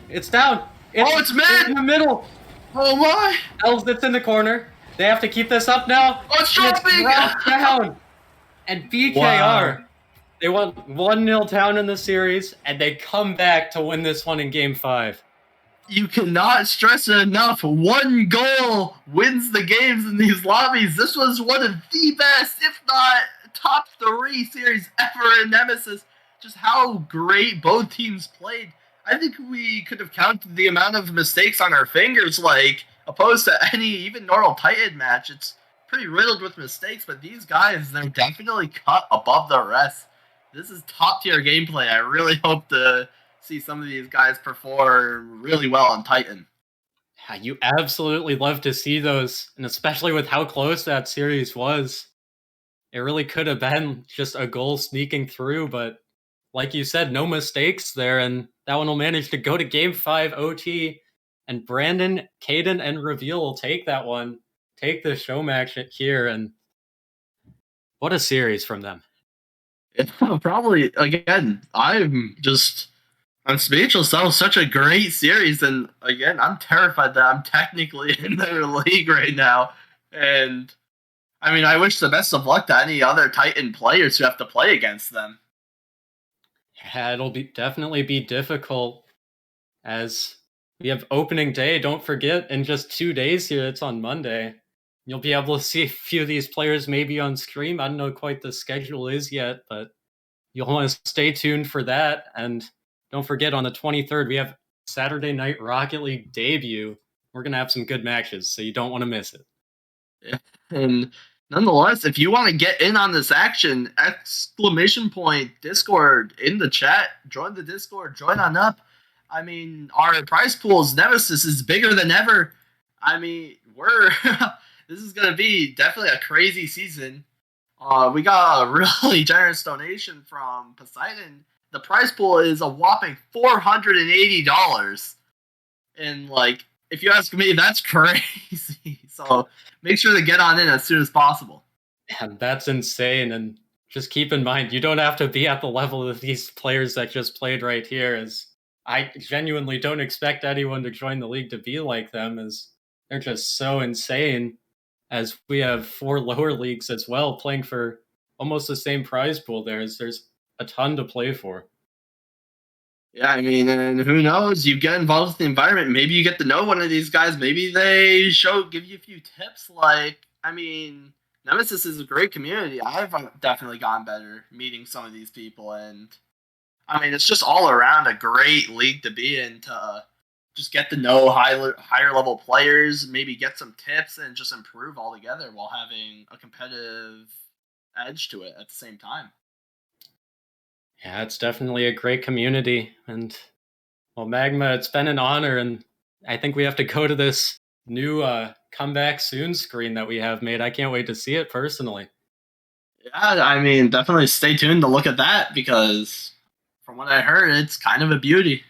It's down. It's mid! It's in the middle. Oh my! Els, it's in the corner. They have to keep this up now. Oh, it's And dropping! dropped down. And BKR, they went 1-0 down in the series, and they come back to win this one in Game 5. You cannot stress it enough. One goal wins the games in these lobbies. This was one of the best, if not top 3 series ever in Nemesis. Just how great both teams played. I think we could have counted the amount of mistakes on our fingers, like, opposed to any even normal Titan match. It's pretty riddled with mistakes, but these guys, they're definitely cut above the rest. This is top tier gameplay. I really hope to see some of these guys perform really well on Titan. Yeah, you absolutely love to see those, and especially with how close that series was. It really could have been just a goal sneaking through, but like you said, no mistakes there, and that one will manage to go to Game 5 OT, and Brandon, Caden, and Reveal will take that one, take the show match here, and What a series from them. Probably, again, I'm speechless. That was such a great series, and again, I'm terrified that I'm technically in their league right now. And I mean, I wish the best of luck to any other Titan players who have to play against them. Yeah, it'll definitely be difficult as we have opening day. Don't forget, in just 2 days here, it's on Monday. You'll be able to see a few of these players maybe on stream. I don't know quite the schedule is yet, but you'll want to stay tuned for that. And don't forget, on the 23rd, we have Saturday Night Rocket League debut. We're going to have some good matches, so you don't want to miss it. Yeah. And nonetheless, if you want to get in on this action, ! Discord in the chat. Join the Discord. Join on up. I mean, our prize pool's Nemesis is bigger than ever. I mean, we're this is gonna be definitely a crazy season. We got a really generous donation from Poseidon. The prize pool is a whopping $480. And like, if you ask me, that's crazy. So make sure to get on in as soon as possible. And that's insane. And just keep in mind, you don't have to be at the level of these players that just played right here. As I genuinely don't expect anyone to join the league to be like them, as they're just so insane. As we have 4 lower leagues as well playing for almost the same prize pool. There's a ton to play for. Yeah, I mean, and who knows? You get involved with the environment. Maybe you get to know one of these guys. Maybe they give you a few tips. Like, I mean, Nemesis is a great community. I've definitely gotten better meeting some of these people, and I mean, it's just all around a great league to be in to just get to know higher level players, maybe get some tips, and just improve all together while having a competitive edge to it at the same time. Yeah, it's definitely a great community. And well, Magma, it's been an honor, and I think we have to go to this new comeback soon screen that we have made. I can't wait to see it personally. Yeah, I mean, definitely stay tuned to look at that because from what I heard, it's kind of a beauty.